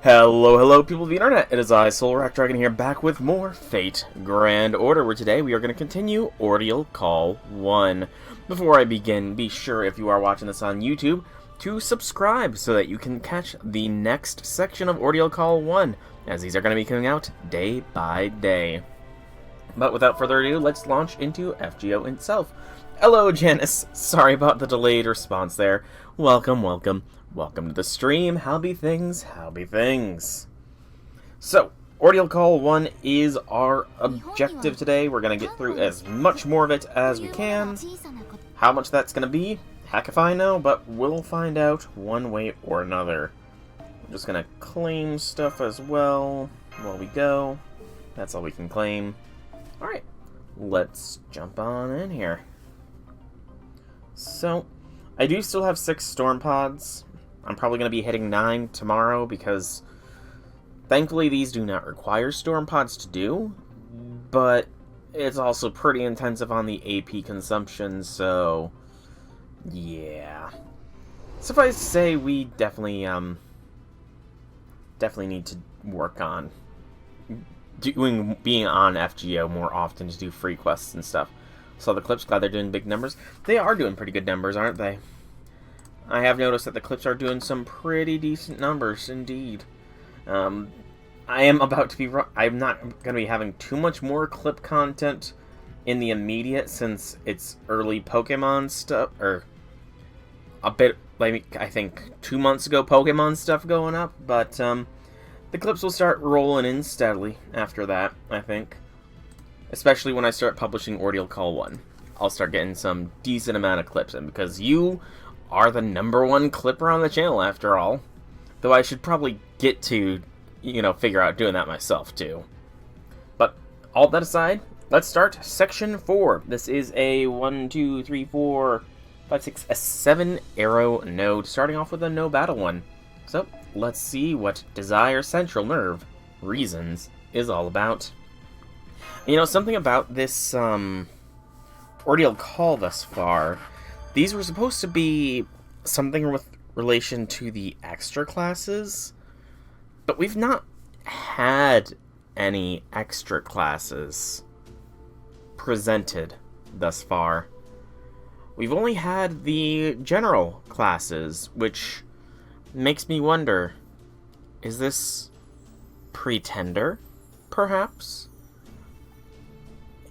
Hello, people of the internet. It is I, Soul Dragon here, back with more Fate Grand Order, where today we are going to continue Ordeal Call 1. Before I begin, be sure, if you are watching this on YouTube, to subscribe so that you can catch the next section of Ordeal Call 1, as these are going to be coming out day by day. But without further ado, let's launch into FGO itself. Hello, Janice. Sorry about the delayed response there. Welcome to the stream. How be things? So, Ordeal Call 1 is our objective today. We're going to get through as much more of it as we can. How much that's going to be, heck if I know, but we'll find out one way or another. I'm just going to claim stuff as well while we go. That's all we can claim. Alright, let's jump on in here. So, I do still have 6 storm pods. I'm probably going to be hitting 9 tomorrow because thankfully these do not require storm pods to do, but it's also pretty intensive on the AP consumption, so yeah. Suffice to say, we definitely need to work on being on FGO more often to do free quests and stuff. Saw the clips, glad they're doing big numbers. They are doing pretty good numbers, aren't they? I have noticed that the clips are doing some pretty decent numbers indeed. I'm not going to be having too much more clip content in the immediate since it's early Pokemon stuff, or a bit, like, I think 2 months ago Pokemon stuff going up, but the clips will start rolling in steadily after that, I think. Especially when I start publishing Ordeal Call 1. I'll start getting some decent amount of clips in, because you are the #1 clipper on the channel, after all. Though I should probably get to, figure out doing that myself, too. But, all that aside, let's start Section 4. This is a 1, 2, 3, 4, 5, 6, a 7-arrow node, starting off with a no-battle one. So, let's see what Desire Central Nerve Reasons is all about. Something about this Ordeal Call thus far, these were supposed to be something with relation to the extra classes, but we've not had any extra classes presented thus far. We've only had the general classes, which makes me wonder, is this Pretender, perhaps?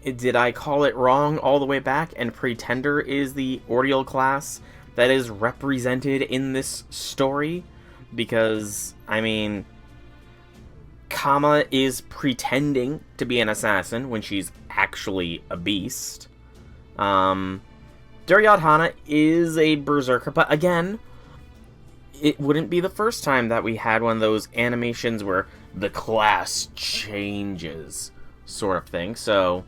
Did I call it wrong all the way back, and Pretender is the Ordeal class that is represented in this story? Because, Kama is pretending to be an assassin when she's actually a beast. Duryodhana is a berserker, but again, it wouldn't be the first time that we had one of those animations where the class changes, sort of thing, so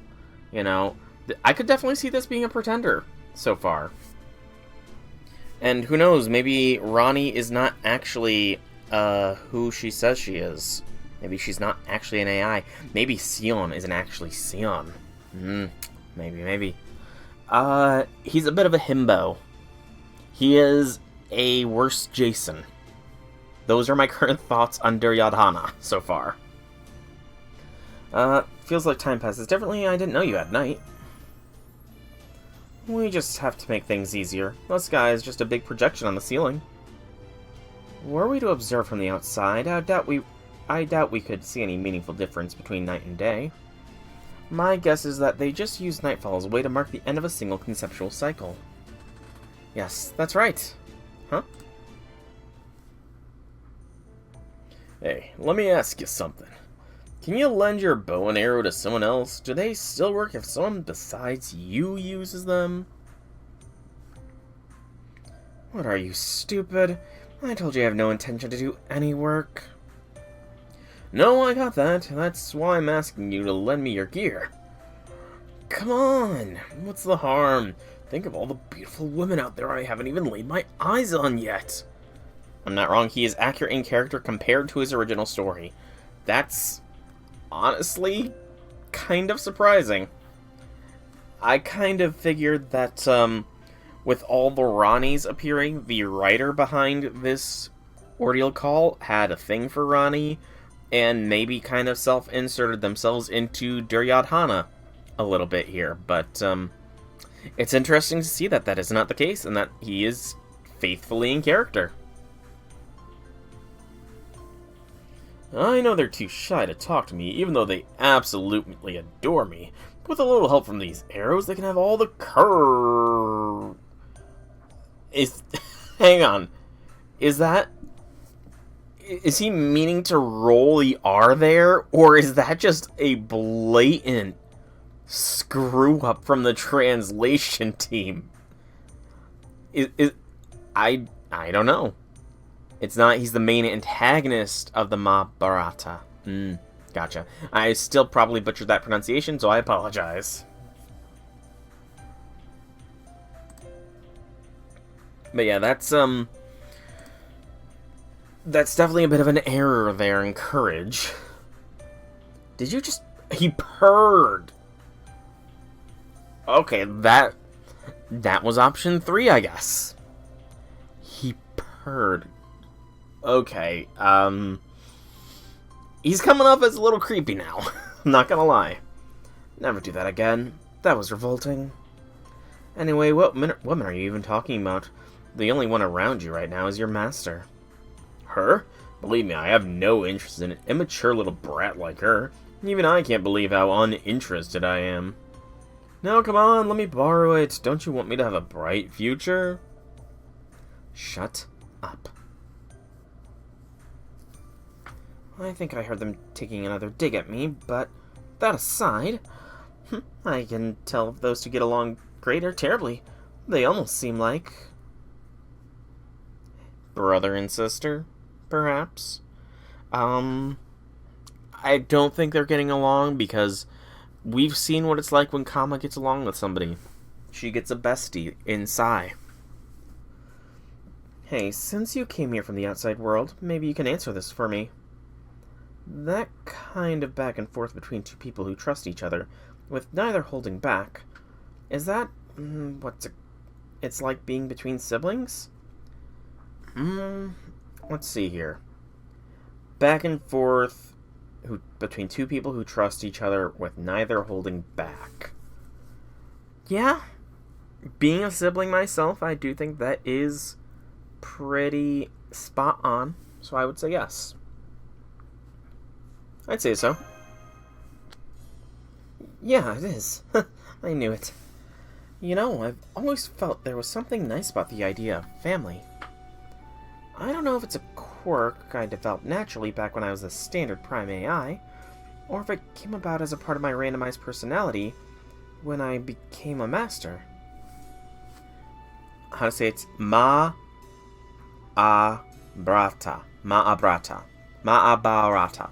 I could definitely see this being a Pretender so far. And who knows, maybe Ronnie is not actually who she says she is. Maybe she's not actually an AI. Maybe Sion isn't actually Sion. Maybe. He's a bit of a himbo. He is a worse Jason. Those are my current thoughts on Duryodhana so far. Feels like time passes differently. I didn't know you had night. We just have to make things easier. The sky is just a big projection on the ceiling. Were we to observe from the outside, I doubt we could see any meaningful difference between night and day. My guess is that they just use nightfall as a way to mark the end of a single conceptual cycle. Yes, that's right. Huh? Hey, let me ask you something. Can you lend your bow and arrow to someone else? Do they still work if someone besides you uses them? What are you, stupid? I told you I have no intention to do any work. No, I got that. That's why I'm asking you to lend me your gear. Come on, what's the harm? Think of all the beautiful women out there I haven't even laid my eyes on yet. I'm not wrong, he is accurate in character compared to his original story. That's honestly kind of surprising. I kind of figured that with all the Ronnies appearing, the writer behind this Ordeal Call had a thing for Ronnie, and maybe kind of self-inserted themselves into Duryodhana a little bit here, but it's interesting to see that that is not the case, and that he is faithfully in character. I know they're too shy to talk to me, even though they absolutely adore me. But with a little help from these arrows, they can have all the curve. Hang on. Is he meaning to roll the R there? Or is that just a blatant screw up from the translation team? I don't know. It's not, he's the main antagonist of the Mahabharata. Gotcha. I still probably butchered that pronunciation, so I apologize. But yeah, that's definitely a bit of an error there in courage. Did you just... He purred! Okay, that was option 3, I guess. He purred. Okay, he's coming off as a little creepy now. I'm not gonna lie. Never do that again. That was revolting. Anyway, what woman are you even talking about? The only one around you right now is your master. Her? Believe me, I have no interest in an immature little brat like her. Even I can't believe how uninterested I am. Now, come on, let me borrow it. Don't you want me to have a bright future? Shut up. I think I heard them taking another dig at me, but that aside, I can tell if those two get along great or terribly. They almost seem like brother and sister, perhaps. I don't think they're getting along because we've seen what it's like when Kama gets along with somebody. She gets a bestie in Sai. Hey, since you came here from the outside world, maybe you can answer this for me. That kind of back and forth between two people who trust each other, with neither holding back, is that it's like being between siblings? Let's see here. Back and forth between two people who trust each other with neither holding back. Yeah, being a sibling myself, I do think that is pretty spot on, so I would say yes. I'd say so. Yeah, it is. I knew it. You know, I've always felt there was something nice about the idea of family. I don't know if it's a quirk I developed naturally back when I was a standard Prime AI, or if it came about as a part of my randomized personality when I became a master. How to say it's Ma'abrata. Ma'abarata.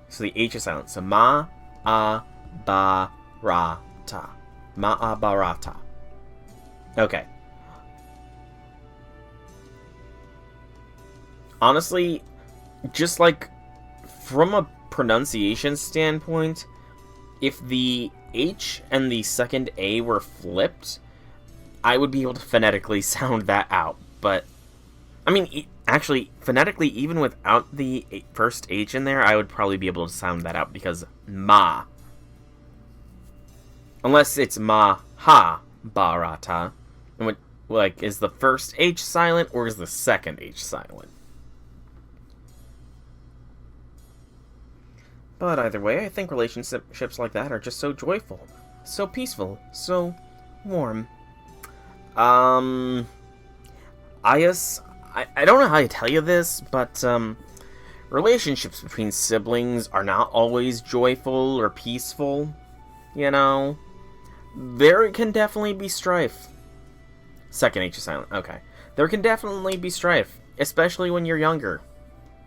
So the H is silent. So Ma'abarata. Ma'abarata. Okay. Honestly, just like from a pronunciation standpoint, if the H and the second A were flipped, I would be able to phonetically sound that out. But, I mean, actually, phonetically, even without the first H in there, I would probably be able to sound that out because ma. Unless it's ma-ha-barata. Like, is the first H silent or is the second H silent? But either way, I think relationships like that are just so joyful, so peaceful, so warm. I don't know how to tell you this, but relationships between siblings are not always joyful or peaceful, you know? There can definitely be strife. Second H is silent, okay. There can definitely be strife, especially when you're younger.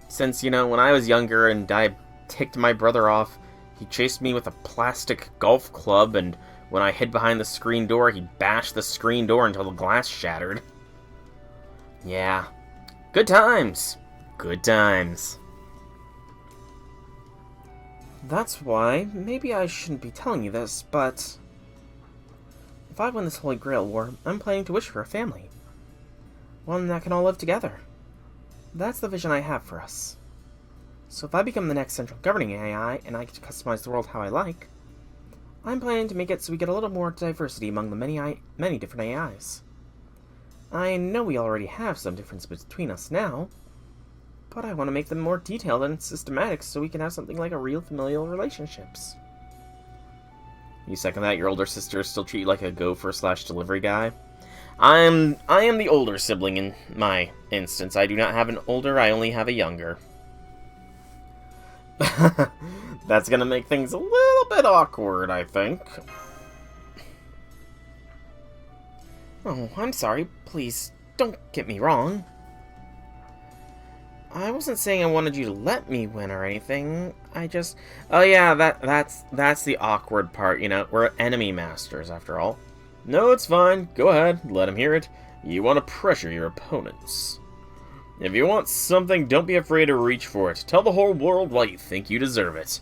Since, you know, when I was younger and I ticked my brother off, he chased me with a plastic golf club, and when I hid behind the screen door, he bashed the screen door until the glass shattered. Yeah. Good times. Good times. That's why, maybe I shouldn't be telling you this, but if I win this Holy Grail War, I'm planning to wish for a family. one that can all live together. That's the vision I have for us. So if I become the next central governing AI, and I get to customize the world how I like, I'm planning to make it so we get a little more diversity among the many different AIs. I know we already have some difference between us now, but I want to make them more detailed and systematic so we can have something like a real familial relationships. You second that? Your older sister still treat you like a gopher/delivery guy? I am the older sibling in my instance. I do not have an older, I only have a younger. That's gonna make things a little bit awkward, I think. Oh, I'm sorry. Please, don't get me wrong. I wasn't saying I wanted you to let me win or anything. I just... Oh yeah, that's the awkward part, you know. We're enemy masters, after all. No, it's fine. Go ahead. Let him hear it. You want to pressure your opponents. If you want something, don't be afraid to reach for it. Tell the whole world why you think you deserve it.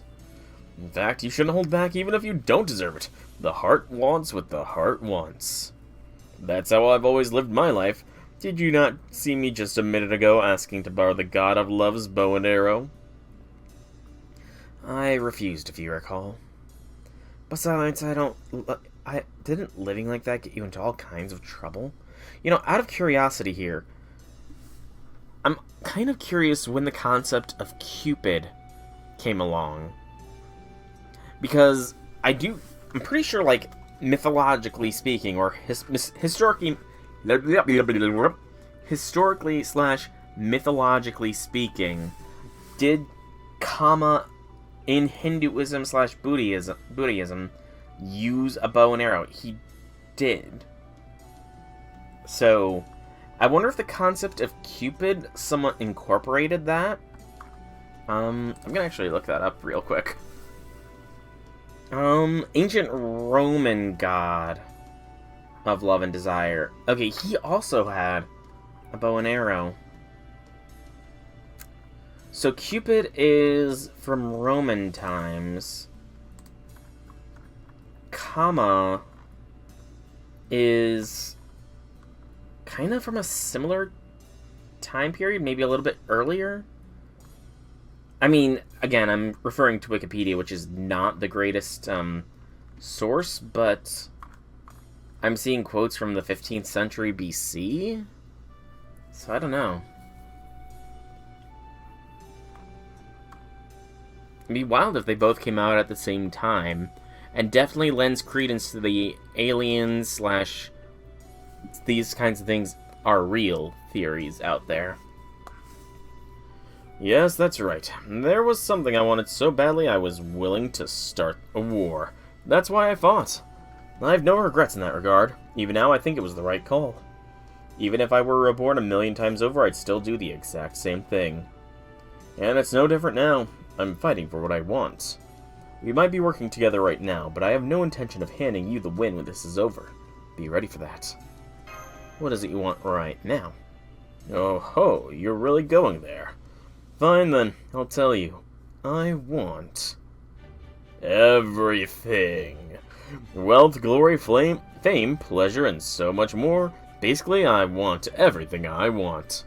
In fact, you shouldn't hold back even if you don't deserve it. The heart wants what the heart wants. That's how I've always lived my life. Did you not see me just a minute ago asking to borrow the god of love's bow and arrow? I refused, if you recall. Besides, didn't living like that get you into all kinds of trouble? You know, out of curiosity here, I'm kind of curious when the concept of Cupid came along. Because I'm pretty sure, like, mythologically speaking, or historically / mythologically speaking, did Kama in Hinduism / Buddhism use a bow and arrow? He did. So, I wonder if the concept of Cupid somewhat incorporated that. I'm gonna actually look that up real quick. Ancient Roman god of love and desire. Okay, he also had a bow and arrow. So Cupid is from Roman times. Kama is kind of from a similar time period, maybe a little bit earlier. I mean, again, I'm referring to Wikipedia, which is not the greatest source, but I'm seeing quotes from the 15th century BC, so I don't know. It'd be wild if they both came out at the same time, and definitely lends credence to the aliens / these kinds of things are real theories out there. Yes, that's right. There was something I wanted so badly I was willing to start a war. That's why I fought. I have no regrets in that regard. Even now, I think it was the right call. Even if I were reborn a million times over, I'd still do the exact same thing. And it's no different now. I'm fighting for what I want. We might be working together right now, but I have no intention of handing you the win when this is over. Be ready for that. What is it you want right now? Oh ho, you're really going there. Fine then, I'll tell you. I want everything. Wealth, glory, fame, pleasure, and so much more. Basically, I want everything I want.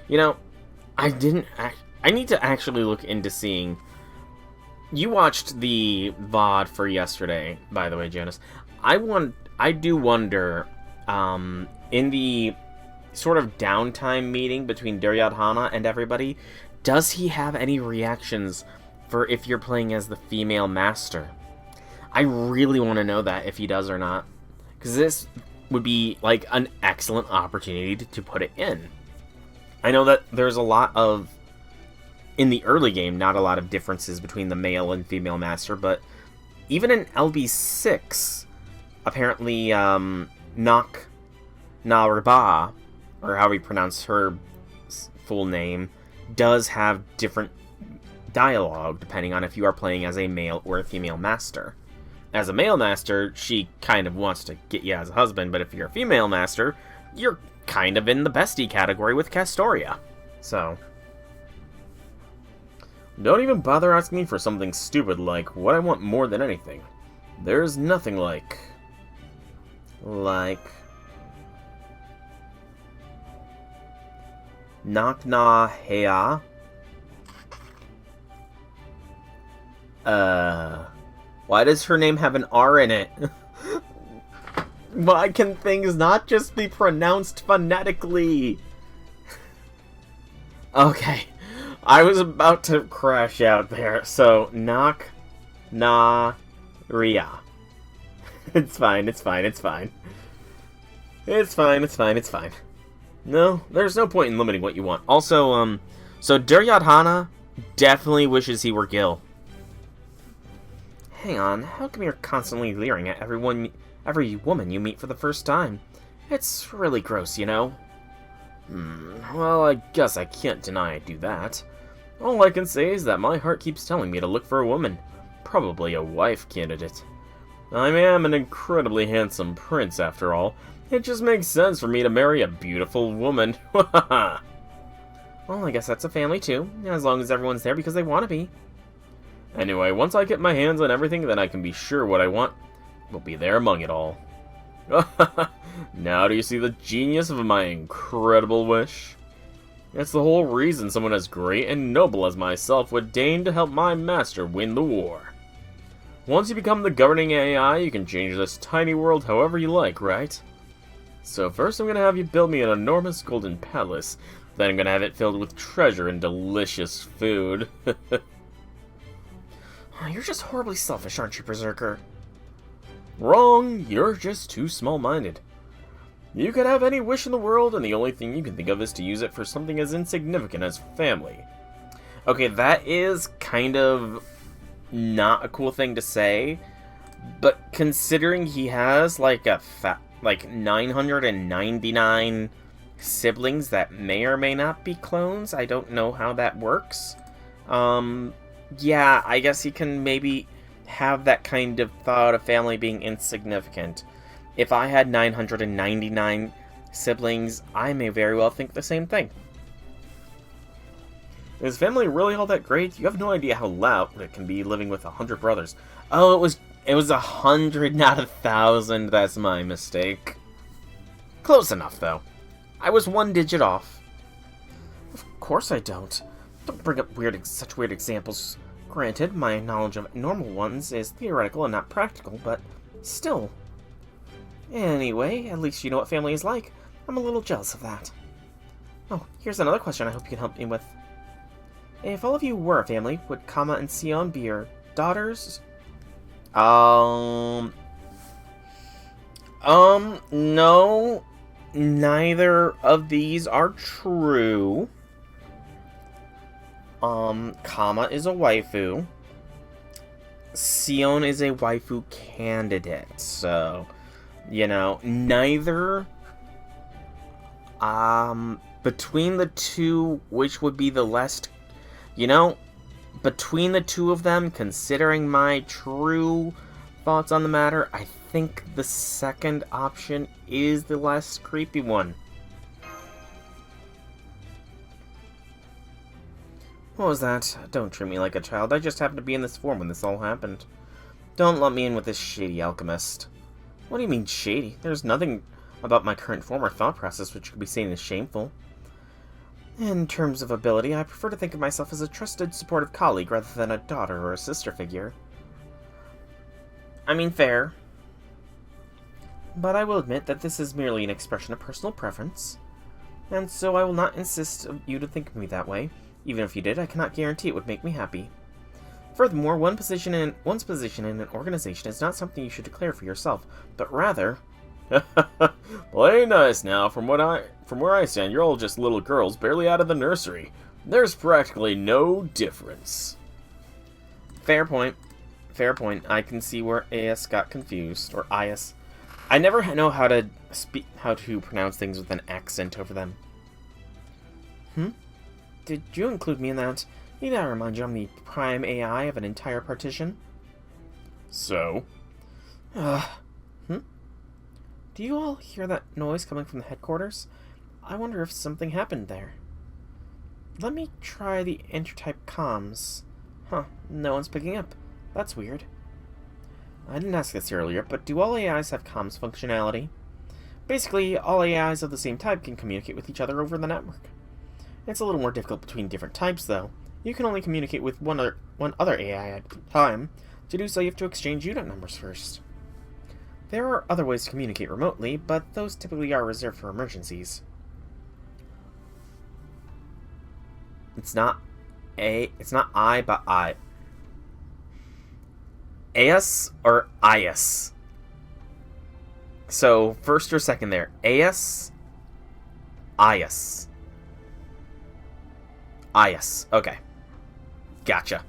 You know, I need to actually look into seeing... You watched the VOD for yesterday, by the way, Jonas. I do wonder, in the sort of downtime meeting between Duryodhana and everybody, does he have any reactions for if you're playing as the female master? I really want to know that, if he does or not. Because this would be, like, an excellent opportunity to put it in. I know that there's a lot of... In the early game, not a lot of differences between the male and female master, but even in LB6, apparently, Nak Narba, or how we pronounce her full name, does have different dialogue depending on if you are playing as a male or a female master. As a male master, she kind of wants to get you as a husband, but if you're a female master, you're kind of in the bestie category with Castoria. So, don't even bother asking me for something stupid like what I want more than anything. There's nothing like... Knock na hea. Why does her name have an R in it? Why can things not just be pronounced phonetically? Okay, I was about to crash out there, so knock na ria. It's fine, it's fine, it's fine. It's fine, it's fine, it's fine. No, there's no point in limiting what you want. Also, so Duryodhana definitely wishes he were Gil. Hang on, how come you're constantly leering at every woman you meet for the first time? It's really gross, you know? Well, I guess I can't deny I do that. All I can say is that my heart keeps telling me to look for a woman. Probably a wife candidate. I am an incredibly handsome prince, after all. It just makes sense for me to marry a beautiful woman. Well, I guess that's a family too, as long as everyone's there because they want to be. Anyway, once I get my hands on everything, then I can be sure what I want will be there among it all. Now do you see the genius of my incredible wish? It's the whole reason someone as great and noble as myself would deign to help my master win the war. Once you become the governing AI, you can change this tiny world however you like, right? So first I'm going to have you build me an enormous golden palace, then I'm going to have it filled with treasure and delicious food. You're just horribly selfish, aren't you, Berserker? Wrong, you're just too small-minded. You could have any wish in the world, and the only thing you can think of is to use it for something as insignificant as family. Okay, that is kind of not a cool thing to say, but considering he has like 999 siblings that may or may not be clones, I don't know how that works. Yeah, I guess he can maybe have that kind of thought of family being insignificant. If I had 999 siblings, I may very well think the same thing. Is family really all that great? You have no idea how loud it can be living with 100 brothers. Oh, it was 100, not 1,000. That's my mistake. Close enough, though. I was one digit off. Of course I don't. Don't bring up such weird examples. Granted, my knowledge of normal ones is theoretical and not practical, but still. Anyway, at least you know what family is like. I'm a little jealous of that. Oh, here's another question I hope you can help me with. If all of you were a family, would Kama and Sion be your daughters? No. Neither of these are true. Kama is a waifu. Sion is a waifu candidate, so, you know, neither. Between the two, which would be the less, you know, between the two of them, considering my true thoughts on the matter, I think the second option is the less creepy one. What was that? Don't treat me like a child. I just happened to be in this form when this all happened. Don't let me in with this shady alchemist. What do you mean, shady? There's nothing about my current form or thought process which could be seen as shameful. In terms of ability, I prefer to think of myself as a trusted, supportive colleague rather than a daughter or a sister figure. I mean, fair. But I will admit that this is merely an expression of personal preference, and so I will not insist on you to think of me that way. Even if you did, I cannot guarantee it would make me happy. Furthermore, one's position in an organization is not something you should declare for yourself, but rather... Play nice now. From where I stand, you're all just little girls barely out of the nursery. There's practically no difference. Fair point. Fair point. I can see where AS got confused, or IS. I never know how to pronounce things with an accent over them. Did you include me in that? Need I remind you I'm the prime AI of an entire partition? So? Do you all hear that noise coming from the headquarters? I wonder if something happened there. Let me try the intertype comms. Huh, no one's picking up. That's weird. I didn't ask this earlier, but do all AIs have comms functionality? Basically, all AIs of the same type can communicate with each other over the network. It's a little more difficult between different types, though. You can only communicate with one other AI at a time. To do so, you have to exchange unit numbers first. There are other ways to communicate remotely, but those typically are reserved for emergencies. It's not I, but I. AS or IS? So, first or second there. AS? IS. IS. Okay. Gotcha.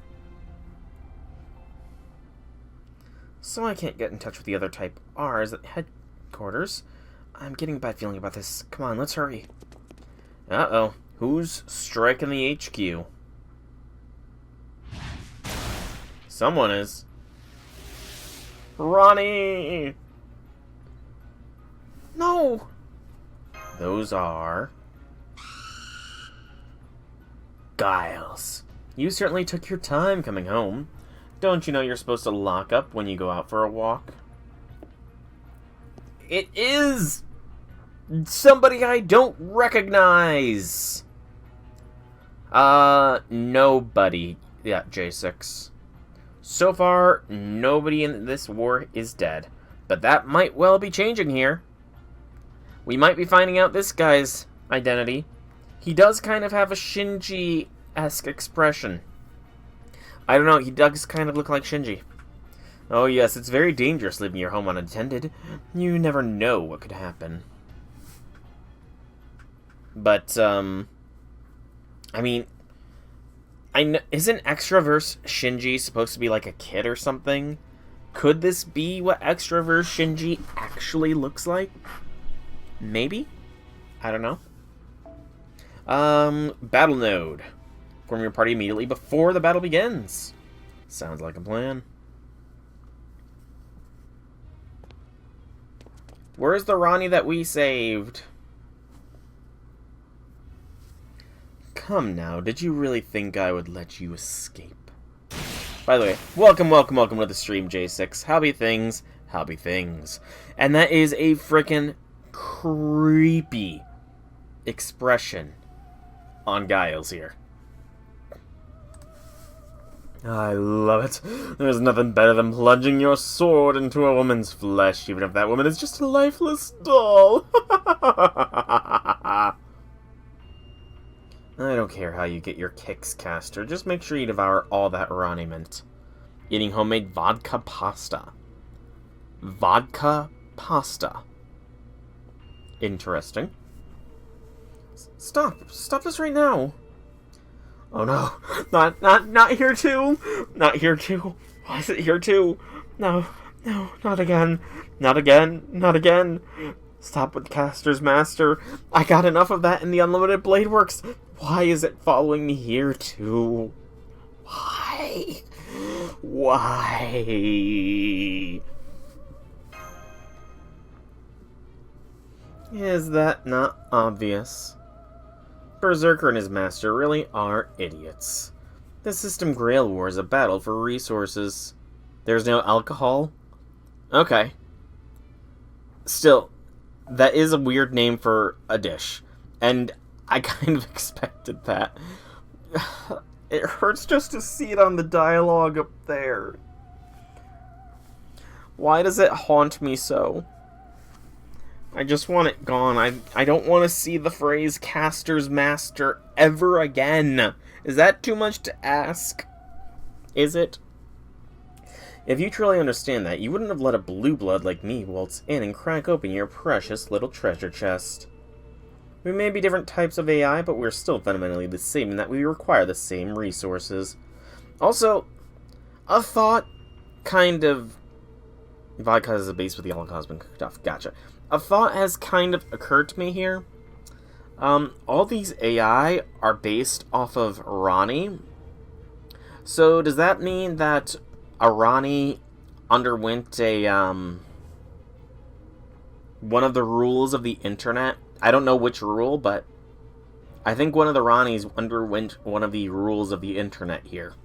So I can't get in touch with the other type R's at headquarters. I'm getting a bad feeling about this. Come on, let's hurry. Uh-oh. Who's striking the HQ? Someone is. Ronnie! No! Those are... Giles. You certainly took your time coming home. Don't you know you're supposed to lock up when you go out for a walk? It is somebody I don't recognize. Nobody. Yeah, J6. So far, nobody in this war is dead. But that might well be changing here. We might be finding out this guy's identity. He does kind of have a Shinji-esque expression. I don't know, he does kind of look like Shinji. Oh yes, it's very dangerous leaving your home unattended. You never know what could happen. But, I mean, isn't Extraverse Shinji supposed to be like a kid or something? Could this be what Extraverse Shinji actually looks like? Maybe? I don't know. Battle node. Form your party immediately before the battle begins. Sounds like a plan. Where's the Ronnie that we saved? Come now, did you really think I would let you escape? By the way, welcome to the stream, J6. How be things? How be things? And that is a frickin' creepy expression on Giles here. I love it. There's nothing better than plunging your sword into a woman's flesh, even if that woman is just a lifeless doll. I don't care how you get your kicks, Caster. Just make sure you devour all that Roniment. Eating homemade vodka pasta. Vodka pasta. Interesting. Stop this right now. Oh no, not here too. Not here too. Why is it here too? No, not again. Not again. Stop with Caster's Master. I got enough of that in the Unlimited Blade Works. Why is it following me here too? Why? Is that not obvious? Berserker and his master really are idiots. The System Grail War is a battle for resources. There's no alcohol? Okay. Still, that is a weird name for a dish. And I kind of expected that. It hurts just to see it on the dialogue up there. Why does it haunt me so? I just want it gone. I don't want to see the phrase Caster's Master ever again. Is that too much to ask? Is it? If you truly understand that, you wouldn't have let a blue blood like me waltz in and crack open your precious little treasure chest. We may be different types of AI, but we're still fundamentally the same in that we require the same resources. Also, a thought kind of... Vodka is a base with the alcohol has been cooked off. Gotcha. A thought has kind of occurred to me here. All these AI are based off of Ronnie. So does that mean that Ronnie underwent a, one of the rules of the internet? I don't know which rule, but I think one of the Ronnies underwent one of the rules of the internet here.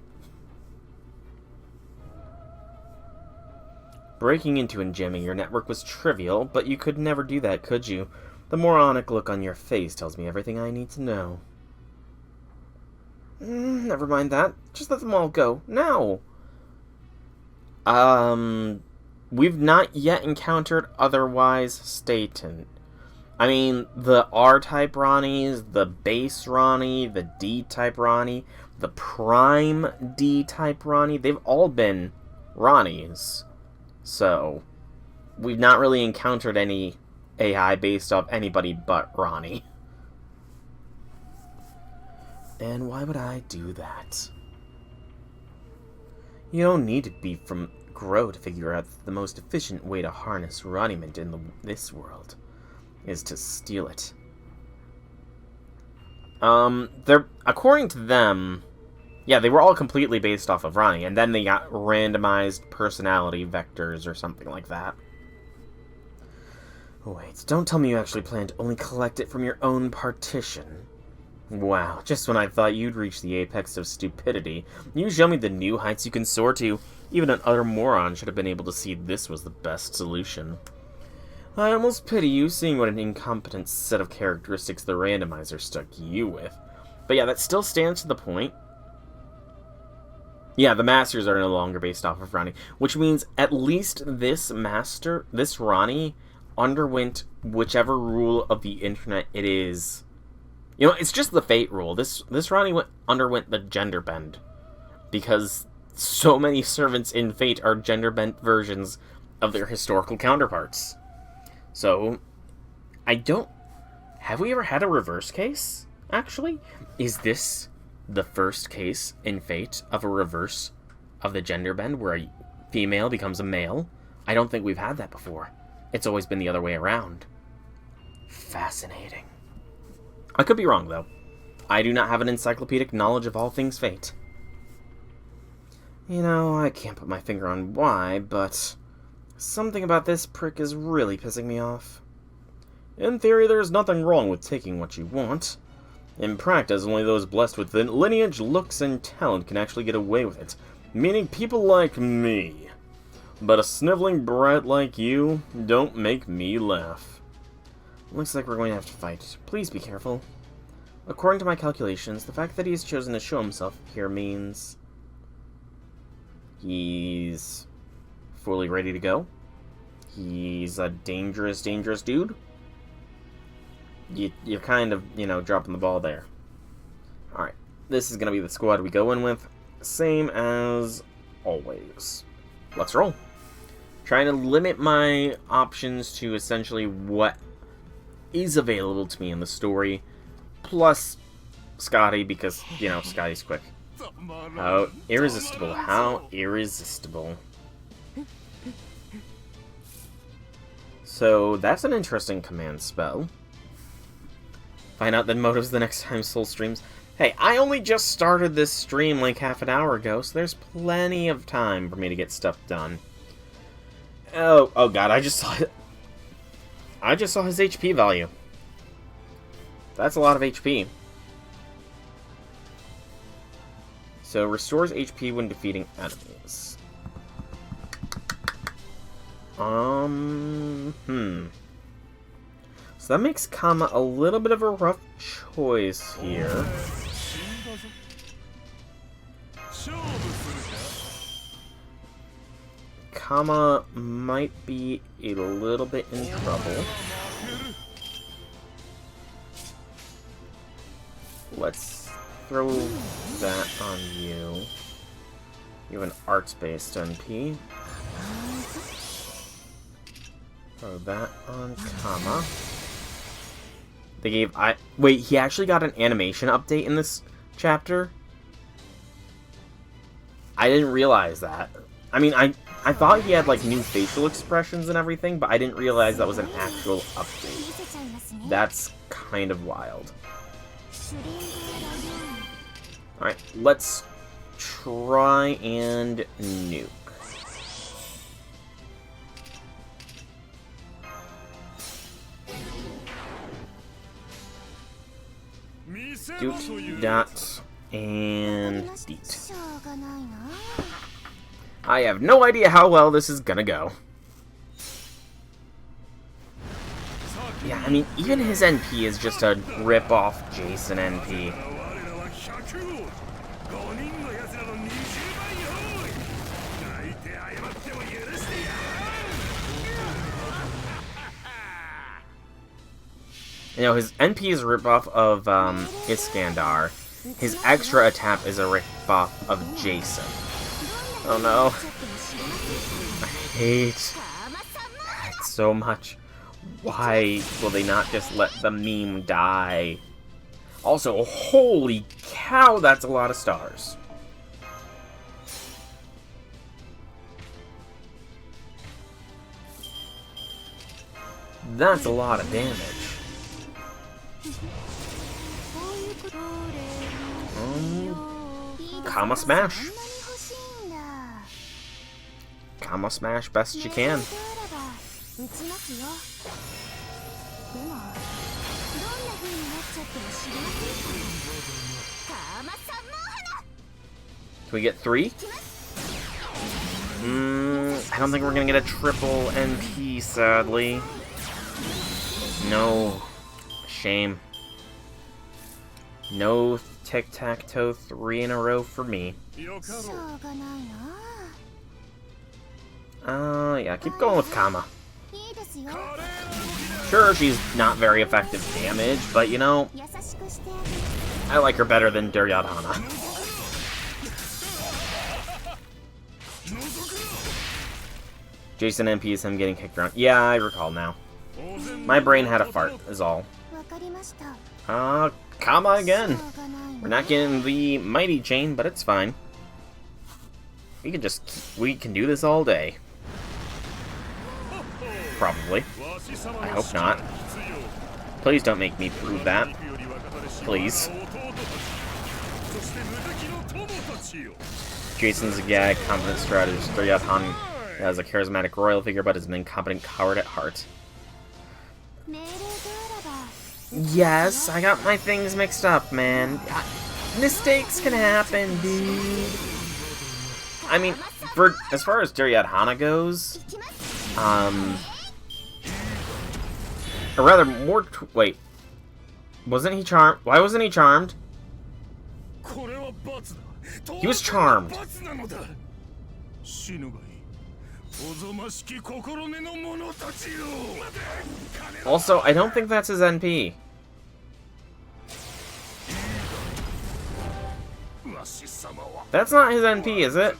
Breaking into and jamming your network was trivial, but you could never do that, could you? The moronic look on your face tells me everything I need to know. Never mind that. Just let them all go. Now! We've not yet encountered otherwise stated. I mean, the R-type Ronnies, the base Ronnie, the D-type Ronnie, the prime D-type Ronnie, they've all been Ronnies. So, we've not really encountered any AI based off anybody but Ronnie. And why would I do that? You don't need to be from Grow to figure out that the most efficient way to harness Roniment in this world is to steal it. According to them, yeah, they were all completely based off of Ronnie, and then they got randomized personality vectors or something like that. Wait, don't tell me you actually plan to only collect it from your own partition. Wow, just when I thought you'd reach the apex of stupidity, you show me the new heights you can soar to. Even an utter moron should have been able to see this was the best solution. I almost pity you, seeing what an incompetent set of characteristics the randomizer stuck you with. But yeah, that still stands to the point. Yeah, the masters are no longer based off of Ronnie, which means at least this Ronnie, underwent whichever rule of the internet it is. You know, it's just the fate rule. This Ronnie underwent the gender bend, because so many servants in Fate are gender bent versions of their historical counterparts. So, have we ever had a reverse case, actually? Is this the first case in Fate of a reverse of the gender bend, where a female becomes a male? I don't think we've had that before. It's always been the other way around. Fascinating. I could be wrong, though. I do not have an encyclopedic knowledge of all things Fate. You know, I can't put my finger on why, but something about this prick is really pissing me off. In theory, there's nothing wrong with taking what you want. In practice, only those blessed with lineage, looks, and talent can actually get away with it, meaning people like me. But a sniveling brat like you don't make me laugh. Looks like we're going to have to fight. Please be careful. According to my calculations, the fact that he has chosen to show himself here means he's fully ready to go. He's a dangerous, dangerous dude. You're kind of, dropping the ball there. Alright, this is going to be the squad we go in with. Same as always. Let's roll. Trying to limit my options to essentially what is available to me in the story. Plus Scotty, because, Scotty's quick. How irresistible. How irresistible. So, that's an interesting command spell. Find out the motives the next time Soul streams. Hey, I only just started this stream like half an hour ago, so there's plenty of time for me to get stuff done. Oh god, I just saw his HP value. That's a lot of HP. So, restores HP when defeating enemies. So that makes Kama a little bit of a rough choice here. Kama might be a little bit in trouble. Let's throw that on you. You have an arts-based NP. Throw that on Kama. They gave wait, he actually got an animation update in this chapter? I didn't realize that. I mean, I thought he had, new facial expressions and everything, but I didn't realize that was an actual update. That's kind of wild. Alright, let's try and nuke. Doot, dot, and deet. I have no idea how well this is gonna go. Yeah, I mean, even his NP is just a rip-off Jason NP. You know, his NP is a ripoff of Iskandar. His extra attack is a ripoff of Jason. Oh no. I hate that so much. Why will they not just let the meme die? Also, holy cow, that's a lot of stars. That's a lot of damage. Kama Smash. Kama Smash best you can. Can we get 3? I don't think we're gonna get a triple NP, sadly. No. Shame. No tic-tac-toe 3 in a row for me. Yeah, keep going with Kama. Sure, she's not very effective damage, but you know, I like her better than Duryodhana. Jason MP is him getting kicked around. Yeah, I recall now. My brain had a fart, is all. Kama again. We're not getting the Mighty Chain, but it's fine. We can do this all day. Probably. I hope not. Please don't make me prove that. Please. Jason's a gag, competent strategist. Duryodhana has a charismatic royal figure, but is an incompetent coward at heart. Yes, I got my things mixed up, man. Mistakes can happen, dude. I mean, as far as Duryodhana goes, or rather, wait. Wasn't he charmed? Why wasn't he charmed? He was charmed. Also, I don't think that's his NP. That's not his NP, is it?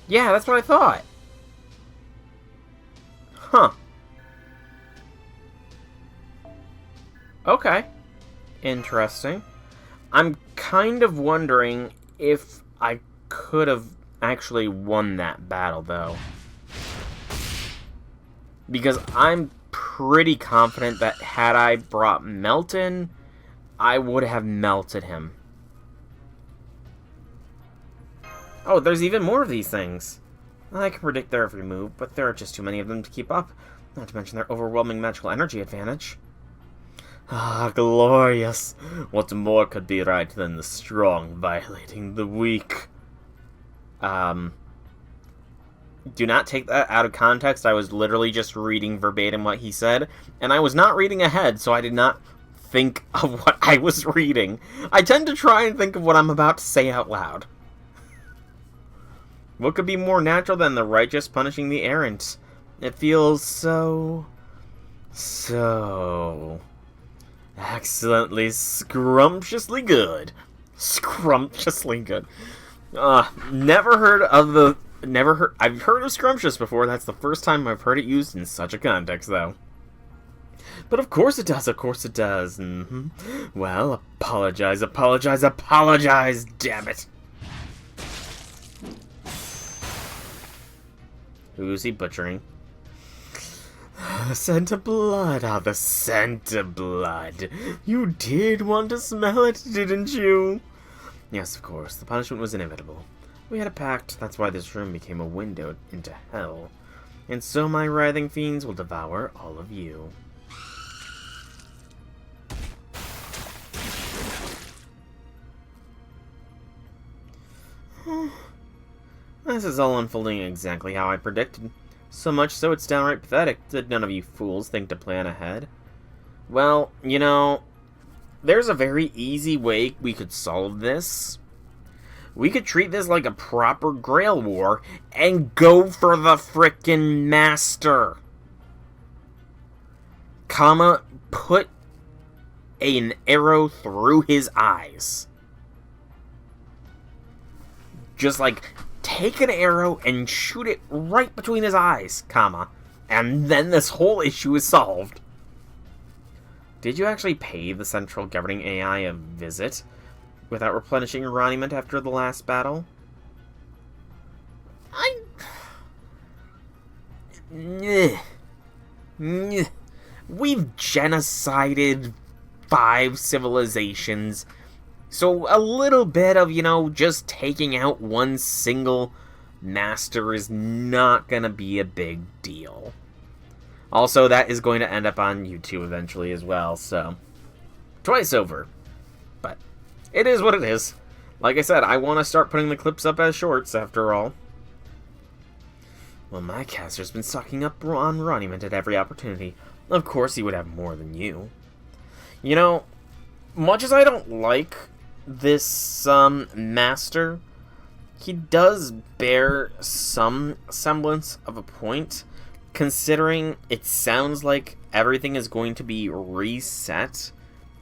Yeah, that's what I thought. Huh. Okay. Interesting. I'm kind of wondering if I could have actually won that battle, though. Because I'm pretty confident that had I brought Melton, I would have melted him. Oh, there's even more of these things. I can predict their every move, but there are just too many of them to keep up. Not to mention their overwhelming magical energy advantage. Ah, glorious. What more could be right than the strong violating the weak? Do not take that out of context. I was literally just reading verbatim what he said, and I was not reading ahead, so I did not think of what I was reading. I tend to try and think of what I'm about to say out loud. What could be more natural than the righteous punishing the errant? It feels so excellently, scrumptiously good. Scrumptiously good. Never heard of I've heard of scrumptious before. That's the first time I've heard it used in such a context, though. But of course it does, Well, apologize, damn it. Who's he butchering? The scent of blood, the scent of blood. You did want to smell it, didn't you? Yes, of course, the punishment was inevitable. We had a pact, that's why this room became a window into hell. And so my writhing fiends will devour all of you. This is all unfolding exactly how I predicted. So much so it's downright pathetic. Did none of you fools think to plan ahead? Well, you know, there's a very easy way we could solve this. We could treat this like a proper Grail War and go for the frickin' Master. Put an arrow through his eyes. Just like, take an arrow and shoot it right between his eyes, and then this whole issue is solved. Did you actually pay the central governing AI a visit without replenishing your monument after the last battle? We've genocided 5 civilizations, so a little bit of, just taking out one single master is not gonna be a big deal. Also, that is going to end up on YouTube eventually as well, so twice over. But it is what it is. Like I said, I want to start putting the clips up as shorts, after all. Well, my caster's been stocking up on Monument at every opportunity. Of course he would have more than you. Much as I don't like this master, he does bear some semblance of a point, considering it sounds like everything is going to be reset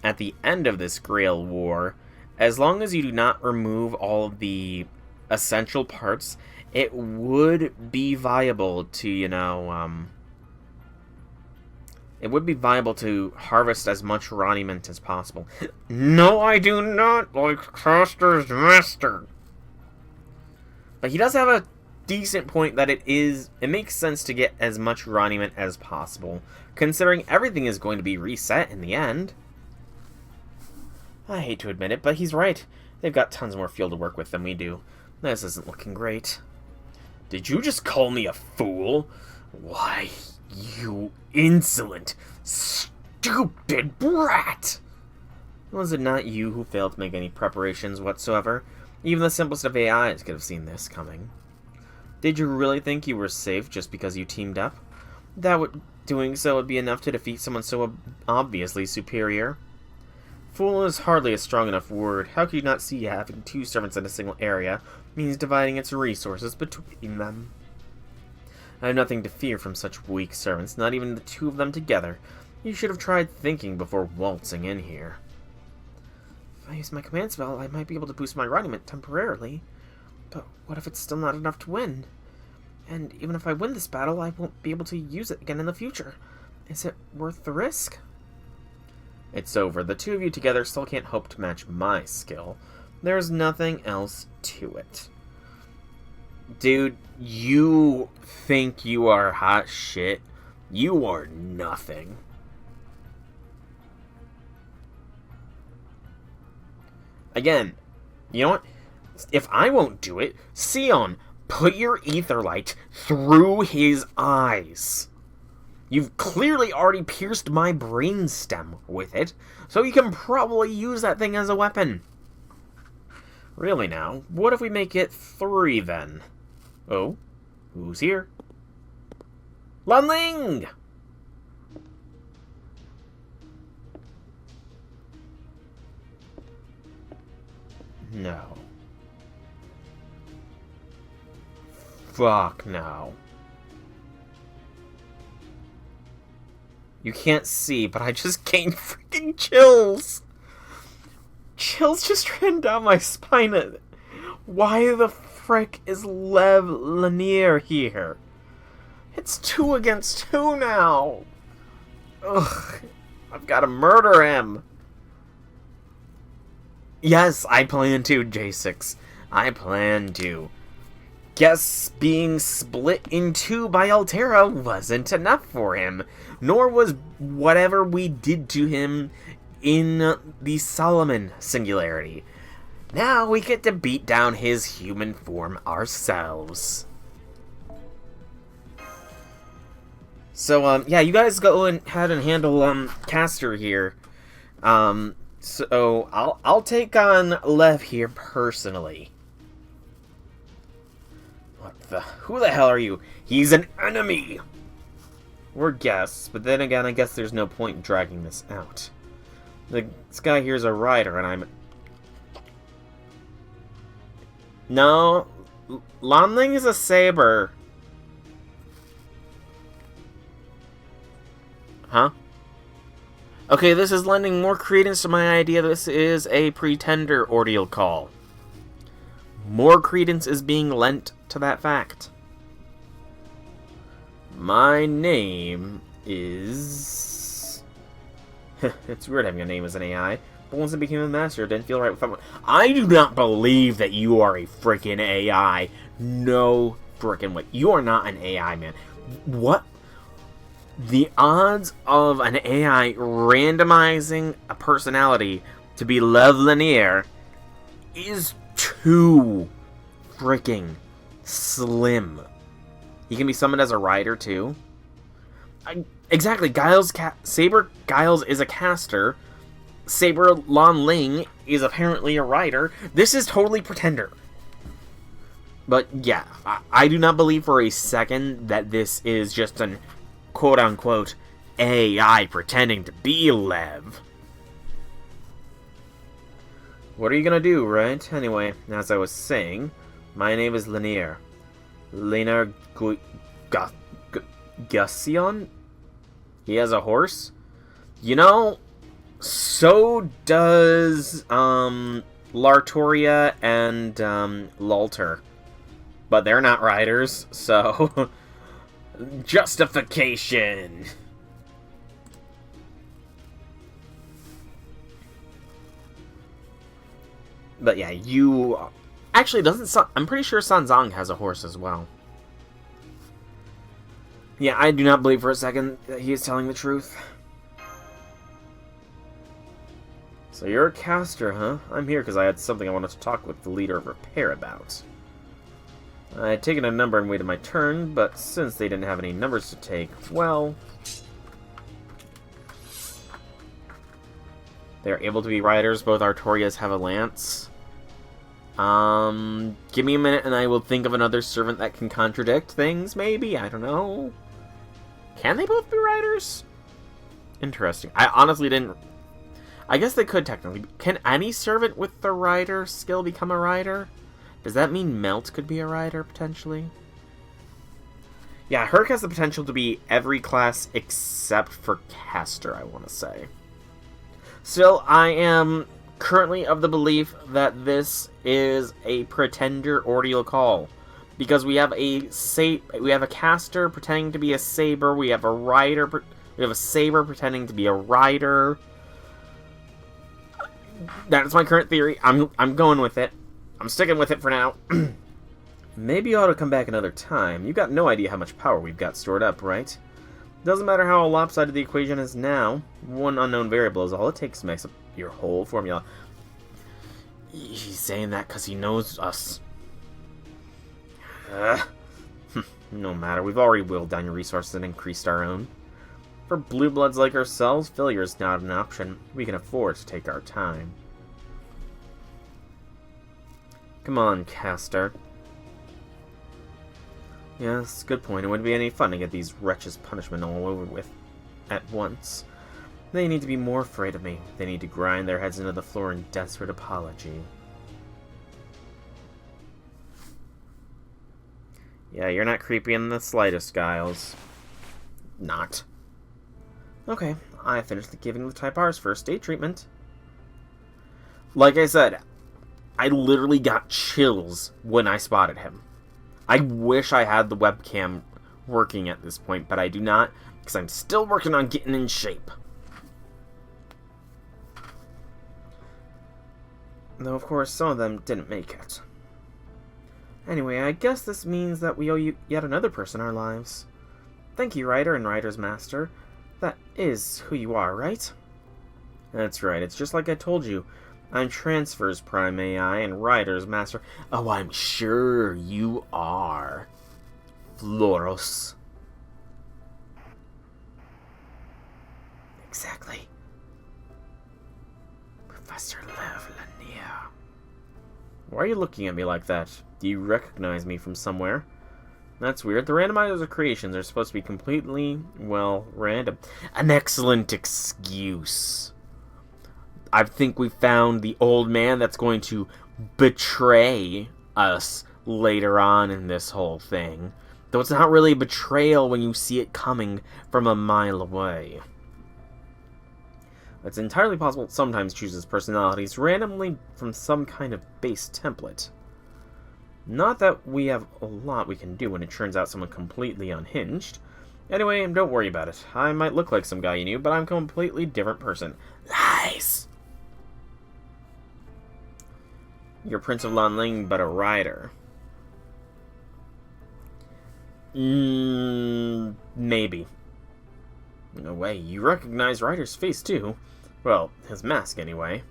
at the end of this Grail War. As long as you do not remove all of the essential parts, it would be viable to, it would be viable to harvest as much Roniment as possible. No, I do not like Caster's Master. But he does have a decent point that it makes sense to get as much Roniment as possible, considering everything is going to be reset in the end. I hate to admit it, but he's right. They've got tons more fuel to work with than we do. This isn't looking great. Did you just call me a fool? Why, you insolent, stupid brat! Was it not you who failed to make any preparations whatsoever? Even the simplest of AIs could have seen this coming. Did you really think you were safe just because you teamed up? Doing so would be enough to defeat someone so obviously superior? Fool is hardly a strong enough word. How could you not see having 2 servants in a single area means dividing its resources between them? I have nothing to fear from such weak servants, not even the 2 of them together. You should have tried thinking before waltzing in here. If I use my command spell, I might be able to boost my Monument temporarily. But what if it's still not enough to win? And even if I win this battle, I won't be able to use it again in the future. Is it worth the risk? It's over. The 2 of you together still can't hope to match my skill. There's nothing else to it. Dude, you think you are hot shit? You are nothing. Again, you know what? If I won't do it, Sion, put your Aetherlight through his eyes. You've clearly already pierced my brainstem with it, so you can probably use that thing as a weapon. Really now, what if we make it 3 then? Oh, who's here? Lunling! No. Fuck no. You can't see, but I just gained freaking chills. Chills just ran down my spine. Why the frick is Lev Lanier here? It's 2 against 2 now. Ugh. I've got to murder him. Yes, I plan to, J6. I plan to. Guess being split in 2 by Altera wasn't enough for him, nor was whatever we did to him in the Solomon Singularity. Now we get to beat down his human form ourselves. So, yeah, you guys go ahead and handle, Caster here. So, I'll take on Lev here personally. Who the hell are you? He's an enemy! We're guests, but then again, I guess there's no point in dragging this out. This guy here's a rider, and I'm... No, Lonling is a saber. Huh? Okay, this is lending more credence to my idea this is a pretender ordeal call. More credence is being lent to that fact. My name is... It's weird having a name as an AI, but once I became a master, it didn't feel right with someone. I do not believe that you are a freaking AI. No freaking way. You are not an AI, man. What? The odds of an AI randomizing a personality to be linear is too freaking slim. He can be summoned as a rider too. Exactly. Saber Giles is a caster. Saber Lon Ling is apparently a rider. This is totally pretender. But yeah, I do not believe for a second that this is just an quote-unquote AI pretending to be Lev. What are you gonna do, right? Anyway, as I was saying, my name is Lanier. Lanier Gussion? He has a horse? You know, so does Lartoria and Lalter. But they're not riders, so... Justification! But yeah, you... Actually, I'm pretty sure Sanzang has a horse as well. Yeah, I do not believe for a second that he is telling the truth. So you're a caster, huh? I'm here because I had something I wanted to talk with the leader of Repair about. I had taken a number and waited my turn, but since they didn't have any numbers to take, well... They're able to be riders. Both Artorias have a lance. Give me a minute and I will think of another servant that can contradict things, maybe? I don't know. Can they both be riders? Interesting. I honestly didn't... I guess they could technically. Can any servant with the rider skill become a rider? Does that mean Melt could be a rider, potentially? Yeah, Herc has the potential to be every class except for Caster, I want to say. Still, I am currently of the belief that this is a pretender ordeal call. Because we have a Caster pretending to be a Saber, we have a rider, we have a Saber pretending to be a rider. That's my current theory. I'm going with it. I'm sticking with it for now. Maybe you ought to come back another time. You got no idea how much power we've got stored up, right? Doesn't matter how lopsided the equation is now. One unknown variable is all it takes to mix up your whole formula. He's saying that because he knows us. No matter. We've already whittled down your resources and increased our own. For blue bloods like ourselves, failure is not an option. We can afford to take our time. Come on, Caster. Yes, good point. It wouldn't be any fun to get these wretches' punishment all over with at once. They need to be more afraid of me. They need to grind their heads into the floor in desperate apology. Yeah, you're not creepy in the slightest, Giles. Not. Okay, I finished giving the Type R's first aid treatment. Like I said, I literally got chills when I spotted him. I wish I had the webcam working at this point, but I do not, because I'm still working on getting in shape. Though, of course, some of them didn't make it. Anyway, I guess this means that we owe you yet another person our lives. Thank you, Rider and Rider's Master. That is who you are, right? That's right, it's just like I told you. I'm Transfer's Prime AI and Rider's Master. Oh, I'm sure you are. Floros. Exactly. Professor Lev Lanier. Why are you looking at me like that? Do you recognize me from somewhere? That's weird. The randomizers of creations are supposed to be completely, well, random. An excellent excuse. I think we found the old man that's going to betray us later on in this whole thing. Though it's not really a betrayal when you see it coming from a mile away. It's entirely possible it sometimes chooses personalities randomly from some kind of base template. Not that we have a lot we can do when it turns out someone completely unhinged. Anyway, don't worry about it. I might look like some guy you knew, but I'm a completely different person. Lies! You're Prince of Lanling, but a rider. Maybe. No way, you recognize Ryder's face too. Well, his mask anyway.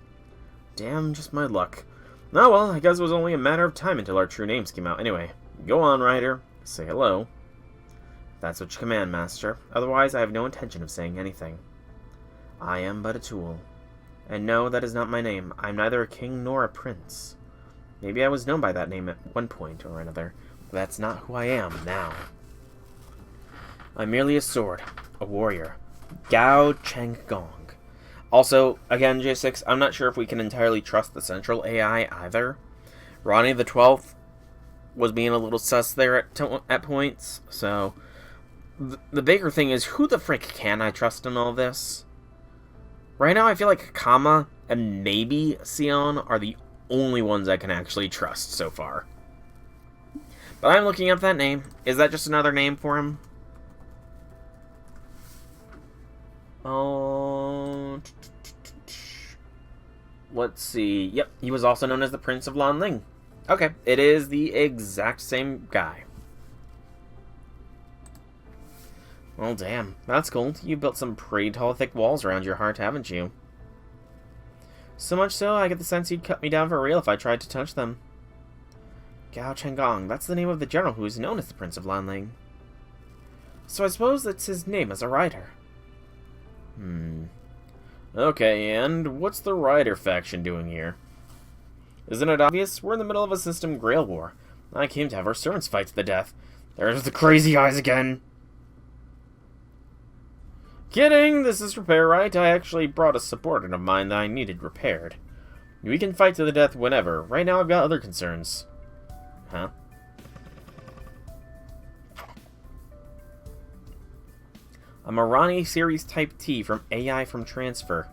Damn, just my luck. Oh well, I guess it was only a matter of time until our true names came out. Anyway, go on, Ryder. Say hello. That's what you command, Master. Otherwise, I have no intention of saying anything. I am but a tool. And no, that is not my name. I am neither a king nor a prince. Maybe I was known by that name at one point or another, but that's not who I am now. I'm merely a sword, a warrior. Gao Cheng Gong. Also, again, J6, I'm not sure if we can entirely trust the central AI either. Ronnie the 12th was being a little sus there at points, so... The bigger thing is, who the frick can I trust in all this? Right now, I feel like Kama and maybe Sion are the only ones I can actually trust so far. But I'm looking up that name. Is that just another name for him? Oh... Let's see. Yep, he was also known as the Prince of Lanling. Okay, it is the exact same guy. Well, damn. That's cool. You built some pretty tall, thick walls around your heart, haven't you? So much so, I get the sense you'd cut me down for real if I tried to touch them. Gao Chenggong, that's the name of the general who is known as the Prince of Lanling. So I suppose that's his name as a rider. Okay, and what's the rider faction doing here? Isn't it obvious? We're in the middle of a system grail war. I came to have our servants fight to the death. There's the crazy eyes again. Kidding! This is repair, right? I actually brought a subordinate of mine that I needed repaired. We can fight to the death whenever. Right now I've got other concerns. Huh? A Marani Series Type T from AI from Transfer.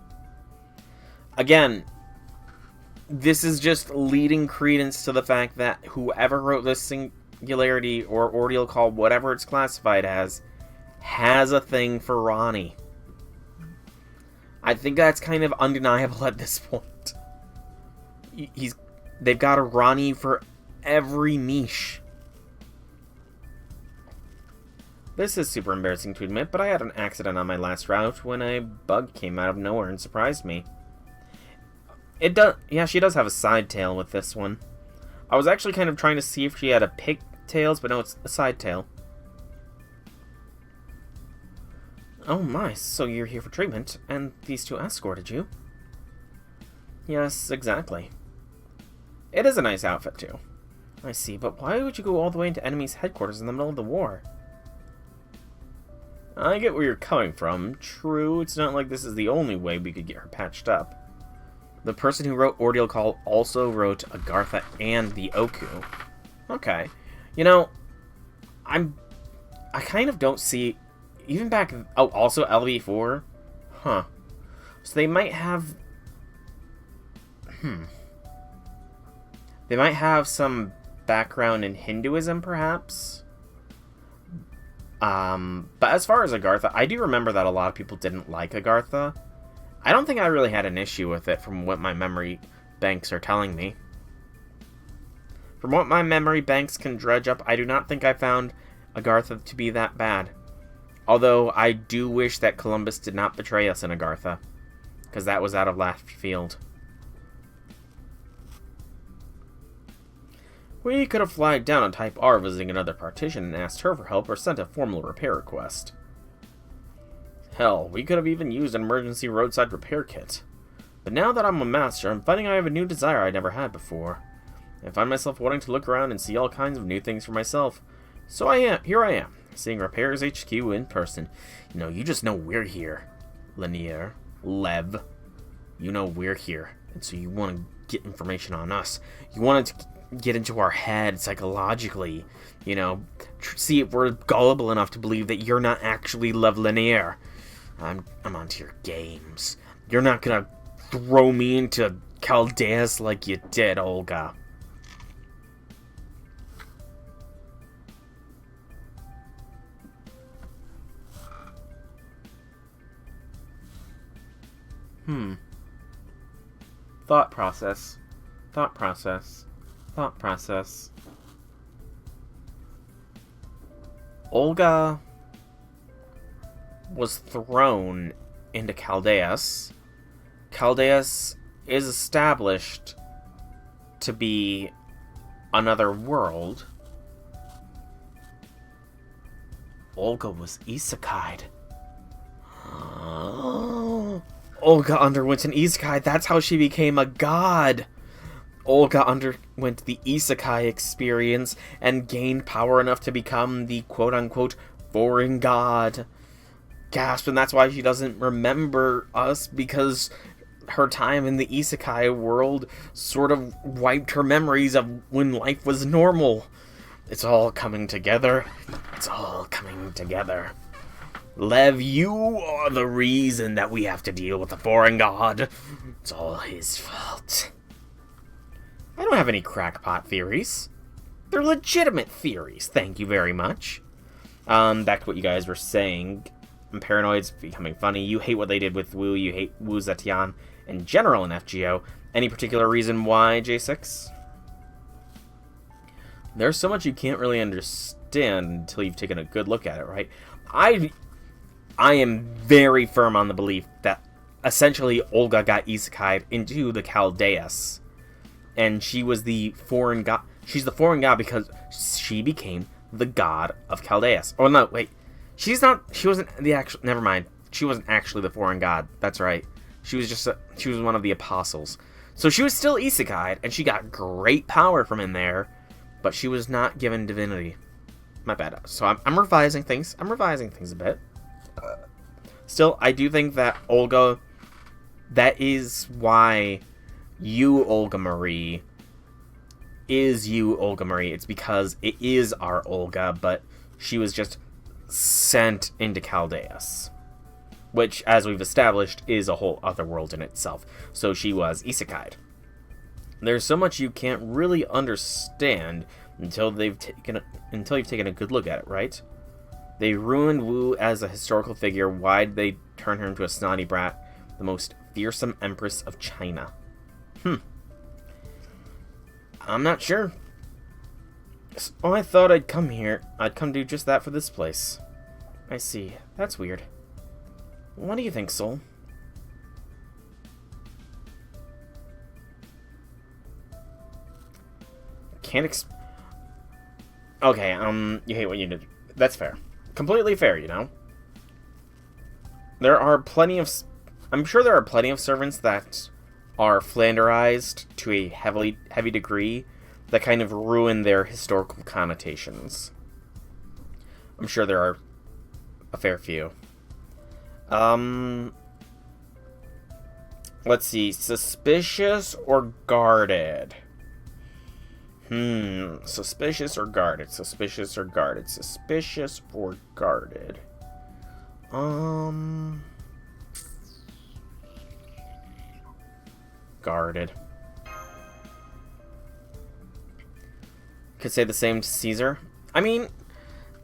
Again, this is just leading credence to the fact that whoever wrote this Singularity or Ordeal Call, whatever it's classified as, has a thing for Ronnie. I think that's kind of undeniable at this point. They've got a Ronnie for every niche. This is super embarrassing to admit, but I had an accident on my last route when a bug came out of nowhere and surprised me. Yeah, she does have a side tail with this one. I was actually kind of trying to see if she had a pigtails, but no, it's a side tail. Oh my, so you're here for treatment, and these two escorted you? Yes, exactly. It is a nice outfit, too. I see, but why would you go all the way into enemy's headquarters in the middle of the war? I get where you're coming from. True, it's not like this is the only way we could get her patched up. The person who wrote Ordeal Call also wrote Agartha and the Oku. Okay. You know, I kind of don't see... Even back... Oh, also LV4? Huh. So they might have... They might have some background in Hinduism, perhaps? But as far as Agartha, I do remember that a lot of people didn't like Agartha. I don't think I really had an issue with it from what my memory banks are telling me. From what my memory banks can dredge up, I do not think I found Agartha to be that bad. Although, I do wish that Columbus did not betray us in Agartha, because that was out of left field. We could have flagged down on Type R visiting another partition and asked her for help or sent a formal repair request. Hell, we could have even used an emergency roadside repair kit. But now that I'm a master, I'm finding I have a new desire I never had before. I find myself wanting to look around and see all kinds of new things for myself. So here I am, seeing Repairs HQ in person. You know, you just know we're here. Lanier, Lev, you know we're here. And so you want to get information on us. You wanted to get into our head psychologically. You know, see if we're gullible enough to believe that you're not actually Love Linear. I'm onto your games. You're not gonna throw me into Caldeus like you did, Olga. Thought process. Thought process. Thought process. Olga was thrown into Caldeus. Caldeus is established to be another world. Olga was isekai'd. Olga underwent an isekai. That's how she became a god. Olga underwent the isekai experience and gained power enough to become the quote-unquote foreign god. Gasp, and that's why she doesn't remember us, because her time in the isekai world sort of wiped her memories of when life was normal. It's all coming together. It's all coming together. Lev, you are the reason that we have to deal with the foreign god. It's all his fault. I don't have any crackpot theories. They're legitimate theories, thank you very much. Back to what you guys were saying. Paranoid's becoming funny. You hate what they did with Wu. You hate Wu Zetian in general in FGO. Any particular reason why, J6? There's so much you can't really understand until you've taken a good look at it, right? I am very firm on the belief that essentially Olga got isekai'd into the Caldeus. And she was the foreign god. She's the foreign god because she became the god of Caldeus. Oh no, wait. She wasn't the actual, never mind. She wasn't actually the foreign god. That's right. She was one of the apostles. So she was still isekai'd, and she got great power from in there, but she was not given divinity. My bad. So I'm revising things. I'm revising things a bit. Still, I do think that Olga, that is why you, Olga Marie, is you, Olga Marie. It's because it is our Olga, but she was just sent into Caldeus, which, as we've established, is a whole other world in itself. So she was isekai'd. There's so much you can't really understand until you've taken a good look at it, right? They ruined Wu as a historical figure. Why'd they turn her into a snotty brat? The most fearsome empress of China. I'm not sure. Oh, I thought I'd come here. I'd come do just that for this place. I see. That's weird. What do you think, Soul? Okay, you hate what you did. That's fair. Completely fair, you know? I'm sure there are plenty of servants that are Flanderized to a heavy degree that kind of ruin their historical connotations. I'm sure there are a fair few. Let's see. Suspicious or guarded? Suspicious or guarded? Suspicious or guarded? Suspicious or guarded? Guarded. Could say the same to Caesar. I mean,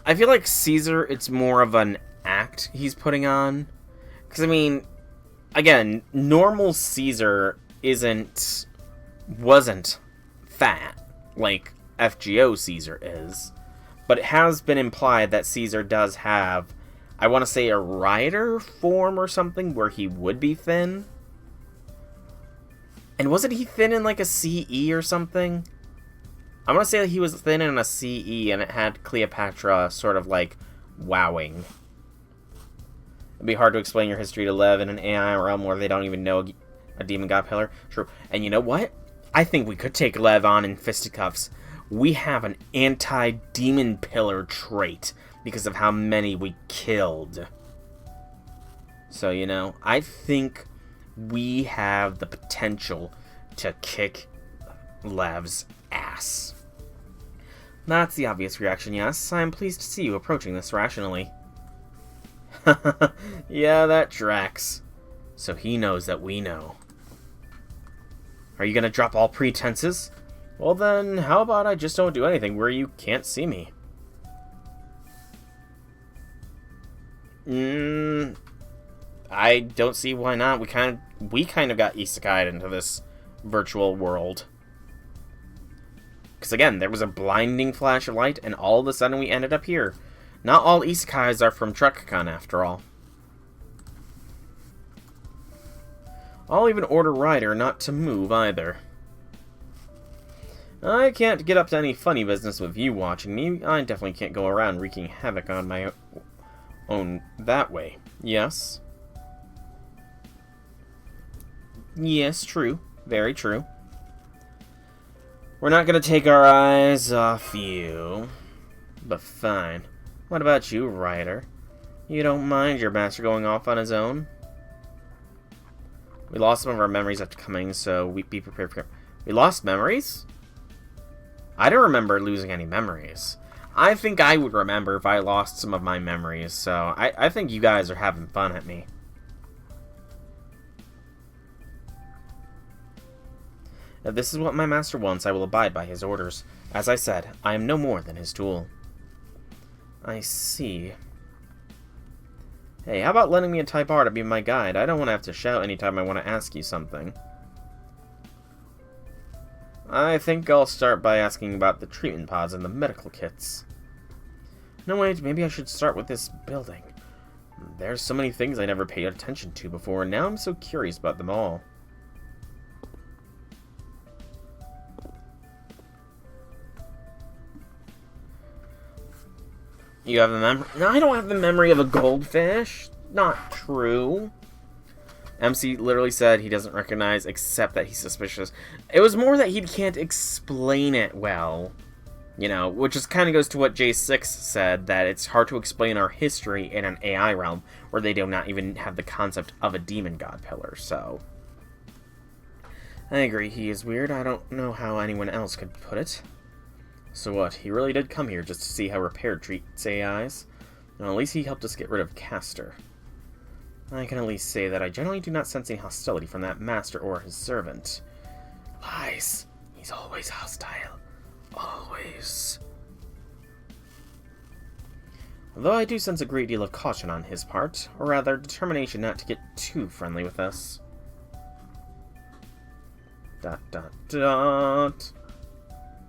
I feel like Caesar, it's more of an act he's putting on. Because, I mean, again, normal Caesar wasn't fat like FGO Caesar is. But it has been implied that Caesar does have, I want to say, a rider form or something where he would be thin. And wasn't he thin in like a CE or something? I want to say that he was thin in a CE and it had Cleopatra sort of like wowing. It'd be hard to explain your history to Lev in an AI realm where they don't even know a demon god pillar. True. And you know what? I think we could take Lev on in fisticuffs. We have an anti-demon pillar trait because of how many we killed. So, you know, I think we have the potential to kick Lev's ass. ass. That's the obvious reaction, yes. I am pleased to see you approaching this rationally. Yeah, that tracks. So he knows that we know. Are you gonna drop all pretenses? Well then, how about I just don't do anything where you can't see me? I don't see why not. We kind of got isekai'd into this virtual world. Because again, there was a blinding flash of light, and all of a sudden we ended up here. Not all isekais are from TruckCon, after all. I'll even order Ryder not to move, either. I can't get up to any funny business with you watching me. I definitely can't go around wreaking havoc on my own that way. Yes? Yes, true. Very true. We're not gonna take our eyes off you. But fine. What about you, Ryder? You don't mind your master going off on his own? We lost some of our memories after coming, so we be prepared for... We lost memories? I don't remember losing any memories. I think I would remember if I lost some of my memories, so I think you guys are having fun at me. If this is what my master wants, I will abide by his orders. As I said, I am no more than his tool. I see. Hey, how about letting me a type R to be my guide? I don't want to have to shout anytime I want to ask you something. I think I'll start by asking about the treatment pods and the medical kits. No, wait, maybe I should start with this building. There's so many things I never paid attention to before, and now I'm so curious about them all. You have the memory? No, I don't have the memory of a goldfish. Not true. MC literally said he doesn't recognize, except that he's suspicious. It was more that he can't explain it well. You know, which just kind of goes to what J6 said, that it's hard to explain our history in an AI realm, where they do not even have the concept of a demon god pillar, so... I agree, he is weird. I don't know how anyone else could put it. So what, he really did come here just to see how Repair treats AIs? Well, at least he helped us get rid of Castor. I can at least say that I generally do not sense any hostility from that master or his servant. Lies. He's always hostile. Always. Although I do sense a great deal of caution on his part, or rather, determination not to get too friendly with us. ...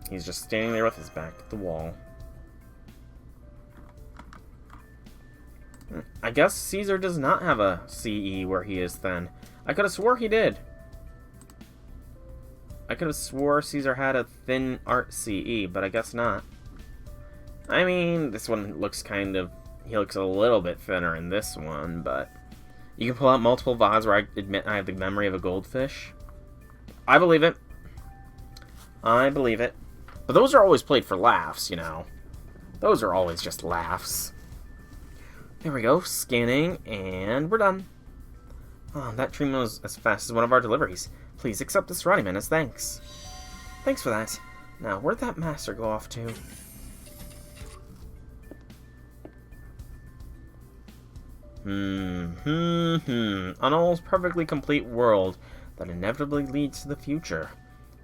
He's just standing there with his back to the wall. I guess Caesar does not have a CE where he is then. I could have swore he did. I could have swore Caesar had a thin art CE, but I guess not. I mean, this one looks kind of... He looks a little bit thinner in this one, but... You can pull out multiple VODs where I admit I have the memory of a goldfish. I believe it. I believe it. But those are always played for laughs, you know. Those are always just laughs. There we go, scanning, and we're done. Oh, that train was as fast as one of our deliveries. Please accept this Roddyman as thanks. Thanks for that. Now, where'd that master go off to? An almost perfectly complete world that inevitably leads to the future.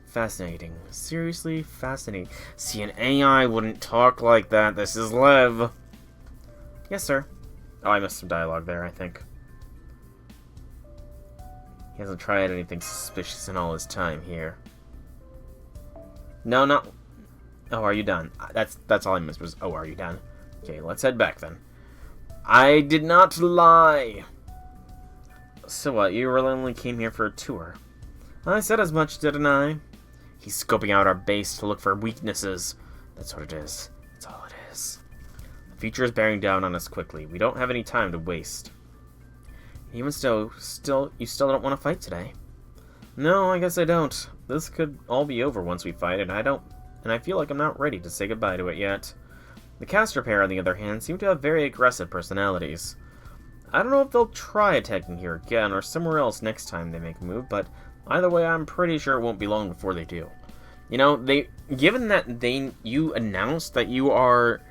Fascinating. Seriously fascinating. See, an AI wouldn't talk like that. This is Lev. Yes, sir. Oh, I missed some dialogue there, I think. He hasn't tried anything suspicious in all his time here. No, not... Oh, are you done? That's all I missed was, oh, are you done? Okay, let's head back then. I did not lie! So what, you really only came here for a tour? I said as much, didn't I? He's scoping out our base to look for weaknesses. That's what it is. That's all it is. The future is bearing down on us quickly. We don't have any time to waste. Even so, you still don't want to fight today? No, I guess I don't. This could all be over once we fight, and I feel like I'm not ready to say goodbye to it yet. The Castor pair, on the other hand, seem to have very aggressive personalities. I don't know if they'll try attacking here again or somewhere else next time they make a move, but either way, I'm pretty sure it won't be long before they do. You know, given that you announced that you are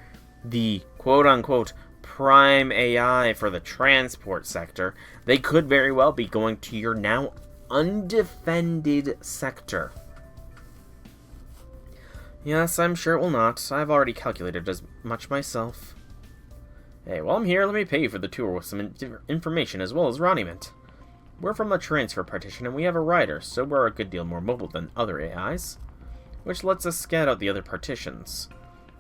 the quote-unquote prime AI for the transport sector, they could very well be going to your now undefended sector. Yes, I'm sure it will not. I've already calculated as much myself. Hey, while I'm here, let me pay you for the tour with some information as well as Roniment. We're from the transfer partition, and we have a rider, so we're a good deal more mobile than other AIs, which lets us scout out the other partitions.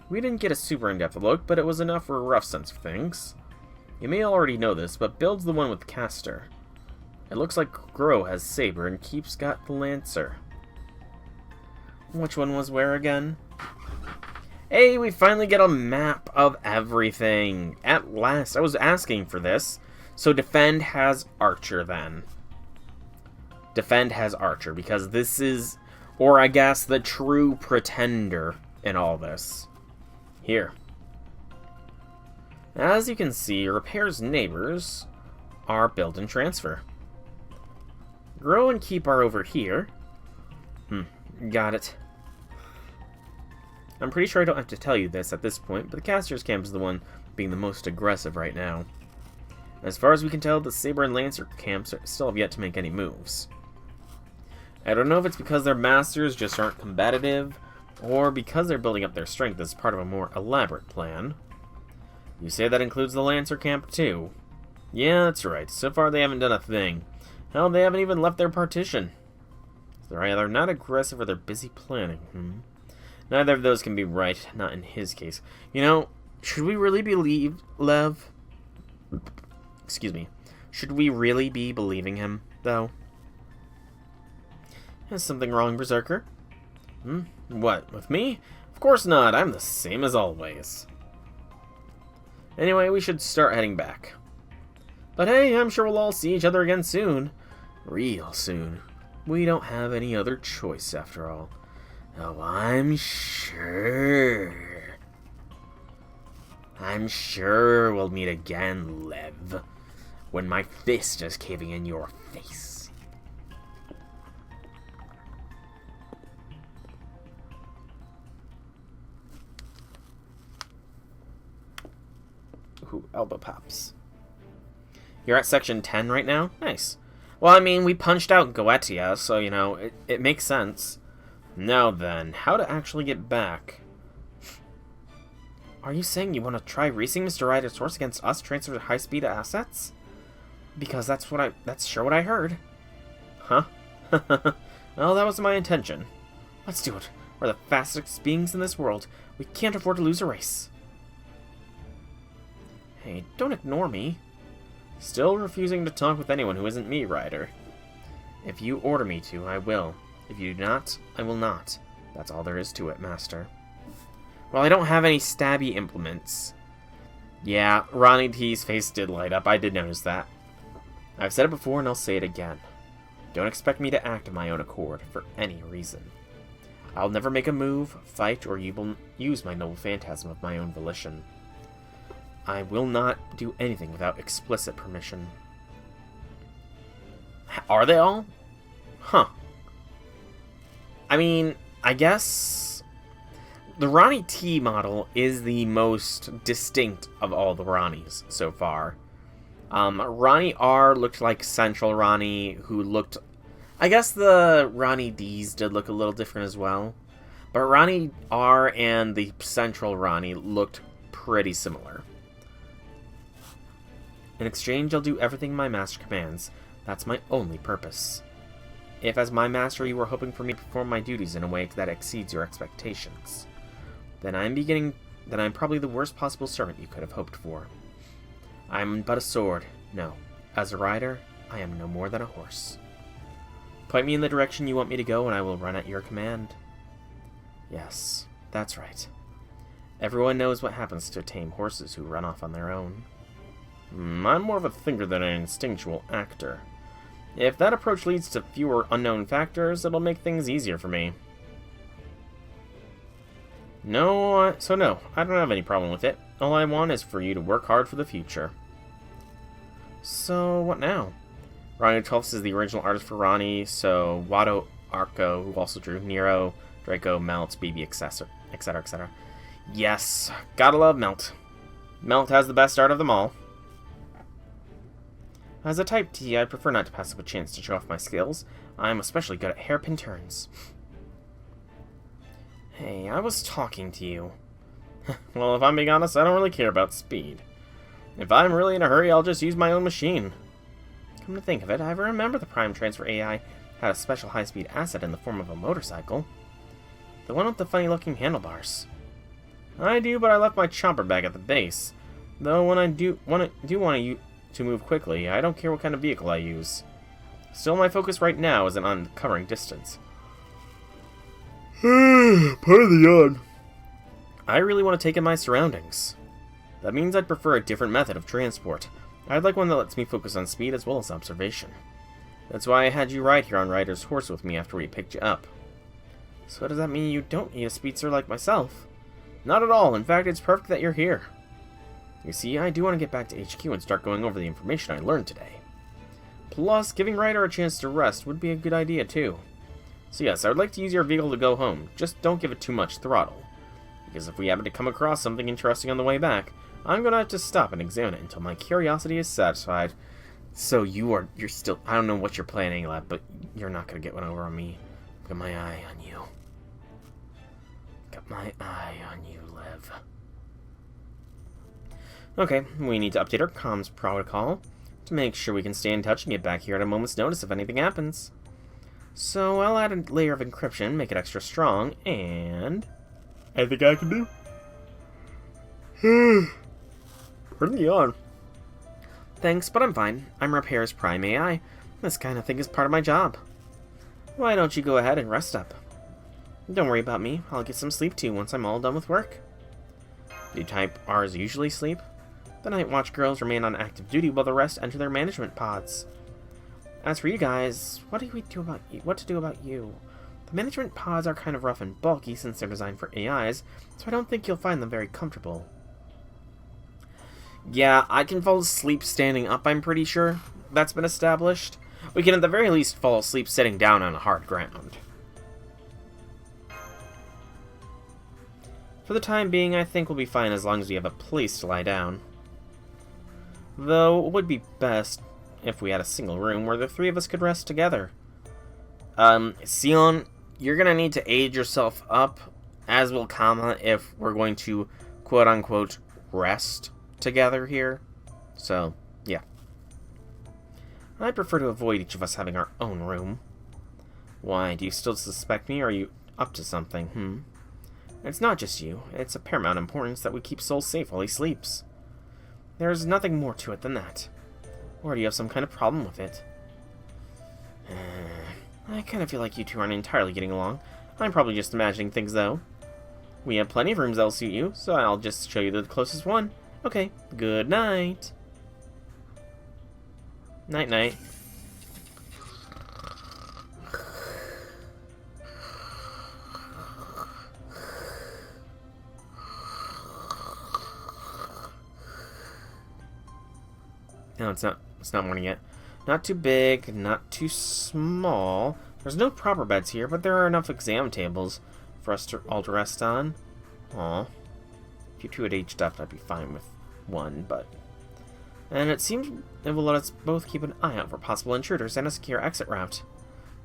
We didn't get a super in-depth look, but it was enough for a rough sense of things. You may already know this, but Build's the one with Caster. It looks like Grow has Saber, and Keep's got the Lancer. Which one was where again? Hey, we finally get a map of everything. At last. I was asking for this. So Defend has Archer then. Defend has Archer, because this is, or I guess, the true pretender in all this. Here. As you can see, Repair's neighbors are Build and Transfer. Grow and Keep are over here. Got it. I'm pretty sure I don't have to tell you this at this point, but the Caster's camp is the one being the most aggressive right now. As far as we can tell, the Saber and Lancer camps still have yet to make any moves. I don't know if it's because their masters just aren't combative, or because they're building up their strength as part of a more elaborate plan. You say that includes the Lancer camp too? Yeah, that's right. So far they haven't done a thing. Hell, they haven't even left their partition. They're either not aggressive or they're busy planning. Neither of those can be right, not in his case. You know, should we really believe Lev? Excuse me. Should we really be believing him, though? Is something wrong, Berserker? What, with me? Of course not, I'm the same as always. Anyway, we should start heading back. But hey, I'm sure we'll all see each other again soon. Real soon. We don't have any other choice, after all. Oh, I'm sure. I'm sure we'll meet again, Lev. When my fist is caving in your face. Ooh, elbow pops. You're at section 10 right now? Nice. Well, I mean, we punched out Goetia, so, you know, it makes sense. Now then, how to actually get back? Are you saying you want to try racing Mr. Ryder's horse against us, transfer high-speed assets? Because that's sure what I heard. Huh? Well, that was my intention. Let's do it. We're the fastest beings in this world. We can't afford to lose a race. Hey, don't ignore me. Still refusing to talk with anyone who isn't me, Ryder. If you order me to, I will. If you do not, I will not. That's all there is to it, Master. Well, I don't have any stabby implements. Yeah, Ronnie T's face did light up. I did notice that. I've said it before and I'll say it again. Don't expect me to act of my own accord for any reason. I'll never make a move, fight, or use my noble phantasm of my own volition. I will not do anything without explicit permission. Are they all? Huh. I mean, I guess the Ronnie T model is the most distinct of all the Ronnies so far. Ronnie R looked like Central Ronnie, who looked... I guess the Ronnie Ds did look a little different as well. But Ronnie R and the Central Ronnie looked pretty similar. In exchange, I'll do everything my master commands. That's my only purpose. If as my master you were hoping for me to perform my duties in a way that exceeds your expectations, then I'm probably the worst possible servant you could have hoped for. I'm but a sword. No. As a rider, I am no more than a horse. Point me in the direction you want me to go and I will run at your command. Yes, that's right. Everyone knows what happens to tame horses who run off on their own. I'm more of a thinker than an instinctual actor. If that approach leads to fewer unknown factors, it'll make things easier for me. No, I don't have any problem with it. All I want is for you to work hard for the future. So, what now? Ronnie 12th is the original artist for Ronnie, so Arco, who also drew Nero, Draco, Melt, BB, etc., etc., etc. Yes, gotta love Melt. Melt has the best art of them all. As a Type T, I prefer not to pass up a chance to show off my skills. I'm especially good at hairpin turns. Hey, I was talking to you. Well, if I'm being honest, I don't really care about speed. If I'm really in a hurry, I'll just use my own machine. Come to think of it, I remember the Prime Transfer AI had a special high-speed asset in the form of a motorcycle. The one with the funny-looking handlebars. I do, but I left my chopper bag at the base. Though when I do want to move quickly, I don't care what kind of vehicle I use. Still, my focus right now isn't on covering distance. Pardon the yawn. I really want to take in my surroundings. That means I'd prefer a different method of transport. I'd like one that lets me focus on speed as well as observation. That's why I had you ride here on Ryder's horse with me after we picked you up. So does that mean you don't need a speedster like myself? Not at all. In fact, it's perfect that you're here. You see, I do want to get back to HQ and start going over the information I learned today. Plus, giving Ryder a chance to rest would be a good idea too. So yes, I would like to use your vehicle to go home. Just don't give it too much throttle. Because if we happen to come across something interesting on the way back, I'm going to have to stop and examine it until my curiosity is satisfied. So you're still, I don't know what you're planning, lad, but you're not going to get one over on me. Got my eye on you. Got my eye on you, Lev. Okay, we need to update our comms protocol to make sure we can stay in touch and get back here at a moment's notice if anything happens. So I'll add a layer of encryption, make it extra strong, and... I think I can do. Pardon the yawn. Thanks, but I'm fine. I'm Repair's Prime AI. This kind of thing is part of my job. Why don't you go ahead and rest up? Don't worry about me. I'll get some sleep too once I'm all done with work. Do Type Rs usually sleep? The Night Watch girls remain on active duty while the rest enter their management pods. As for you guys, what to do about you? The management pods are kind of rough and bulky since they're designed for AIs, so I don't think you'll find them very comfortable. Yeah, I can fall asleep standing up, I'm pretty sure. That's been established. We can at the very least fall asleep sitting down on hard ground. For the time being, I think we'll be fine as long as we have a place to lie down. Though, it would be best if we had a single room where the three of us could rest together. Sion, you're gonna need to age yourself up, as will Kama, if we're going to, quote-unquote, rest together here. So, yeah. I prefer to avoid each of us having our own room. Why, do you still suspect me, or are you up to something, It's not just you. It's of paramount importance that we keep Soul safe while he sleeps. There's nothing more to it than that. Or do you have some kind of problem with it? I kind of feel like you two aren't entirely getting along. I'm probably just imagining things, though. We have plenty of rooms that'll suit you, so I'll just show you the closest one. Okay, good night. Night-night. No, it's not morning yet. Not too big, not too small. There's no proper beds here, but there are enough exam tables for us to all to rest on. Aw. If you two had aged up, I'd be fine with one, but... And it seems it will let us both keep an eye out for possible intruders and a secure exit route.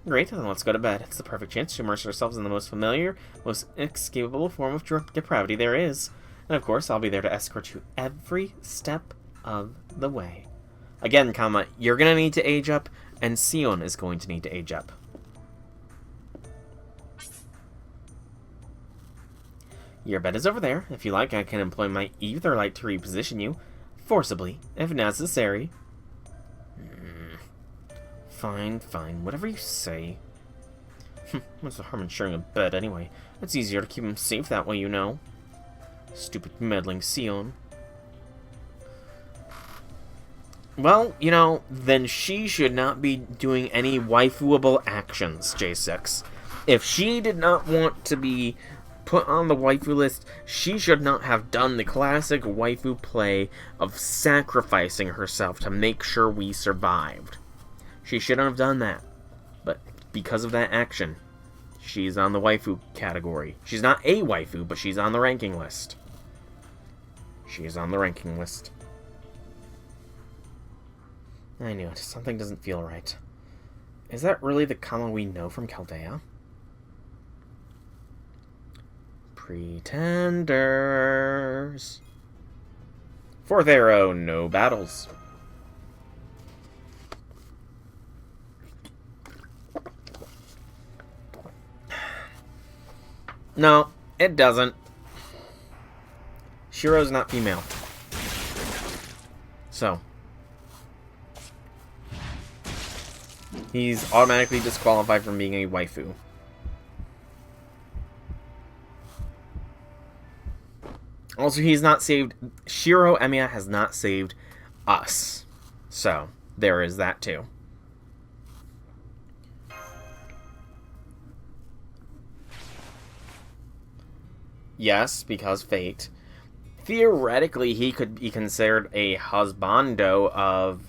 Great, then let's go to bed. It's the perfect chance to immerse ourselves in the most familiar, most inescapable form of depravity there is. And of course, I'll be there to escort you every step of the way. Again, Kama, you're going to need to age up, and Sion is going to need to age up. Your bed is over there. If you like, I can employ my ether light to reposition you, forcibly, if necessary. Fine, whatever you say. What's the harm in sharing a bed, anyway? It's easier to keep him safe that way, you know. Stupid meddling Sion. Well, you know, then she should not be doing any waifuable actions, J6. If she did not want to be put on the waifu list, she should not have done the classic waifu play of sacrificing herself to make sure we survived. She shouldn't have done that. But because of that action, she's on the waifu category. She's not a waifu, but she's on the ranking list. She is on the ranking list. I knew it. Something doesn't feel right. Is that really the Kama we know from Chaldea? Pretenders. Fourth arrow, no battles. No, it doesn't. Shiro's not female. So, he's automatically disqualified from being a waifu. Also, he's not saved. Shiro Emiya has not saved us. So, there is that too. Yes, because fate. Theoretically, he could be considered a husbando of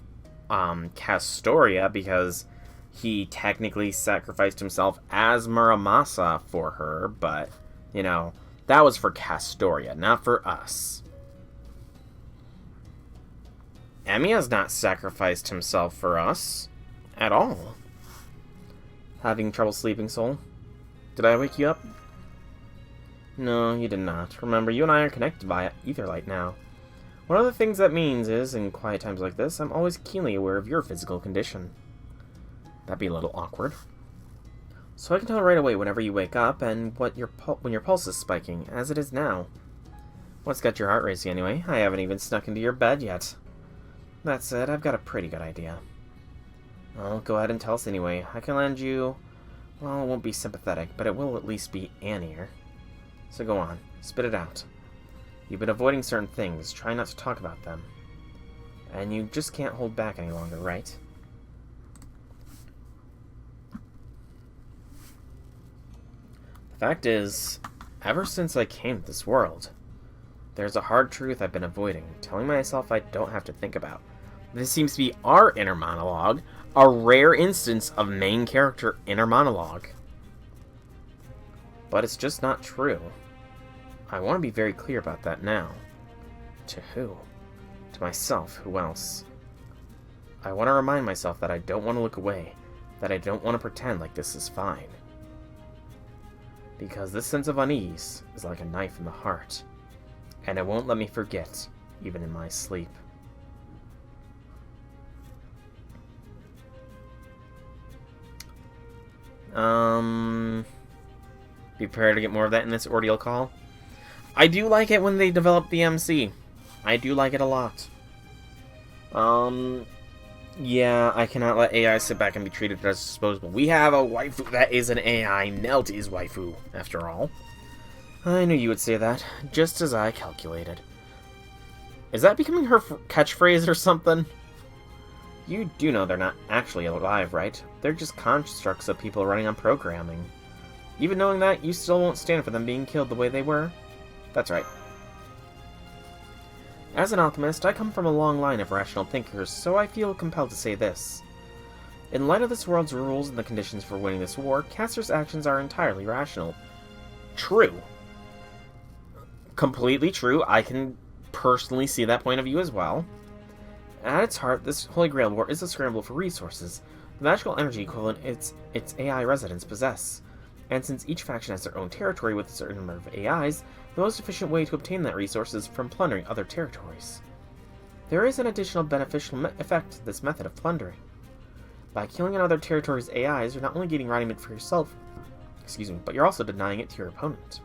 Castoria because he technically sacrificed himself as Muramasa for her, but, you know, that was for Castoria, not for us. Emiya's not sacrificed himself for us at all. Having trouble sleeping, Soul? Did I wake you up? No, you did not. Remember, you and I are connected via Etherlight now. One of the things that means is, in quiet times like this, I'm always keenly aware of your physical condition. That'd be a little awkward. So I can tell right away whenever you wake up and when your pulse is spiking, as it is now. What's got your heart racing anyway? I haven't even snuck into your bed yet. That said, I've got a pretty good idea. Well, go ahead and tell us anyway. I can lend you... Well, it won't be sympathetic, but it will at least be an-ear. So go on, spit it out. You've been avoiding certain things, try not to talk about them. And you just can't hold back any longer, right? The fact is, ever since I came to this world, there's a hard truth I've been avoiding, telling myself I don't have to think about. This seems to be our inner monologue, a rare instance of main character inner monologue. But it's just not true. I want to be very clear about that now. To who? To myself, who else? I want to remind myself that I don't want to look away, that I don't want to pretend like this is fine. Because this sense of unease is like a knife in the heart, and it won't let me forget, even in my sleep. Be prepared to get more of that in this ordeal call. I do like it when they develop the MC. I do like it a lot. Yeah, I cannot let AI sit back and be treated as disposable. We have a waifu that is an AI. Nelt is waifu, after all. I knew you would say that, just as I calculated. Is that becoming her catchphrase or something? You do know they're not actually alive, right? They're just constructs of people running on programming. Even knowing that, you still won't stand for them being killed the way they were? That's right. As an alchemist, I come from a long line of rational thinkers, so I feel compelled to say this. In light of this world's rules and the conditions for winning this war, Castor's actions are entirely rational. True. Completely true. I can personally see that point of view as well. At its heart, this Holy Grail War is a scramble for resources, the magical energy equivalent its AI residents possess. And since each faction has their own territory with a certain number of AIs, the most efficient way to obtain that resource is from plundering other territories. There is an additional beneficial effect to this method of plundering. By killing another territory's AIs, you're not only getting Rhymid for yourself, but you're also denying it to your opponent.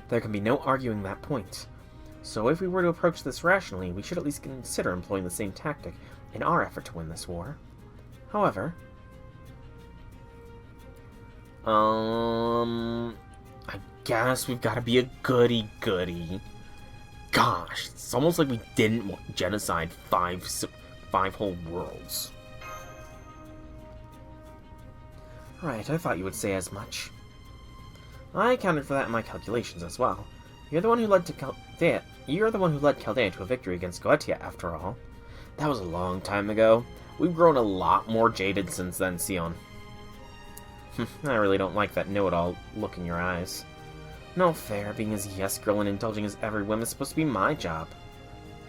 There can be no arguing that point. So if we were to approach this rationally, we should at least consider employing the same tactic in our effort to win this war. However, I guess we've got to be a goody-goody. Gosh, it's almost like we didn't genocide five whole worlds. Right, I thought you would say as much. I accounted for that in my calculations as well. You're the one who led Chaldea to a victory against Goetia, after all. That was a long time ago. We've grown a lot more jaded since then, Sion. I really don't like that know-it-all look in your eyes. No fair, being his yes girl and indulging his every whim is supposed to be my job.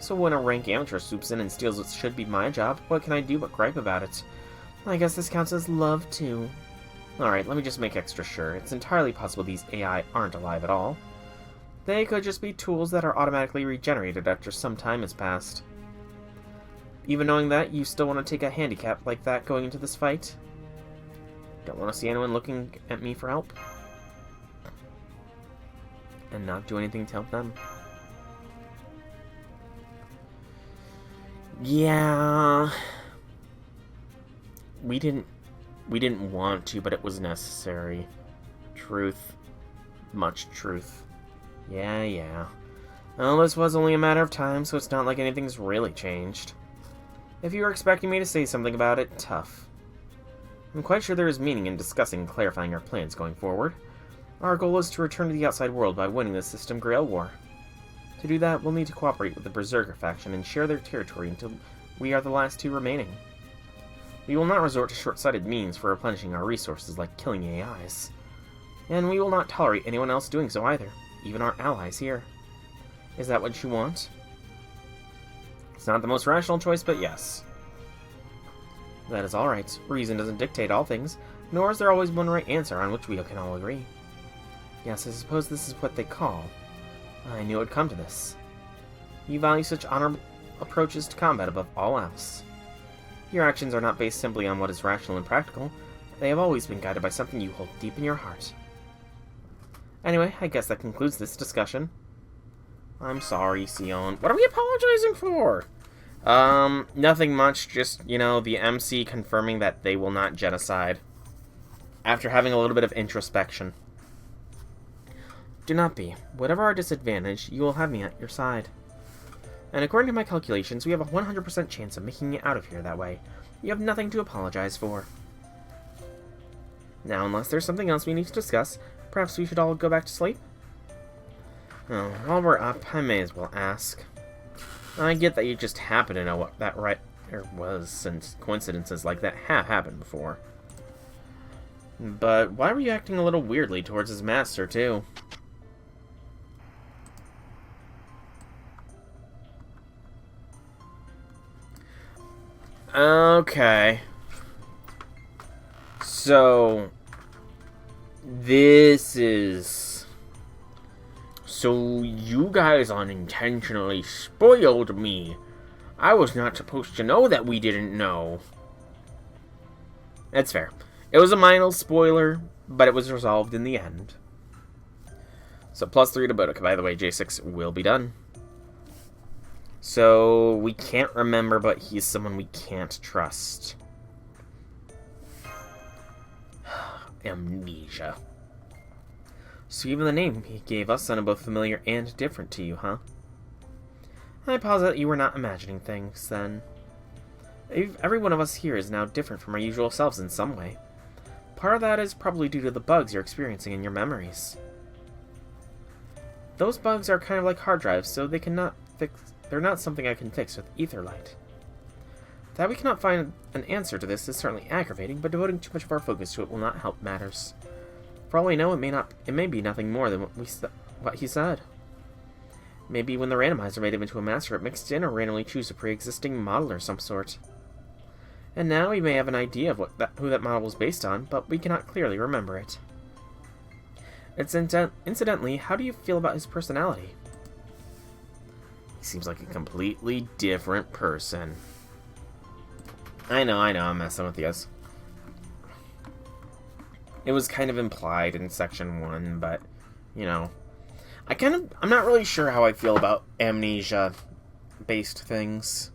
So when a rank amateur swoops in and steals what should be my job, what can I do but gripe about it? I guess this counts as love, too. Alright, let me just make extra sure. It's entirely possible these AI aren't alive at all. They could just be tools that are automatically regenerated after some time has passed. Even knowing that, you still want to take a handicap like that going into this fight? Don't want to see anyone looking at me for help? And not do anything to help them? Yeah... We didn't want to, but it was necessary. Truth. Much truth. Yeah. Well, this was only a matter of time, so it's not like anything's really changed. If you were expecting me to say something about it, tough. I'm quite sure there is meaning in discussing and clarifying our plans going forward. Our goal is to return to the outside world by winning the System Grail War. To do that, we'll need to cooperate with the Berserker faction and share their territory until we are the last two remaining. We will not resort to short-sighted means for replenishing our resources like killing AIs. And we will not tolerate anyone else doing so either, even our allies here. Is that what you want? It's not the most rational choice, but yes. That is alright. Reason doesn't dictate all things, nor is there always one right answer on which we can all agree. Yes, I suppose this is what they call. I knew it would come to this. You value such honorable approaches to combat above all else. Your actions are not based simply on what is rational and practical. They have always been guided by something you hold deep in your heart. Anyway, I guess that concludes this discussion. I'm sorry, Sion. What are we apologizing for? Nothing much. Just, the MC confirming that they will not genocide. After having a little bit of introspection. Do not be. Whatever our disadvantage, you will have me at your side. And according to my calculations, we have a 100% chance of making it out of here that way. You have nothing to apologize for. Now, unless there's something else we need to discuss, perhaps we should all go back to sleep? Oh, while we're up, I may as well ask. I get that you just happen to know what that there was, since coincidences like that have happened before. But why were you acting a little weirdly towards his master, too? Okay. So, this is... So, you guys unintentionally spoiled me. I was not supposed to know that we didn't know. That's fair. It was a minor spoiler, but it was resolved in the end. So, +3 to Boudica. By the way, J6 will be done. So, we can't remember, but he's someone we can't trust. Amnesia. So even the name he gave us sounded both familiar and different to you, huh? I posit that you were not imagining things, then. Every one of us here is now different from our usual selves in some way. Part of that is probably due to the bugs you're experiencing in your memories. Those bugs are kind of like hard drives, so they're not something I can fix with Etherlight. That we cannot find an answer to this is certainly aggravating, but devoting too much of our focus to it will not help matters. For all we know, it may be nothing more than what he said. Maybe when the randomizer made him into a master, it mixed in or randomly chose a pre-existing model or some sort. And now we may have an idea of who that model was based on, but we cannot clearly remember it. Incidentally, how do you feel about his personality? He seems like a completely different person. I know, I'm messing with you guys. It was kind of implied in Section 1, but, I'm not really sure how I feel about amnesia-based things.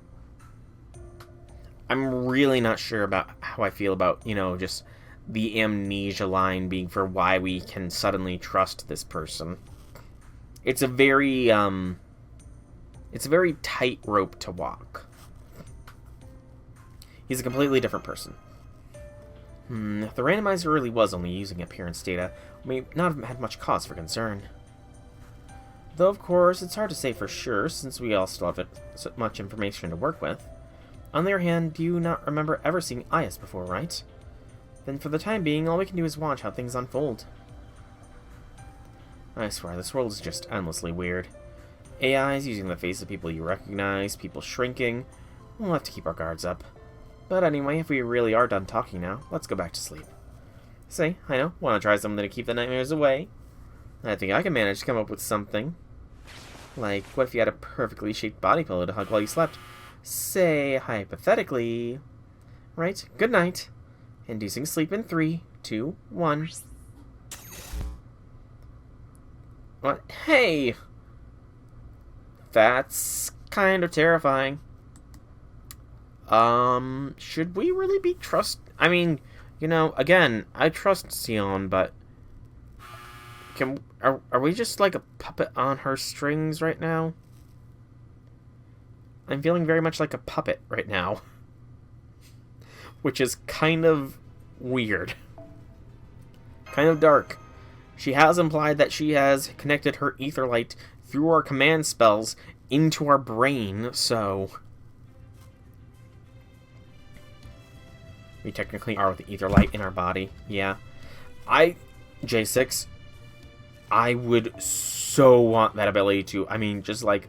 I'm really not sure about how I feel about, just the amnesia line being for why we can suddenly trust this person. It's a very tight rope to walk. He's a completely different person. If the randomizer really was only using appearance data, we may not have had much cause for concern. Though, of course, it's hard to say for sure, since we all still have so much information to work with. On the other hand, do you not remember ever seeing Ayas before, right? Then for the time being, all we can do is watch how things unfold. I swear, this world is just endlessly weird. AIs using the face of people you recognize, people shrinking. We'll have to keep our guards up. But anyway, if we really are done talking now, let's go back to sleep. Say, I know, want to try something to keep the nightmares away? I think I can manage to come up with something. Like, what if you had a perfectly shaped body pillow to hug while you slept? Say, hypothetically. Right, good night. Inducing sleep in 3, 2, 1. What? Hey! That's kind of terrifying. Should we really be I mean, you know, again, I trust Sion, but are we just like a puppet on her strings right now? I'm feeling very much like a puppet right now. Which is kind of weird. Kind of dark. She has implied that she has connected her ether light through our command spells into our brain, so we technically are with the ether light in our body. Yeah. J6, I would so want that ability to, I mean, just like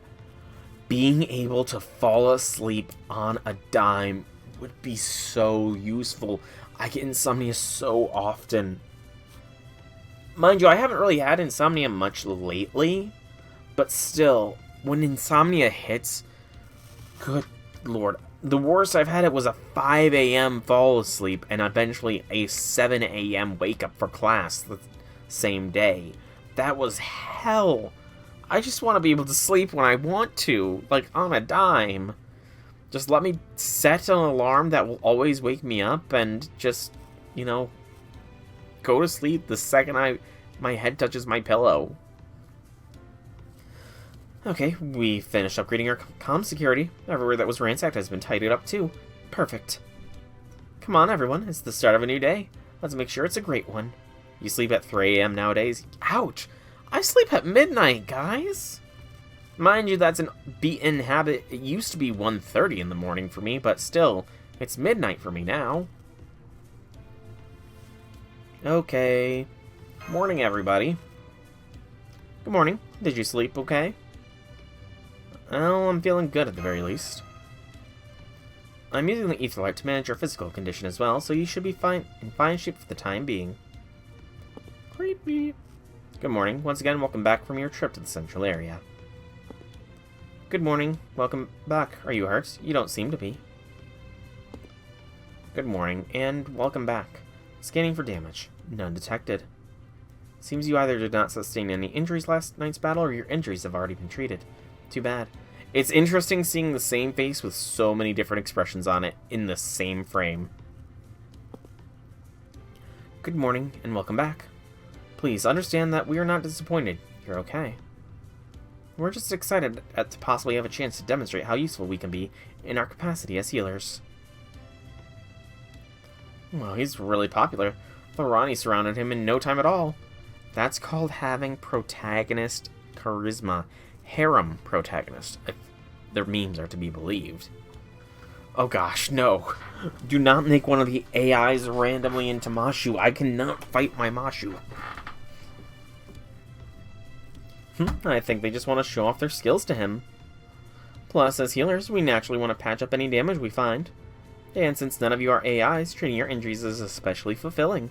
being able to fall asleep on a dime would be so useful. I get insomnia so often. Mind you, I haven't really had insomnia much lately, but still, when insomnia hits, good lord, the worst I've had it was a 5 a.m. fall asleep and eventually a 7 a.m. wake up for class the same day. That was hell. I just want to be able to sleep when I want to, like on a dime. Just let me set an alarm that will always wake me up and just, you know, go to sleep the second my head touches my pillow. Okay, we finished upgrading our comm security. Everywhere that was ransacked has been tidied up too. Perfect. Come on, everyone. It's the start of a new day. Let's make sure it's a great one. You sleep at 3 a.m. nowadays? Ouch! I sleep at midnight, guys! Mind you, that's an beaten habit. It used to be 1:30 in the morning for me, but still, it's midnight for me now. Okay. Morning, everybody. Good morning. Did you sleep okay? Well, I'm feeling good at the very least. I'm using the ether light to manage your physical condition as well, so you should be in fine shape for the time being. Creepy. Good morning. Once again, welcome back from your trip to the central area. Good morning. Welcome back. Are you hurt? You don't seem to be. Good morning, and welcome back. Scanning for damage. None detected. Seems you either did not sustain any injuries last night's battle, or your injuries have already been treated. Too bad. It's interesting seeing the same face with so many different expressions on it in the same frame. Good morning, and welcome back. Please understand that we are not disappointed. You're okay. We're just excited to possibly have a chance to demonstrate how useful we can be in our capacity as healers. Well, he's really popular. The Ronnie surrounded him in no time at all. That's called having protagonist charisma. Harem protagonist, if their memes are to be believed. Oh gosh, no. Do not make one of the AIs randomly into Mashu. I cannot fight my Mashu. I think they just want to show off their skills to him. Plus, as healers, we naturally want to patch up any damage we find. And since none of you are AIs, treating your injuries is especially fulfilling.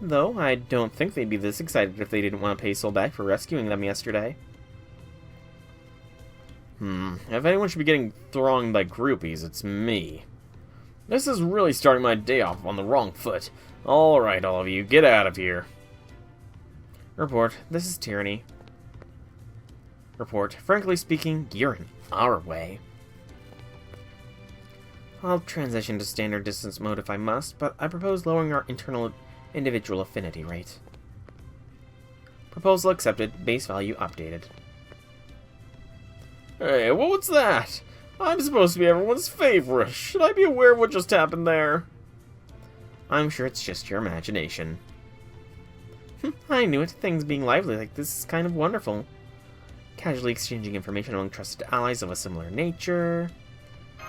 Though, I don't think they'd be this excited if they didn't want to pay Soul back for rescuing them yesterday. If anyone should be getting thronged by groupies, it's me. This is really starting my day off on the wrong foot. Alright, all of you, get out of here. Report, this is Tyranny. Report, frankly speaking, you're in our way. I'll transition to standard distance mode if I must, but I propose lowering our internal individual affinity rate. Proposal accepted, base value updated. Hey, what's that? I'm supposed to be everyone's favorite. Should I be aware of what just happened there? I'm sure it's just your imagination. I knew it. Things being lively like this is kind of wonderful. Casually exchanging information among trusted allies of a similar nature.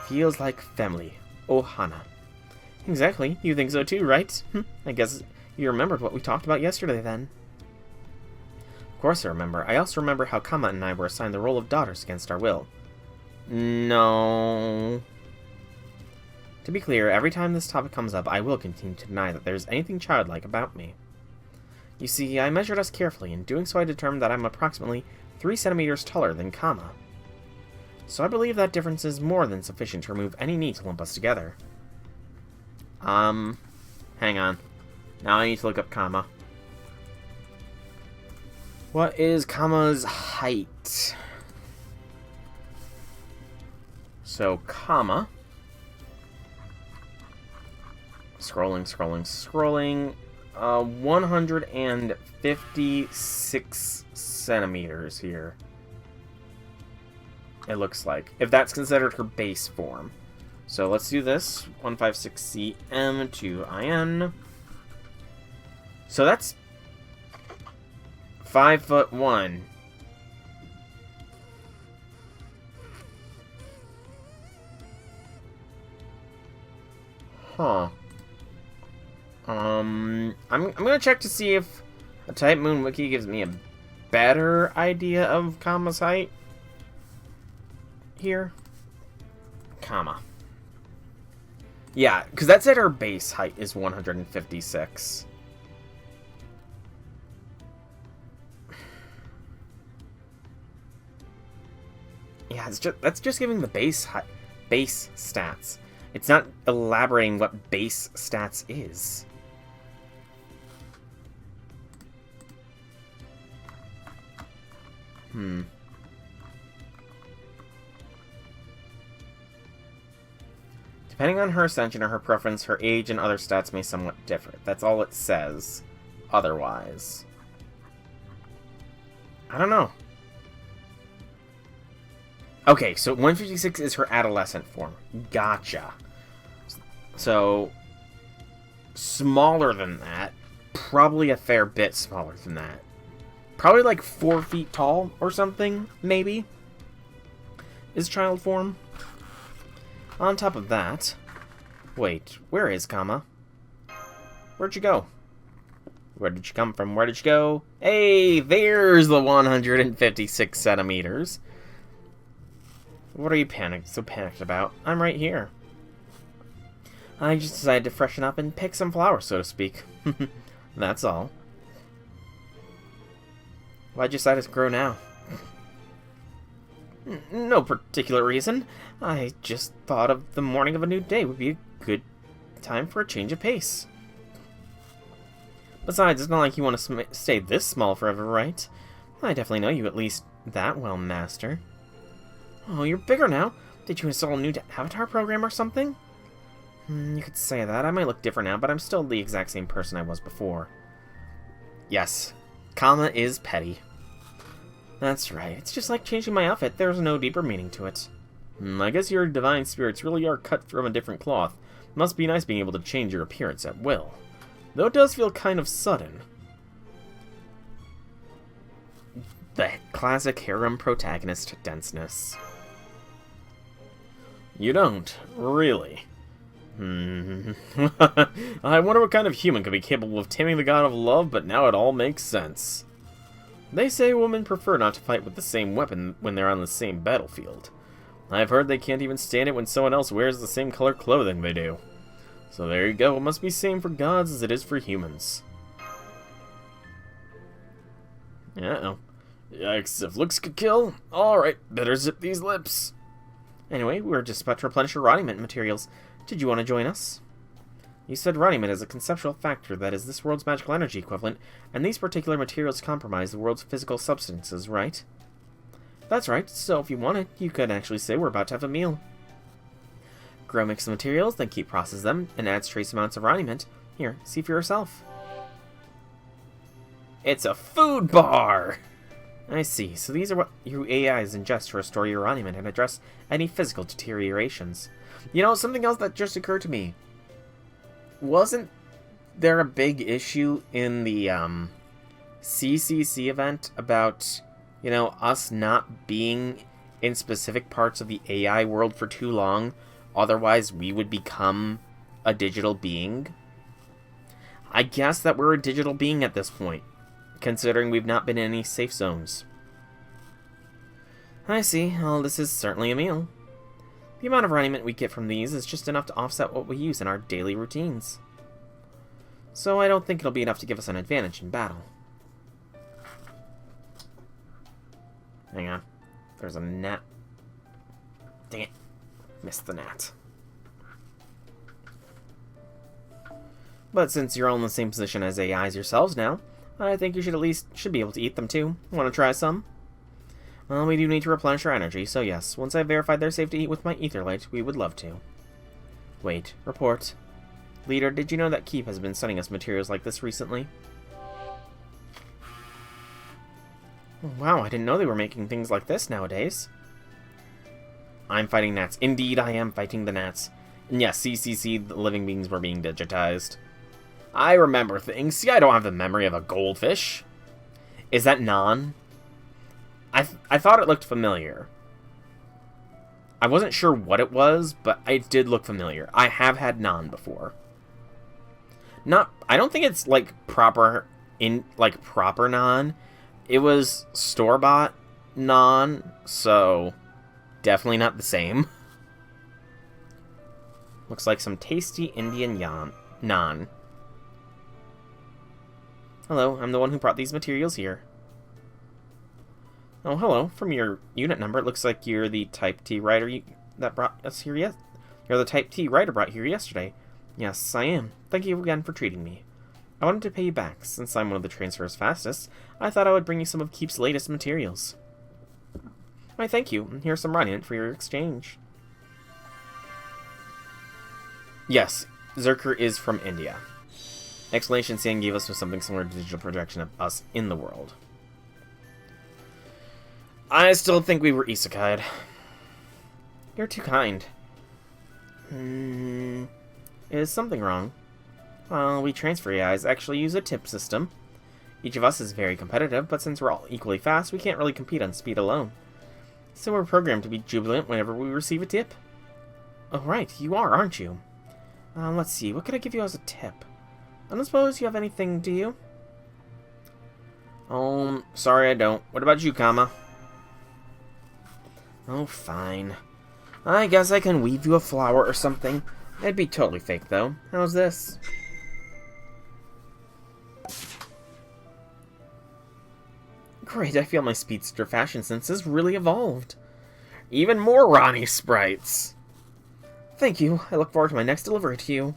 Feels like family. Ohana. Exactly. You think so too, right? I guess you remembered what we talked about yesterday, then. Of course I remember. I also remember how Kama and I were assigned the role of daughters against our will. No. To be clear, every time this topic comes up, I will continue to deny that there's anything childlike about me. You see, I measured us carefully. In doing so, I determined that I'm approximately 3 centimeters taller than Kama. So I believe that difference is more than sufficient to remove any need to lump us together. Hang on. Now I need to look up Kama. What is Kama's height? So, Kama. Scrolling. 156 centimeters here. It looks like. If that's considered her base form. So let's do this. 156cm to IN. So that's 5'1". Huh. I'm gonna check to see if a Type Moon Wiki gives me a better idea of Kama's height. Here. Kama. Yeah, because that's at her base height is 156. Yeah, that's just giving the base stats. It's not elaborating what base stats is. Depending on her ascension or her preference, her age and other stats may somewhat differ. That's all it says. Otherwise. I don't know. Okay, so 156 is her adolescent form. Gotcha. So, smaller than that. Probably a fair bit smaller than that. Probably like 4 feet tall or something, maybe. Is child form. On top of that... Wait, where is Kama? Where'd you go? Where did you come from? Where did you go? Hey, there's the 156 centimeters. What are you so panicked about? I'm right here. I just decided to freshen up and pick some flowers, so to speak. That's all. Why'd you decide to grow now? No particular reason. I just thought of the morning of a new day would be a good time for a change of pace. Besides, it's not like you want to stay this small forever, right? I definitely know you at least that well, Master. Oh, you're bigger now. Did you install a new avatar program or something? You could say that. I might look different now, but I'm still the exact same person I was before. Yes, Kama is petty. That's right. It's just like changing my outfit. There's no deeper meaning to it. I guess your divine spirits really are cut from a different cloth. Must be nice being able to change your appearance at will. Though it does feel kind of sudden. The classic harem protagonist denseness. You don't, really. I wonder what kind of human could be capable of taming the god of love, but now it all makes sense. They say women prefer not to fight with the same weapon when they're on the same battlefield. I've heard they can't even stand it when someone else wears the same color clothing they do. So there you go, it must be the same for gods as it is for humans. Uh-oh. Yikes, if looks could kill, alright, better zip these lips. Anyway, we're just about to replenish our Roniment materials. Did you want to join us? You said Roniment is a conceptual factor that is this world's magical energy equivalent, and these particular materials comprise the world's physical substances, right? That's right, so if you wanted, you could actually say we're about to have a meal. Grow mix the materials, then keep process them, and adds trace amounts of Roniment. Here, see for yourself. It's a food bar! I see, so these are what your AIs ingest to restore your Roniment and address any physical deteriorations. You know, something else that just occurred to me. Wasn't there a big issue in the CCC event about, you know, us not being in specific parts of the AI world for too long? Otherwise, we would become a digital being? I guess that we're a digital being at this point, considering we've not been in any safe zones. I see. Well, this is certainly a meal. The amount of raiment we get from these is just enough to offset what we use in our daily routines. So I don't think it'll be enough to give us an advantage in battle. Hang on. There's a gnat. Dang it. Missed the gnat. But since you're all in the same position as AIs yourselves now, I think you should be able to eat them too. Want to try some? Well, we do need to replenish our energy, so yes, once I've verified they're safe to eat with my etherlight, we would love to. Wait, report. Leader, did you know that Keep has been sending us materials like this recently? Wow, I didn't know they were making things like this nowadays. I'm fighting gnats. Indeed, I am fighting the gnats. And yes, CCC, the living beings were being digitized. I remember things. See, I don't have the memory of a goldfish. Is that Nan? I thought it looked familiar. I wasn't sure what it was, but it did look familiar. I have had Nan before. I don't think it's like proper Nan. It was store-bought Nan, so definitely not the same. Looks like some tasty Indian naan. Hello, I'm the one who brought these materials here. Oh, hello. From your unit number, it looks like you're the Type T rider that brought us here You're the Type T rider brought here yesterday. Yes, I am. Thank you again for treating me. I wanted to pay you back. Since I'm one of the transfer's fastest, I thought I would bring you some of Keep's latest materials. Why, thank you. Here's some raiment for your exchange. Yes, Zerker is from India. Explanation San gave us was something similar to digital projection of us in the world. I still think we were isekai'd. You're too kind. Is something wrong? Well, we transfer AIs actually use a tip system. Each of us is very competitive, but since we're all equally fast, we can't really compete on speed alone. So we're programmed to be jubilant whenever we receive a tip. Oh, right, you are, aren't you? Let's see, what could I give you as a tip? I don't suppose you have anything, do you? Oh, sorry I don't. What about you, Kama? Oh, fine. I guess I can weave you a flower or something. It'd be totally fake, though. How's this? Great, I feel my speedster fashion sense has really evolved. Even more Ronnie sprites. Thank you. I look forward to my next delivery to you.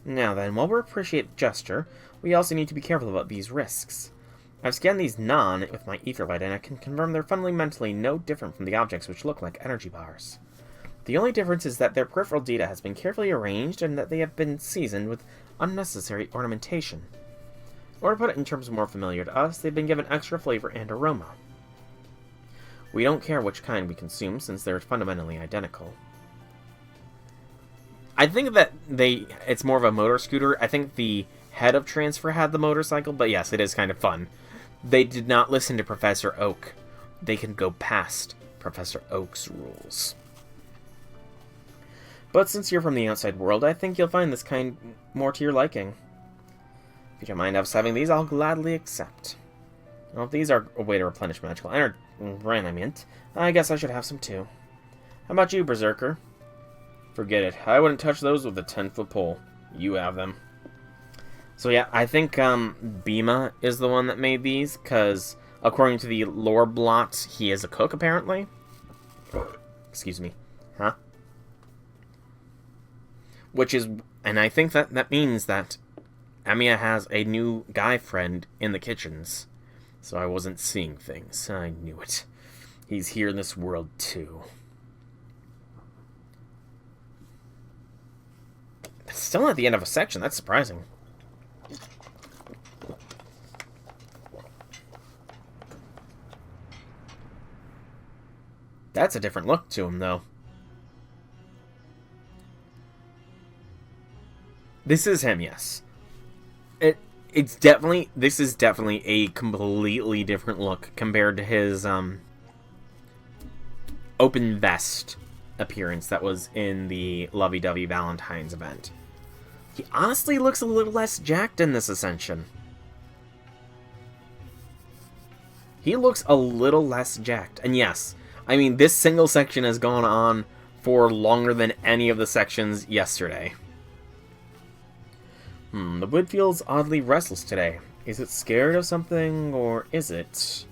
Now then, while we appreciate the gesture, we also need to be careful about these risks. I've scanned these Nan with my etherlight, and I can confirm they're fundamentally no different from the objects which look like energy bars. The only difference is that their peripheral data has been carefully arranged and that they have been seasoned with unnecessary ornamentation. Or to put it in terms more familiar to us, they've been given extra flavor and aroma. We don't care which kind we consume, since they're fundamentally identical. I think that it's more of a motor scooter. I think the head of Transfer had the motorcycle, but yes, it is kind of fun. They did not listen to Professor Oak. They can go past Professor Oak's rules. But since you're from the outside world, I think you'll find this kind more to your liking. If you don't mind us having these, I'll gladly accept. Well, if these are a way to replenish magical raiment, I guess I should have some too. How about you, Berserker? Forget it. I wouldn't touch those with a 10-foot pole. You have them. So yeah, I think Bhima is the one that made these, because according to the lore blot, he is a cook, apparently. Excuse me. Huh? Which is, and I think that means that Amiya has a new guy friend in the kitchens. So I wasn't seeing things. I knew it. He's here in this world, too. Still at the end of a section. That's surprising. That's a different look to him, though. This is him, yes. This is definitely a completely different look compared to his open vest appearance that was in the Lovey-Dovey Valentine's event. He honestly looks a little less jacked in this Ascension. He looks a little less jacked. And yes, I mean, this single section has gone on for longer than any of the sections yesterday. The wood feels oddly restless today. Is it scared of something, or is it?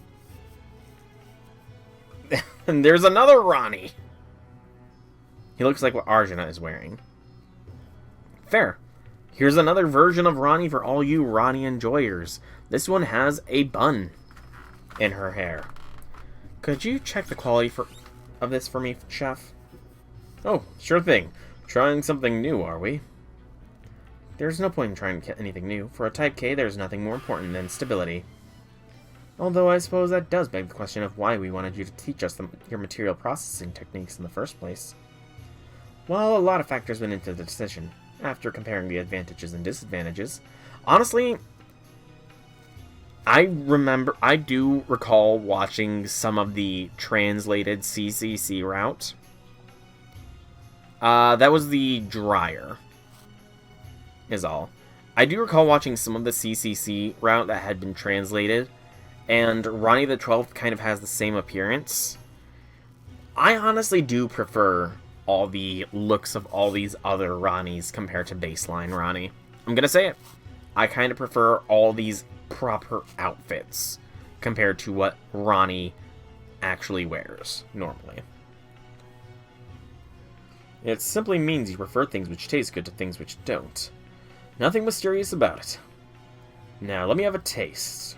And there's another Ronnie! He looks like what Arjuna is wearing. Fair. Here's another version of Ronnie for all you Ronnie enjoyers. This one has a bun in her hair. Could you check the quality of this for me, Chef? Oh, sure thing. Trying something new, are we? There's no point in trying anything new. For a Type K, there's nothing more important than stability. Although I suppose that does beg the question of why we wanted you to teach us your material processing techniques in the first place. Well, a lot of factors went into the decision. After comparing the advantages and disadvantages, honestly, I do recall watching some of the translated CCC route. That was the dryer, is all. I do recall watching some of the CCC route that had been translated, and Ronnie the 12th kind of has the same appearance. I honestly do prefer all the looks of all these other Ronnies compared to baseline Ronnie. I'm gonna say it. I kind of prefer all these proper outfits compared to what Ronnie actually wears normally. It simply means you prefer things which taste good to things which don't. Nothing mysterious about it. Now, let me have a taste.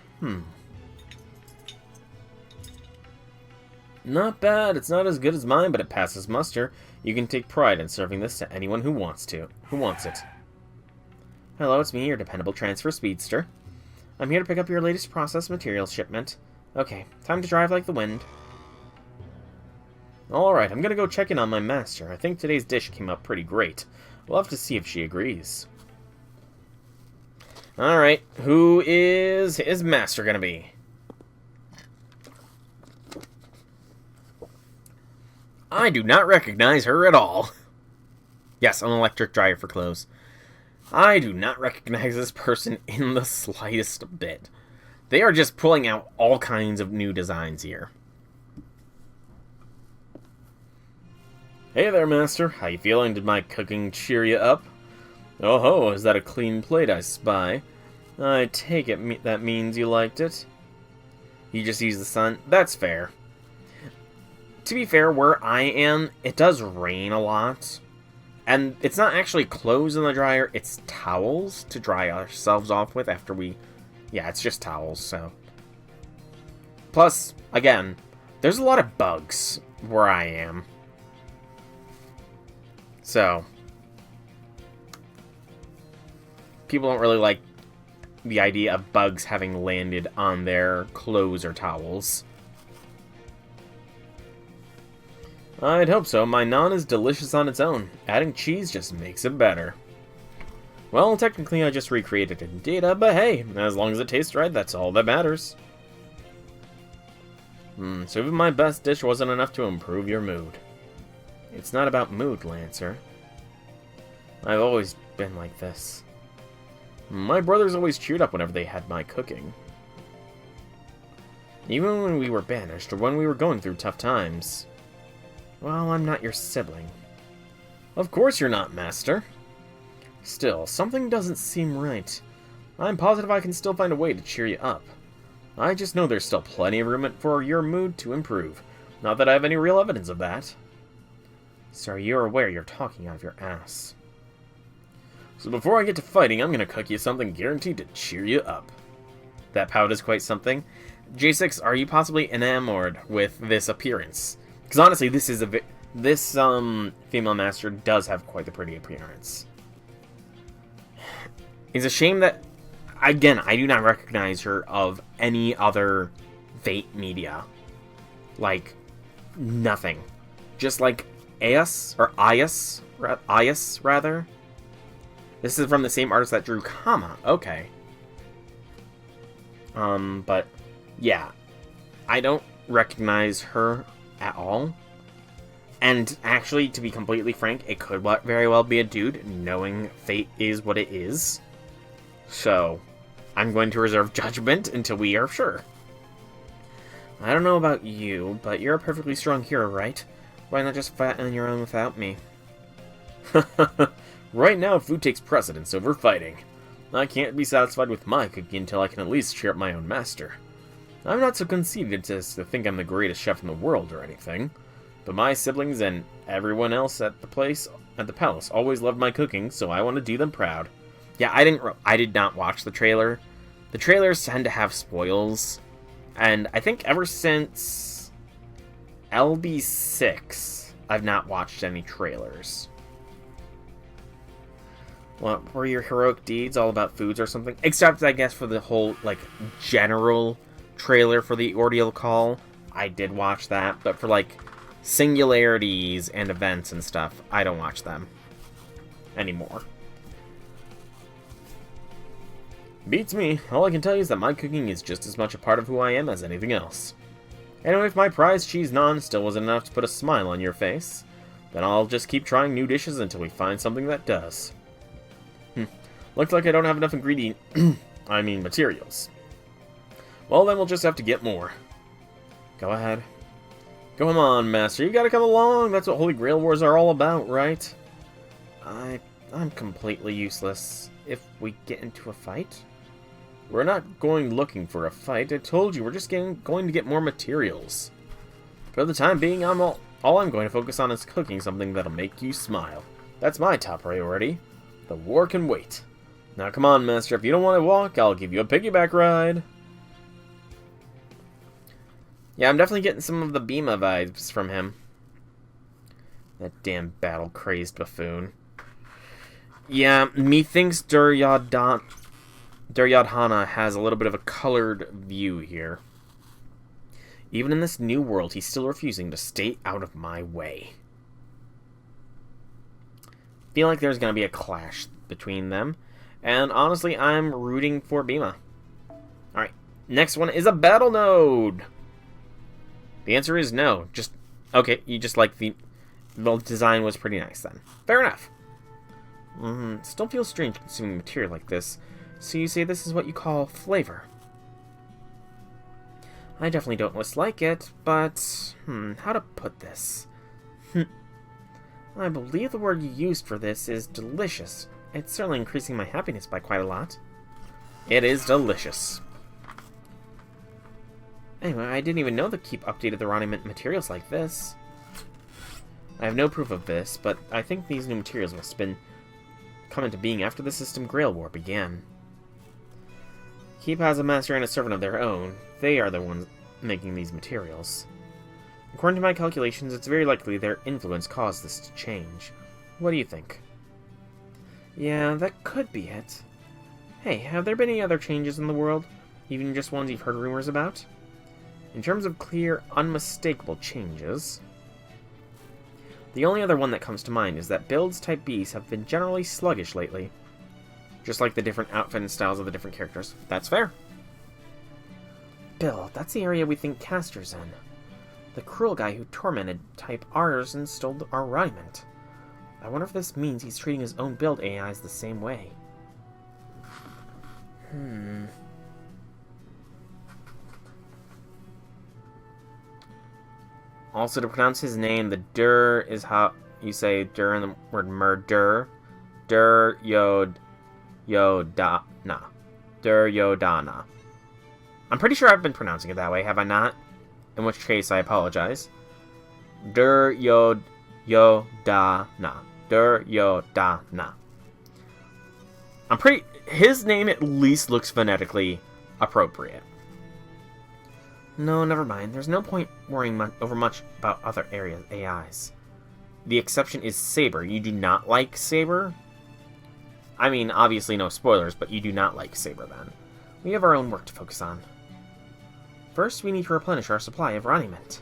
Not bad. It's not as good as mine, but it passes muster. You can take pride in serving this to anyone who wants it. Hello, it's me, your dependable transfer speedster. I'm here to pick up your latest processed materials shipment. Okay, time to drive like the wind. Alright, I'm gonna go check in on my master. I think today's dish came up pretty great. We'll have to see if she agrees. Alright, who is his master gonna be? I do not recognize her at all. Yes, an electric dryer for clothes. I do not recognize this person in the slightest bit. They are just pulling out all kinds of new designs here. Hey there, Master. How you feeling? Did my cooking cheer you up? Oh ho, is that a clean plate I spy? I take it that means you liked it. You just use the sun? That's fair. To be fair, where I am, it does rain a lot. And it's not actually clothes in the dryer, it's towels to dry ourselves off with after we... Yeah, it's just towels, so... Plus, again, there's a lot of bugs where I am. So... people don't really like the idea of bugs having landed on their clothes or towels. I'd hope so. My naan is delicious on its own. Adding cheese just makes it better. Well, technically I just recreated it in data, but hey, as long as it tastes right, that's all that matters. So even my best dish wasn't enough to improve your mood. It's not about mood, Lancer. I've always been like this. My brothers always cheered up whenever they had my cooking. Even when we were banished, or when we were going through tough times. Well, I'm not your sibling. Of course you're not, Master. Still, something doesn't seem right. I'm positive I can still find a way to cheer you up. I just know there's still plenty of room for your mood to improve. Not that I have any real evidence of that. Sir, you're aware you're talking out of your ass. So before I get to fighting, I'm gonna cook you something guaranteed to cheer you up. That pout is quite something. J6, are you possibly enamored with this appearance? Because honestly, this female master does have quite the pretty appearance. It's a shame that, again, I do not recognize her of any other Fate media. Like, nothing. Just like Ias, rather. This is from the same artist that drew Kama. Okay. But, yeah. I don't recognize her at all. And actually, to be completely frank, it could very well be a dude, knowing fate is what it is. So, I'm going to reserve judgment until we are sure. I don't know about you, but you're a perfectly strong hero, right? Why not just fight on your own without me? Right now, food takes precedence over fighting. I can't be satisfied with my cooking until I can at least cheer up my own master. I'm not so conceited as to think I'm the greatest chef in the world or anything, but my siblings and everyone else at the palace always loved my cooking, so I want to do them proud. Yeah, I did not watch the trailer. The trailers tend to have spoils, and I think ever since LB6, I've not watched any trailers. What were your heroic deeds all about foods or something? Except, I guess, for the whole, like, general trailer for the Ordeal Call. I did watch that, but for, like, singularities and events and stuff, I don't watch them anymore. Beats me. All I can tell you is that my cooking is just as much a part of who I am as anything else. Anyway, if my prize cheese naan still wasn't enough to put a smile on your face, then I'll just keep trying new dishes until we find something that does. Looks like I don't have enough materials. Well, then we'll just have to get more. Go ahead. Come on, Master, you gotta come along. That's what Holy Grail Wars are all about, right? I'm completely useless. If we get into a fight? We're not going looking for a fight. I told you, we're just going to get more materials. For the time being, all I'm going to focus on is cooking something that'll make you smile. That's my top priority. The war can wait. Now come on, Master, if you don't want to walk, I'll give you a piggyback ride. Yeah, I'm definitely getting some of the Bhima vibes from him. That damn battle-crazed buffoon. Yeah, methinks Duryodhana has a little bit of a colored view here. Even in this new world, he's still refusing to stay out of my way. Feel like there's going to be a clash between them. And honestly, I'm rooting for Bhima. Alright, next one is a battle node. The answer is no. Okay, you just like the design was pretty nice then. Fair enough. Still feels strange consuming material like this. So you say this is what you call flavor. I definitely don't dislike it, but how to put this? I believe the word you used for this is delicious. It's certainly increasing my happiness by quite a lot. It is delicious. Anyway, I didn't even know that Keep updated the Ronnie materials like this. I have no proof of this, but I think these new materials must have been come into being after the System Grail War began. Keep has a master and a servant of their own. They are the ones making these materials. According to my calculations, it's very likely their influence caused this to change. What do you think? Yeah, that could be it. Hey, have there been any other changes in the world? Even just ones you've heard rumors about? In terms of clear, unmistakable changes, the only other one that comes to mind is that builds Type Bs have been generally sluggish lately. Just like the different outfit and styles of the different characters. That's fair. Bill, that's the area we think Castor's in. The cruel guy who tormented Type R's and stole our raiment. I wonder if this means he's treating his own build AIs the same way. Also, to pronounce his name, the dur is how you say dur in the word murder. Duryodhana. Duryodhana. I'm pretty sure I've been pronouncing it that way, have I not? In which case, I apologize. Duryodhana. Duryodhana. His name at least looks phonetically appropriate. No, never mind. There's no point worrying over much about other AIs. The exception is Saber. You do not like Saber? I mean, obviously no spoilers, but you do not like Saber then. We have our own work to focus on. First, we need to replenish our supply of raiment.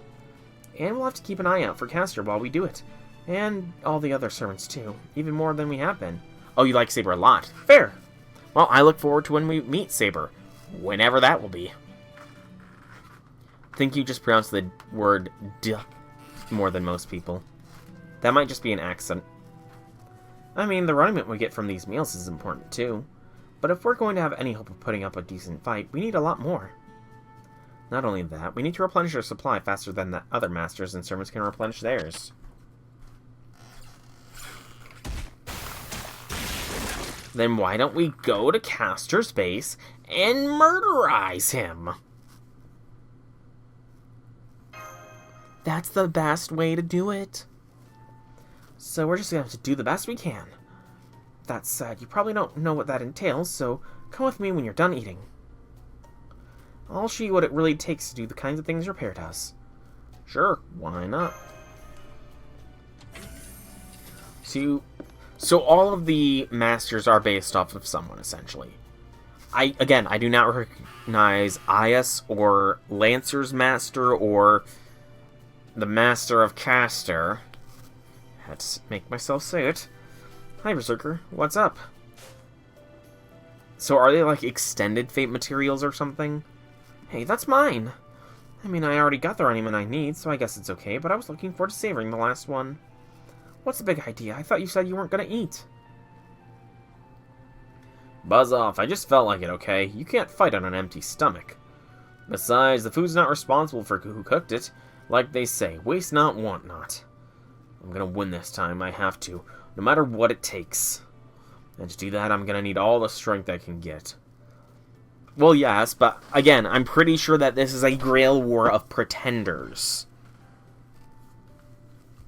And we'll have to keep an eye out for Castor while we do it. And all the other servants too, even more than we have been. Oh, you like Saber a lot. Fair. Well, I look forward to when we meet Saber. Whenever that will be. I think you just pronounced the word "d" more than most people. That might just be an accident. I mean, the runniment we get from these meals is important too. But if we're going to have any hope of putting up a decent fight, we need a lot more. Not only that, we need to replenish our supply faster than the other masters and servants can replenish theirs. Then why don't we go to Castor's base and murderize him? That's the best way to do it. So we're just going to have to do the best we can. That said, you probably don't know what that entails, so come with me when you're done eating. I'll show you what it really takes to do the kinds of things your pair does. Sure, why not? So all of the masters are based off of someone, essentially. I do not recognize Ias or Lancer's master or the master of Castor. Had to make myself say it. Hi, Berserker. What's up? So are they like extended fate materials or something? Hey, that's mine. I mean, I already got the runniment I need, so I guess it's okay, but I was looking forward to savoring the last one. What's the big idea? I thought you said you weren't gonna eat. Buzz off. I just felt like it, okay? You can't fight on an empty stomach. Besides, the food's not responsible for who cooked it. Like they say, waste not, want not. I'm gonna win this time. I have to. No matter what it takes. And to do that, I'm gonna need all the strength I can get. Well, yes, but again, I'm pretty sure that this is a Grail War of pretenders.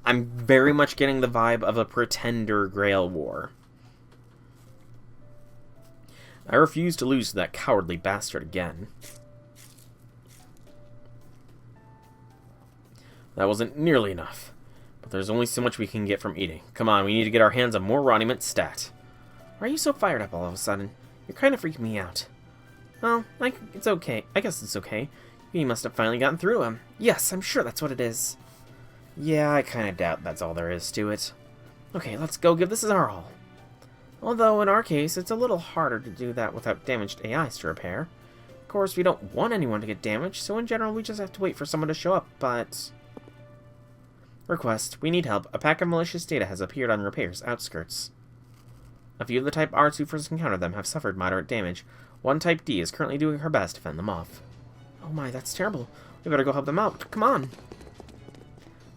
I'm very much getting the vibe of a pretender Grail War. I refuse to lose to that cowardly bastard again. That wasn't nearly enough. But there's only so much we can get from eating. Come on, we need to get our hands on more runniment stat. Why are you so fired up all of a sudden? You're kind of freaking me out. Well, it's okay. I guess it's okay. You must have finally gotten through him. Yes, I'm sure that's what it is. Yeah, I kind of doubt that's all there is to it. Okay, let's go give this our all. Although, in our case, it's a little harder to do that without damaged AIs to repair. Of course, we don't want anyone to get damaged, so in general, we just have to wait for someone to show up, but... Request. We need help. A pack of malicious data has appeared on Repair's outskirts. A few of the Type Rs who first encountered them have suffered moderate damage. One Type D is currently doing her best to fend them off. Oh my, that's terrible. We better go help them out. Come on.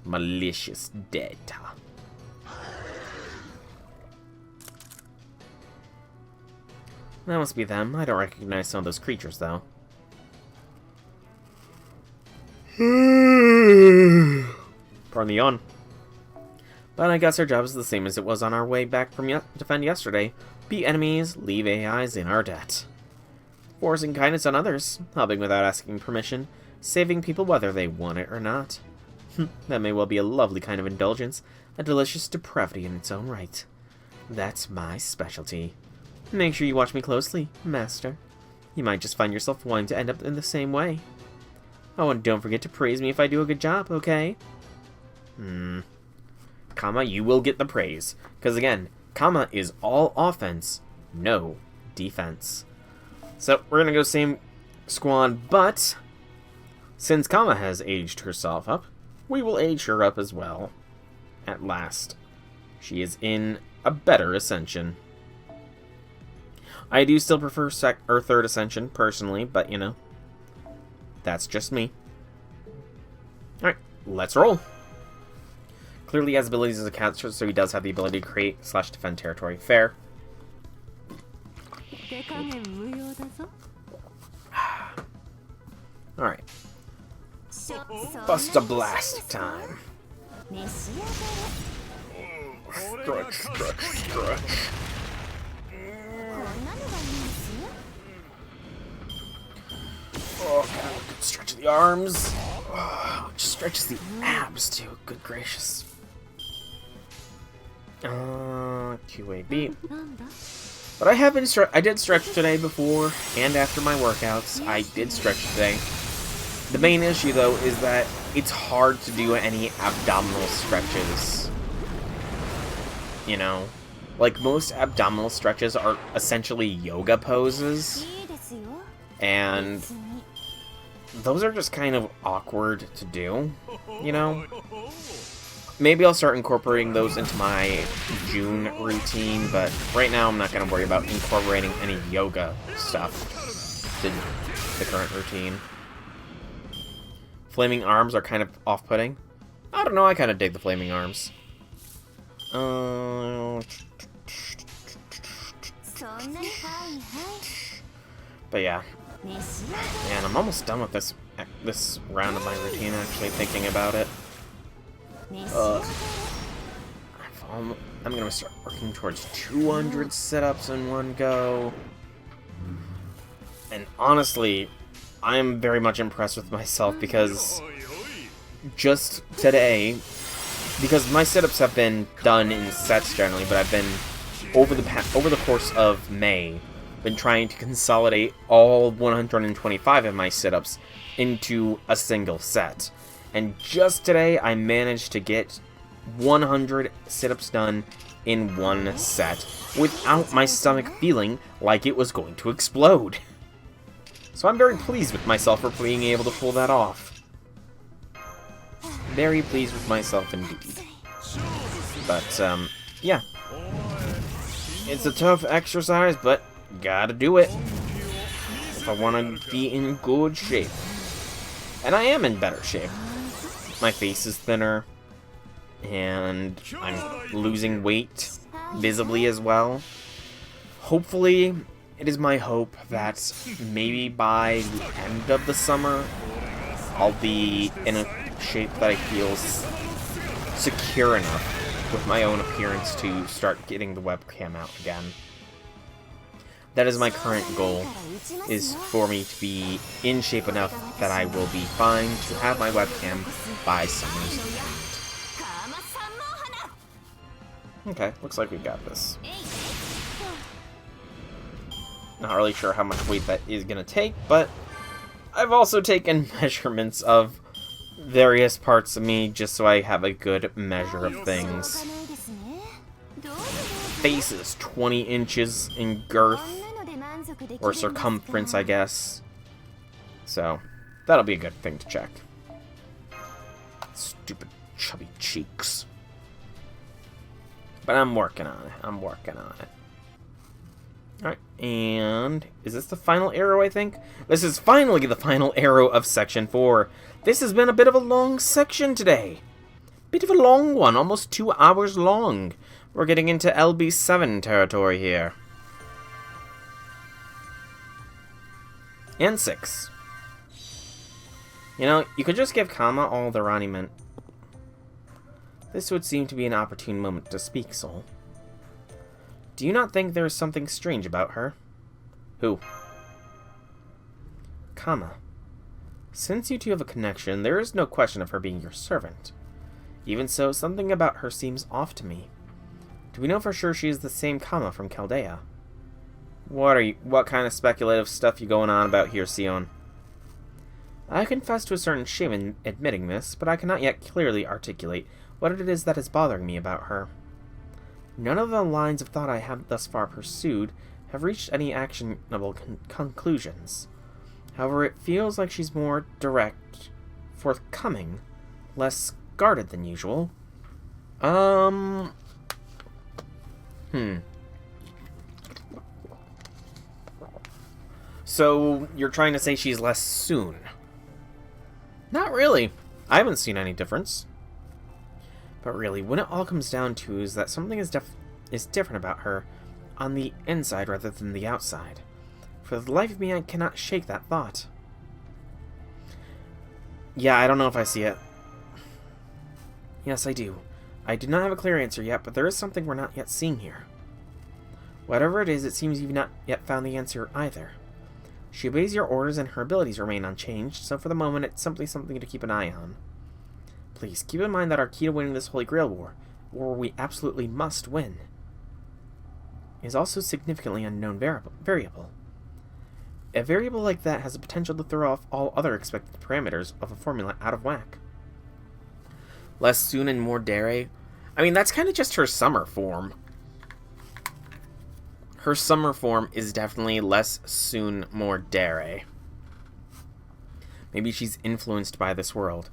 Malicious data. That must be them. I don't recognize some of those creatures, though. Pardon the yawn. But I guess our job is the same as it was on our way back from defend yesterday. Beat enemies, leave AIs in our debt. Forcing kindness on others, helping without asking permission, saving people whether they want it or not. That may well be a lovely kind of indulgence, a delicious depravity in its own right. That's my specialty. Make sure you watch me closely, Master. You might just find yourself wanting to end up in the same way. Oh, and don't forget to praise me if I do a good job, okay? Kama, you will get the praise. Because again, Kama is all offense, no defense. So, we're gonna go same squad, but since Kama has aged herself up, we will age her up as well. At last. She is in a better ascension. I do still prefer third ascension, personally, but, you know, that's just me. Alright, let's roll. Clearly he has abilities as a caster, so he does have the ability to create / defend territory. Fair. Alright. Bust a blast time. Stretch, stretch, stretch. Oh, stretch the arms. Oh, just stretches the abs too. Good gracious. QAB. But I did stretch today before and after my workouts. I did stretch today. The main issue though is that it's hard to do any abdominal stretches. You know, like most abdominal stretches are essentially yoga poses. And those are just kind of awkward to do, you know? Maybe I'll start incorporating those into my June routine, but right now I'm not going to worry about incorporating any yoga stuff to the current routine. Flaming arms are kind of off-putting. I don't know, I kind of dig the flaming arms. But yeah. Man, I'm almost done with this round of my routine, actually, thinking about it. I'm gonna start working towards 200 sit-ups in one go. And honestly, I'm very much impressed with myself because just today, because my sit-ups have been done in sets generally, but I've been over the course of May been trying to consolidate all 125 of my sit-ups into a single set. And just today, I managed to get 100 sit-ups done in one set without my stomach feeling like it was going to explode. So I'm very pleased with myself for being able to pull that off. Very pleased with myself indeed. But, yeah. It's a tough exercise, but gotta do it if I want to be in good shape. And I am in better shape. My face is thinner, and I'm losing weight visibly as well. Hopefully, it is my hope that maybe by the end of the summer, I'll be in a shape that I feel secure enough with my own appearance to start getting the webcam out again. That is my current goal, is for me to be in shape enough that I will be fine to have my webcam by summer's end. Okay, looks like we've got this. Not really sure how much weight that is going to take, but I've also taken measurements of various parts of me just so I have a good measure of things. Face is 20 inches in girth, or circumference, I guess. So, that'll be a good thing to check. Stupid chubby cheeks. But I'm working on it. I'm working on it. Alright, and is this the final arrow, I think? This is finally the final arrow of Section 4. This has been a bit of a long section today. Bit of a long one, almost 2 hours long. We're getting into LB7 territory here. And 6. You know, you could just give Kama all the Rani meant. This would seem to be an opportune moment to speak, Soul. Do you not think there is something strange about her? Who? Kama. Since you two have a connection, there is no question of her being your servant. Even so, something about her seems off to me. Do we know for sure she is the same Kama from Chaldea? What kind of speculative stuff you going on about here, Sion? I confess to a certain shame in admitting this, but I cannot yet clearly articulate what it is that is bothering me about her. None of the lines of thought I have thus far pursued have reached any actionable conclusions. However, it feels like she's more direct, forthcoming, less guarded than usual. So, you're trying to say she's less soon? Not really. I haven't seen any difference. But really, when it all comes down to is that something is different about her on the inside rather than the outside. For the life of me, I cannot shake that thought. Yeah, I don't know if I see it. Yes, I do. I do not have a clear answer yet, but there is something we're not yet seeing here. Whatever it is, it seems you've not yet found the answer either. She obeys your orders and her abilities remain unchanged, so for the moment it's simply something to keep an eye on. Please, keep in mind that our key to winning this Holy Grail war we absolutely must win, is also significantly unknown variable. A variable like that has the potential to throw off all other expected parameters of a formula out of whack. Less soon and more dare? I mean, that's kind of just her summer form. Her summer form is definitely less soon, more dare. Maybe she's influenced by this world.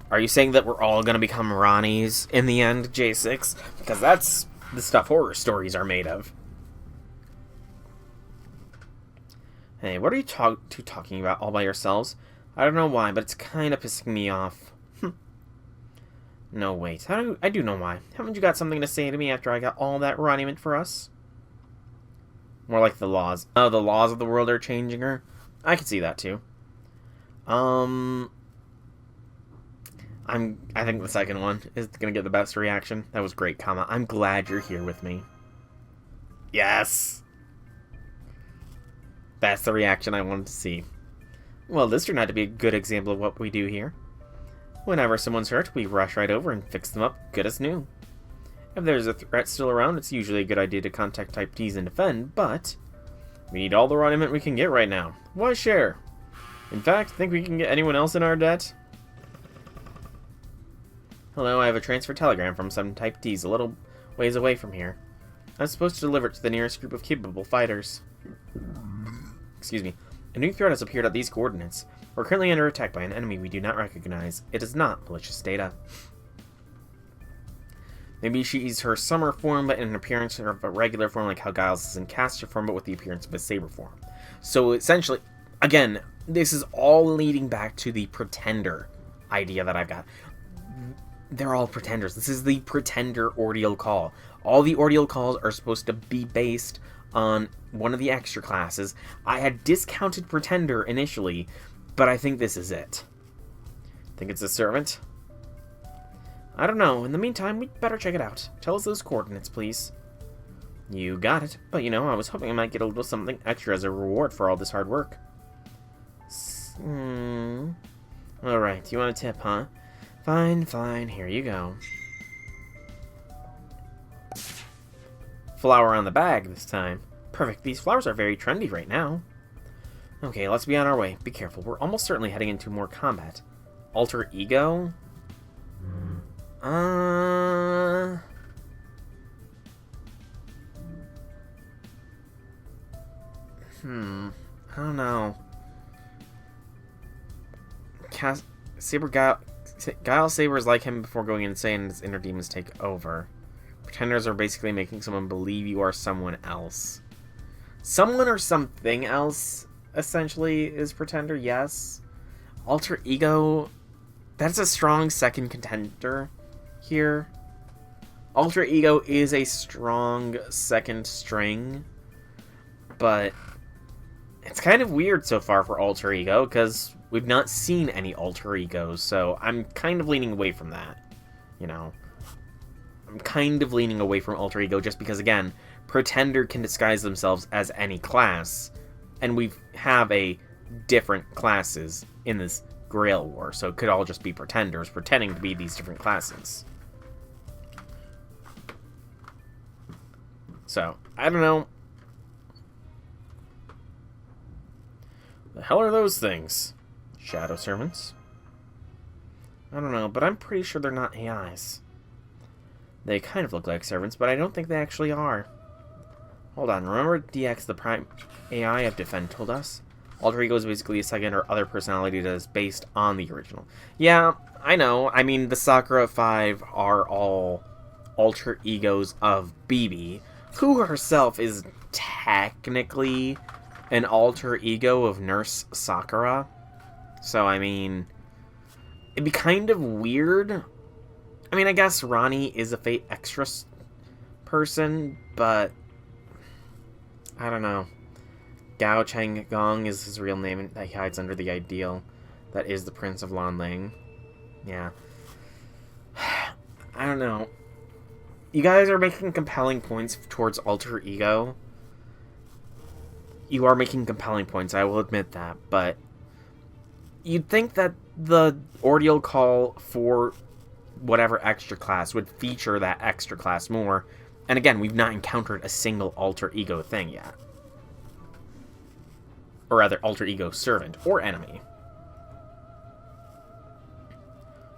Are you saying that we're all gonna become Ronnies in the end, J6? Because that's the stuff horror stories are made of. Hey, what are you talking about all by yourselves? I don't know why, but it's kind of pissing me off. No, wait. I do know why. Haven't you got something to say to me after I got all that Ronnie meant for us? More like the laws. Oh, the laws of the world are changing her? I can see that, too. I think the second one is gonna get the best reaction. That was great, comma. I'm glad you're here with me. Yes! That's the reaction I wanted to see. Well, this turned out to be a good example of what we do here. Whenever someone's hurt, we rush right over and fix them up good as new. If there's a threat still around, it's usually a good idea to contact Type Ds and defend, but we need all the Roniment we can get right now. Why share? In fact, think we can get anyone else in our debt? Hello, I have a transfer telegram from some Type Ds a little ways away from here. I'm supposed to deliver it to the nearest group of capable fighters. Excuse me. A new threat has appeared at these coordinates. We're currently under attack by an enemy we do not recognize. It is not malicious data. Maybe she's her summer form, but in an appearance of a regular form, like how Giles is in caster form, but with the appearance of a saber form. So essentially, again, this is all leading back to the pretender idea that I've got. They're all pretenders. This is the pretender Ordeal Call. All the Ordeal Calls are supposed to be based on one of the extra classes. I had discounted pretender initially, but I think this is it. Think it's a servant? I don't know. In the meantime, we'd better check it out. Tell us those coordinates, please. You got it. But, you know, I was hoping I might get a little something extra as a reward for all this hard work. Alright, you want a tip, huh? Fine, fine. Here you go. Flower on the bag this time. Perfect. These flowers are very trendy right now. Okay, let's be on our way. Be careful. We're almost certainly heading into more combat. Alter Ego? I don't know. Guile Saber's like him before going insane and his inner demons take over. Pretenders are basically making someone believe you are someone else. Someone or something else, essentially, is Pretender, yes. Alter Ego, that's a strong second contender here. Alter Ego is a strong second string, but it's kind of weird so far for Alter Ego, because we've not seen any Alter Egos, so I'm kind of leaning away from that, you know. I'm kind of leaning away from Alter Ego just because, again, Pretender can disguise themselves as any class, and we have a different classes in this Grail War, so it could all just be Pretenders pretending to be these different classes. So, I don't know. The hell are those things? Shadow servants? I don't know, but I'm pretty sure they're not AIs. They kind of look like servants, but I don't think they actually are. Hold on, remember DX, the prime AI of Defend, told us? Alter Ego is basically a second or other personality that is based on the original. Yeah, I know. I mean, the Sakura 5 are all Alter Egos of BB, who herself is technically an Alter Ego of Nurse Sakura. So, I mean, it'd be kind of weird. I mean, I guess Ronnie is a Fate Extra person, but I don't know. Gao Chang Gong is his real name that he hides under the ideal that is the Prince of Lanling. Yeah. I don't know. You guys are making compelling points towards Alter Ego. You are making compelling points, I will admit that, but you'd think that the Ordeal Call for whatever extra class would feature that extra class more. And again, we've not encountered a single Alter Ego thing yet. Or rather, Alter Ego servant or enemy.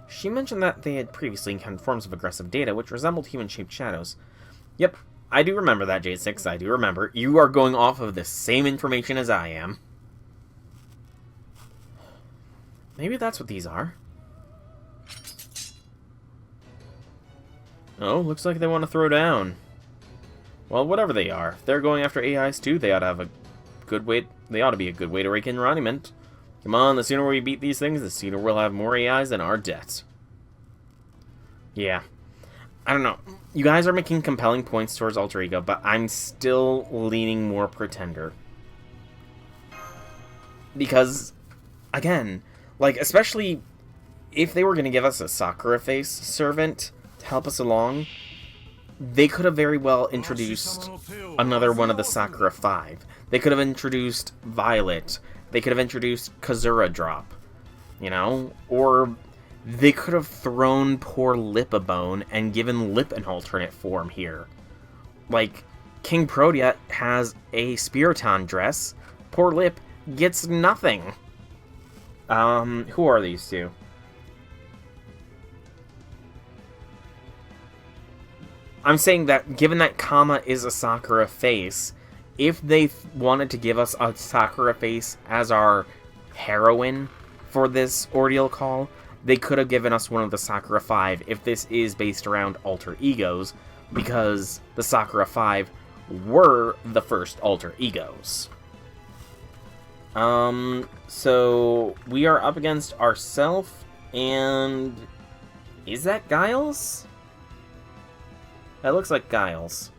She mentioned that they had previously encountered forms of aggressive data which resembled human-shaped shadows. Yep, I do remember that, J6. I do remember. You are going off of the same information as I am. Maybe that's what these are. Oh, looks like they want to throw down. Well, whatever they are. If they're going after AIs too, they ought to have a good way... They ought to be a good way to rake in monument. Come on, the sooner we beat these things, the sooner we'll have more AIs than our debt. Yeah. I don't know. You guys are making compelling points towards Alter Ego, but I'm still leaning more Pretender. Because, again, like, especially if they were going to give us a Sakura face servant to help us along, they could have very well introduced another one of the Sakura 5. They could have introduced Violet. They could have introduced Kazura Drop. You know? Or they could have thrown poor Lip a bone and given Lip an alternate form here. Like, King Protea has a Spiriton dress. Poor Lip gets nothing. Who are these two? I'm saying that, given that Kama is a Sakura face, if they wanted to give us a Sakura face as our heroine for this Ordeal Call, they could have given us one of the Sakura 5 if this is based around alter egos, because the Sakura 5 were the first alter egos. So we are up against ourself, and is that Giles? That looks like Giles.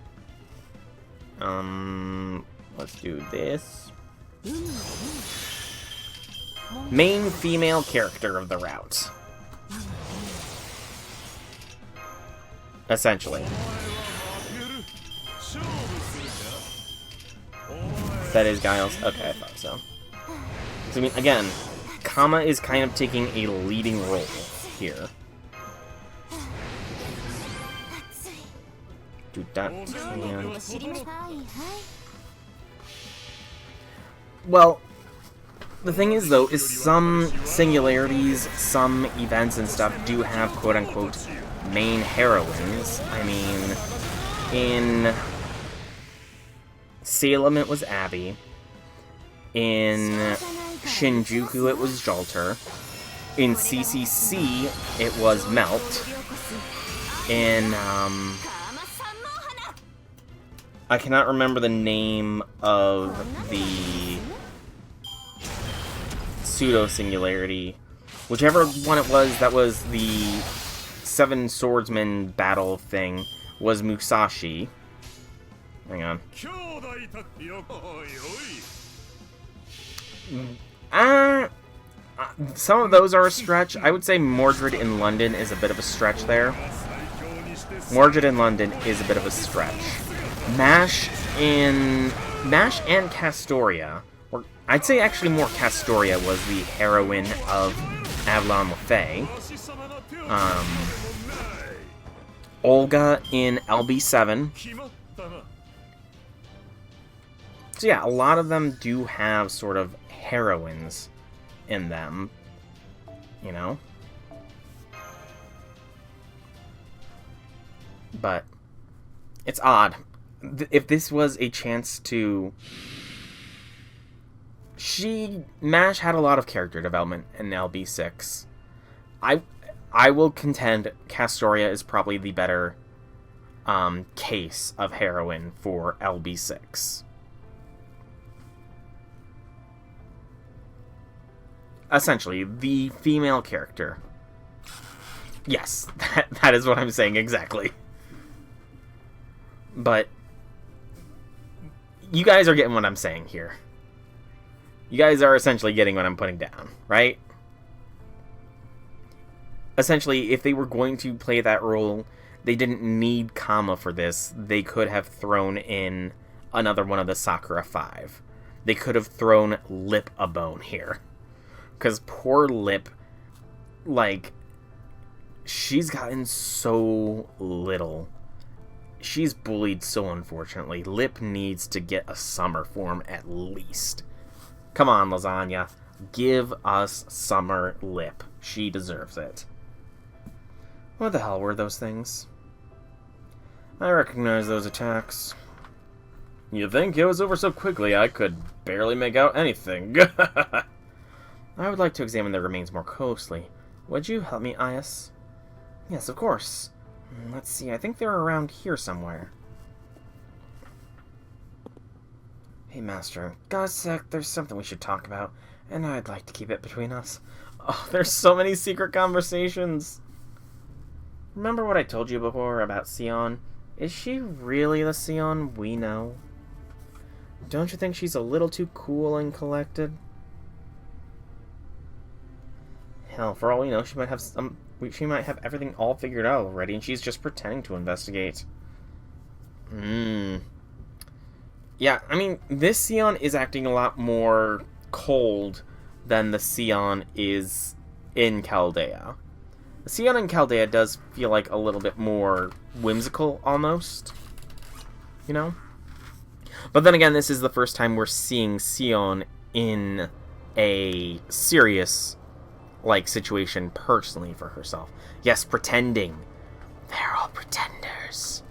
Let's do this. Main female character of the route. Essentially. That is Giles? Okay, I thought so. So, I mean, again, Kama is kind of taking a leading role here. Do that. And... Well, the thing is, though, is some singularities, some events and stuff do have quote-unquote main heroines. I mean, in Salem it was Abby. In Shinjuku it was Jalter. In CCC it was Melt. In, I cannot remember the name of the pseudo-singularity. Whichever one it was that was the Seven Swordsman battle thing was Musashi. Hang on. Some of those are a stretch. I would say Mordred in London is a bit of a stretch there. Mordred in London is a bit of a stretch. Mash and Castoria, or I'd say actually more Castoria was the heroine of Avalon Lefay. Olga in LB7. So yeah, a lot of them do have sort of heroines in them, you know? But it's odd. If this was a chance to... Mash had a lot of character development in LB6. I will contend Castoria is probably the better case of heroine for LB6. Essentially, the female character. Yes, that is what I'm saying exactly. But you guys are getting what I'm saying here. You guys are essentially getting what I'm putting down, right? Essentially, if they were going to play that role, they didn't need Kama for this. They could have thrown in another one of the Sakura 5. They could have thrown Lip a bone here. Because poor Lip, like, she's gotten so little. She's bullied so unfortunately. Lip needs to get a summer form at least. Come on, Lasagna. Give us Summer Lip. She deserves it. What the hell were those things? I recognize those attacks. You think it was over so quickly I could barely make out anything. I would like to examine the remains more closely. Would you help me, Ias? Yes, of course. Let's see, I think they're around here somewhere. Hey, Master. Got a sec, there's something we should talk about, and I'd like to keep it between us. Oh, there's so many secret conversations. Remember what I told you before about Sion? Is she really the Sion we know? Don't you think she's a little too cool and collected? Hell, for all we know, she might have everything all figured out already, and she's just pretending to investigate. Yeah, I mean, this Sion is acting a lot more cold than the Sion is in Chaldea. The Sion in Chaldea does feel like a little bit more whimsical, almost. You know? But then again, this is the first time we're seeing Sion in a serious, situation personally for herself. Yes, pretending. They're all pretenders.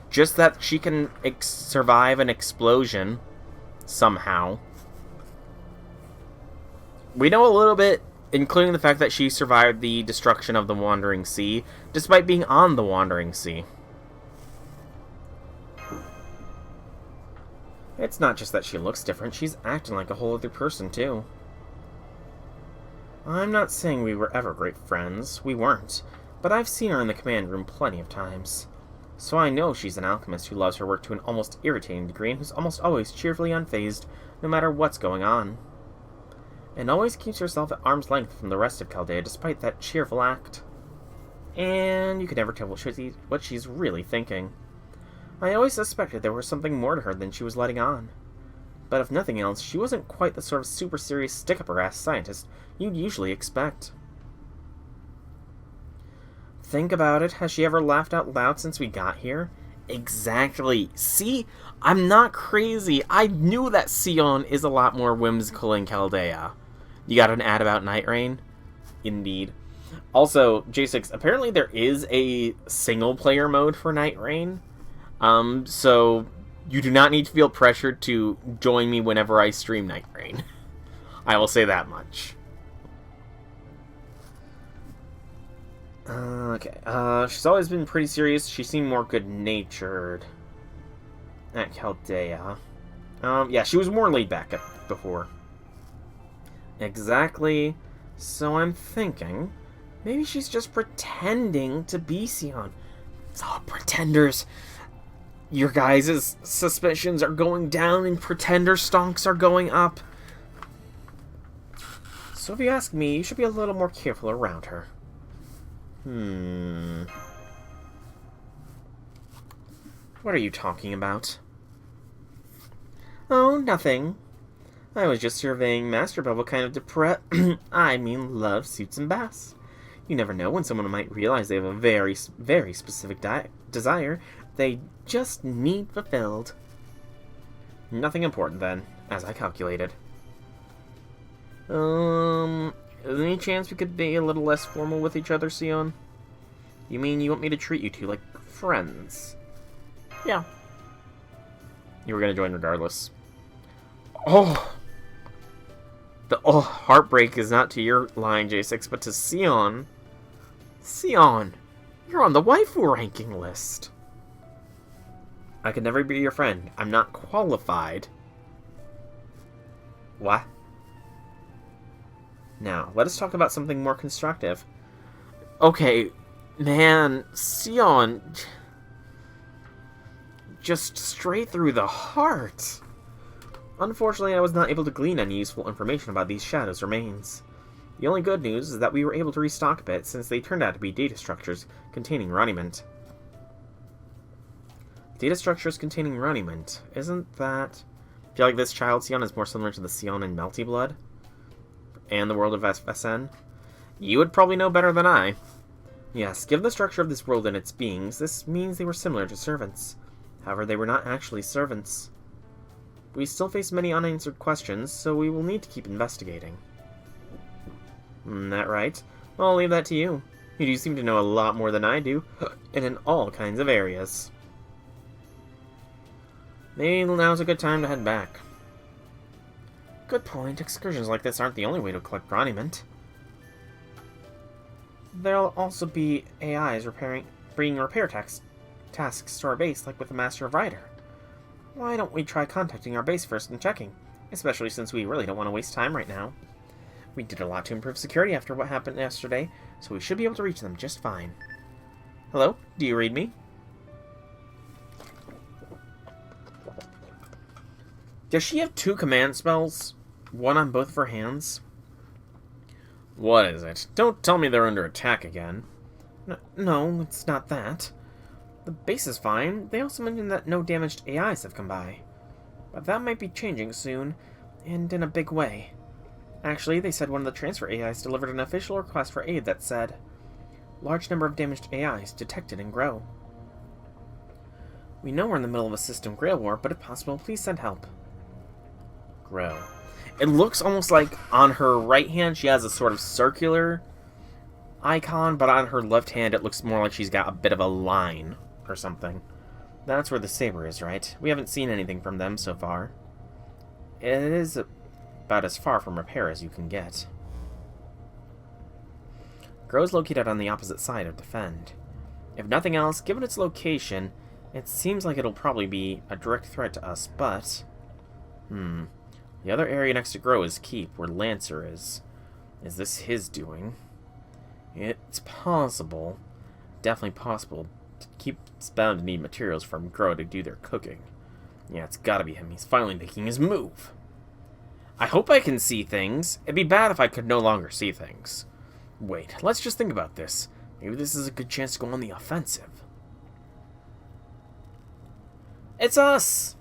Just that she can survive an explosion somehow. We know a little bit, including the fact that she survived the destruction of the Wandering Sea, despite being on the Wandering Sea. It's not just that she looks different, she's acting like a whole other person, too. I'm not saying we were ever great friends, we weren't, but I've seen her in the command room plenty of times. So I know she's an alchemist who loves her work to an almost irritating degree and who's almost always cheerfully unfazed, no matter what's going on. And always keeps herself at arm's length from the rest of Chaldea despite that cheerful act. And you can never tell what she's really thinking. I always suspected there was something more to her than she was letting on. But if nothing else, she wasn't quite the sort of super serious stick-up-her-ass scientist you'd usually expect. Think about it, has she ever laughed out loud since we got here? Exactly. See? I'm not crazy. I knew that Sion is a lot more whimsical in Chaldea. You got an ad about Night Rain? Indeed. Also, J6, apparently there is a single-player mode for Night Rain. So you do not need to feel pressured to join me whenever I stream Night Rain. I will say that much. Okay, she's always been pretty serious. She seemed more good-natured at Chaldea. Yeah, she was more laid back before. Exactly. So I'm thinking, maybe she's just pretending to be Sion. It's all pretenders. Your guys' suspicions are going down and pretender stonks are going up. So if you ask me, you should be a little more careful around her. What are you talking about? Oh, nothing. I was just surveying Master Bubble kind of love suits and baths. You never know when someone might realize they have a very, very specific desire they just need fulfilled. Nothing important then, as I calculated. Any chance we could be a little less formal with each other, Sion? You mean you want me to treat you two like friends? Yeah. You were gonna join regardless. Oh! The heartbreak is not to your line, J6, but to Sion. Sion, you're on the waifu ranking list. I could never be your friend. I'm not qualified. What? Now, let us talk about something more constructive. Okay, man, Sion... just straight through the heart. Unfortunately, I was not able to glean any useful information about these shadows' remains. The only good news is that we were able to restock a bit, since they turned out to be data structures containing runniment. Data structures containing runniment. Isn't that... I feel like this child Sion is more similar to the Sion in Melty Blood? And the world of SN? You would probably know better than I. Yes, given the structure of this world and its beings, this means they were similar to servants. However, they were not actually servants. We still face many unanswered questions, so we will need to keep investigating. That right? Well, I'll leave that to you. You do seem to know a lot more than I do, and in all kinds of areas. Maybe now's a good time to head back. Good point. Excursions like this aren't the only way to collect monument. There'll also be AIs bringing repair tasks to our base, like with the Master of Rider. Why don't we try contacting our base first and checking? Especially since we really don't want to waste time right now. We did a lot to improve security after what happened yesterday, so we should be able to reach them just fine. Hello? Do you read me? Does she have 2 command spells? One on both of her hands? What is it? Don't tell me they're under attack again. No, it's not that. The base is fine. They also mentioned that no damaged AIs have come by. But that might be changing soon, and in a big way. Actually, they said one of the transfer AIs delivered an official request for aid that said, "Large number of damaged AIs detected in Grow." We know we're in the middle of a system Grail war, but if possible, please send help. Grow. It looks almost like on her right hand she has a sort of circular icon, but on her left hand it looks more like she's got a bit of a line or something. That's where the saber is, right? We haven't seen anything from them so far. It is about as far from repair as you can get. Grow is located on the opposite side of Defend. If nothing else, given its location, it seems like it'll probably be a direct threat to us, but... The other area next to Grow is Keep, where Lancer is. Is this his doing? It's possible. Definitely possible. Keep's bound to need materials from Grow to do their cooking. Yeah, it's gotta be him. He's finally making his move. I hope I can see things. It'd be bad if I could no longer see things. Wait, let's just think about this. Maybe this is a good chance to go on the offensive. It's us!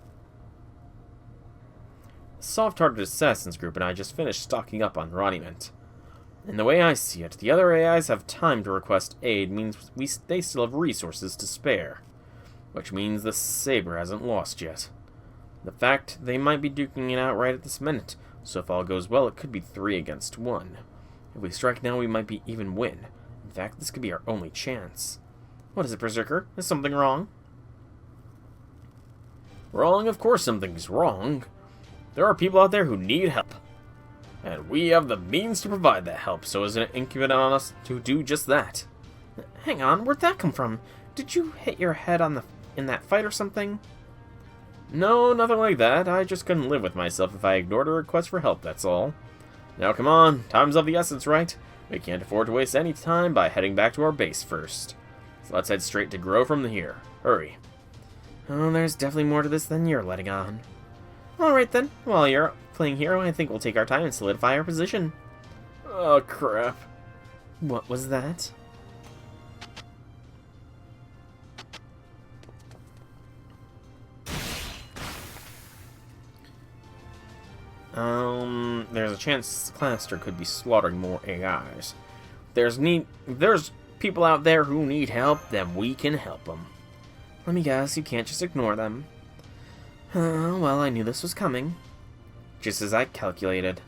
The Soft-Hearted Assassins group and I just finished stocking up on Rodiment. And the way I see it, the other AIs have time to request aid means they still have resources to spare. Which means the Saber hasn't lost yet. The fact they might be duking it out right at this minute, so if all goes well, it could be 3 against 1. If we strike now, we might be even win. In fact, this could be our only chance. What is it, Berserker? Is something wrong? Wrong? Of course something's wrong. There are people out there who need help. And we have the means to provide that help, so isn't it incumbent on us to do just that? Hang on, where'd that come from? Did you hit your head in that fight or something? No, nothing like that. I just couldn't live with myself if I ignored a request for help, that's all. Now come on, time's of the essence, right? We can't afford to waste any time by heading back to our base first. So let's head straight to Grow from here. Hurry. Oh, there's definitely more to this than you're letting on. Alright then, while you're playing hero, I think we'll take our time and solidify our position. Oh, crap. What was that? There's a chance Cluster could be slaughtering more AIs. If there's people out there who need help, then we can help them. Let me guess, you can't just ignore them. Well, I knew this was coming. Just as I calculated.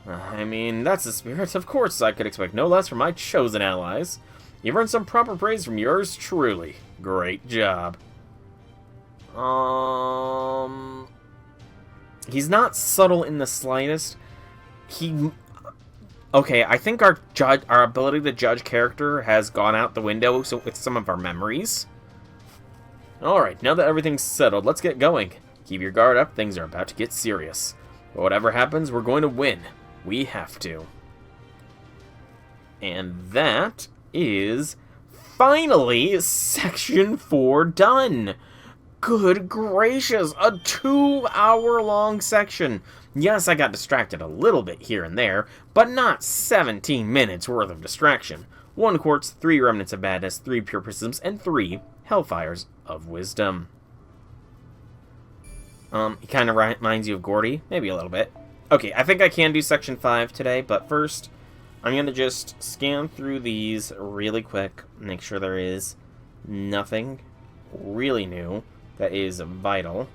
I mean, that's the spirit. Of course, I could expect no less from my chosen allies. You've earned some proper praise from yours truly. Great job. He's not subtle in the slightest. Okay, I think our ability to judge character has gone out the window so with some of our memories. Alright, now that everything's settled, let's get going. Keep your guard up, things are about to get serious. But whatever happens, we're going to win. We have to. And that is finally Section 4 done. Good gracious, a 2-hour-long section. Yes, I got distracted a little bit here and there, but not 17 minutes worth of distraction. 1 quartz, 3 remnants of madness, 3 pure prisms, and 3 hellfires of wisdom. He kind of reminds you of Gordy, maybe a little bit. Okay, I think I can do Section 5 today, but first, I'm going to just scan through these really quick, make sure there is nothing really new that is vital.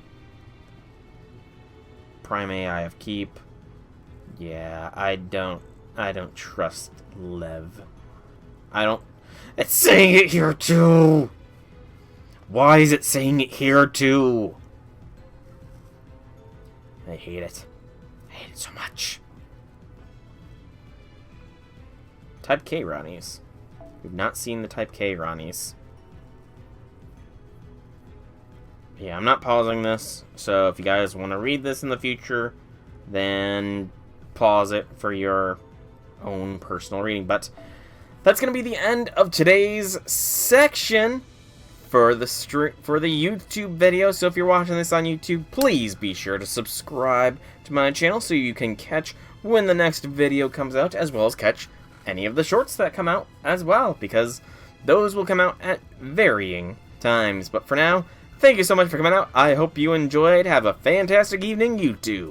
Prime AI of Keep. Yeah, I don't trust Lev. It's saying it here too! Why is it saying it here too? I hate it. I hate it so much. Type K Ronnies. We've not seen the Type K Ronnies. Yeah, I'm not pausing this, so if you guys want to read this in the future, then pause it for your own personal reading. But that's going to be the end of today's section for the YouTube video. So if you're watching this on YouTube, please be sure to subscribe to my channel so you can catch when the next video comes out, as well as catch any of the shorts that come out as well, because those will come out at varying times. But for now, thank you so much for coming out. I hope you enjoyed. Have a fantastic evening, YouTube.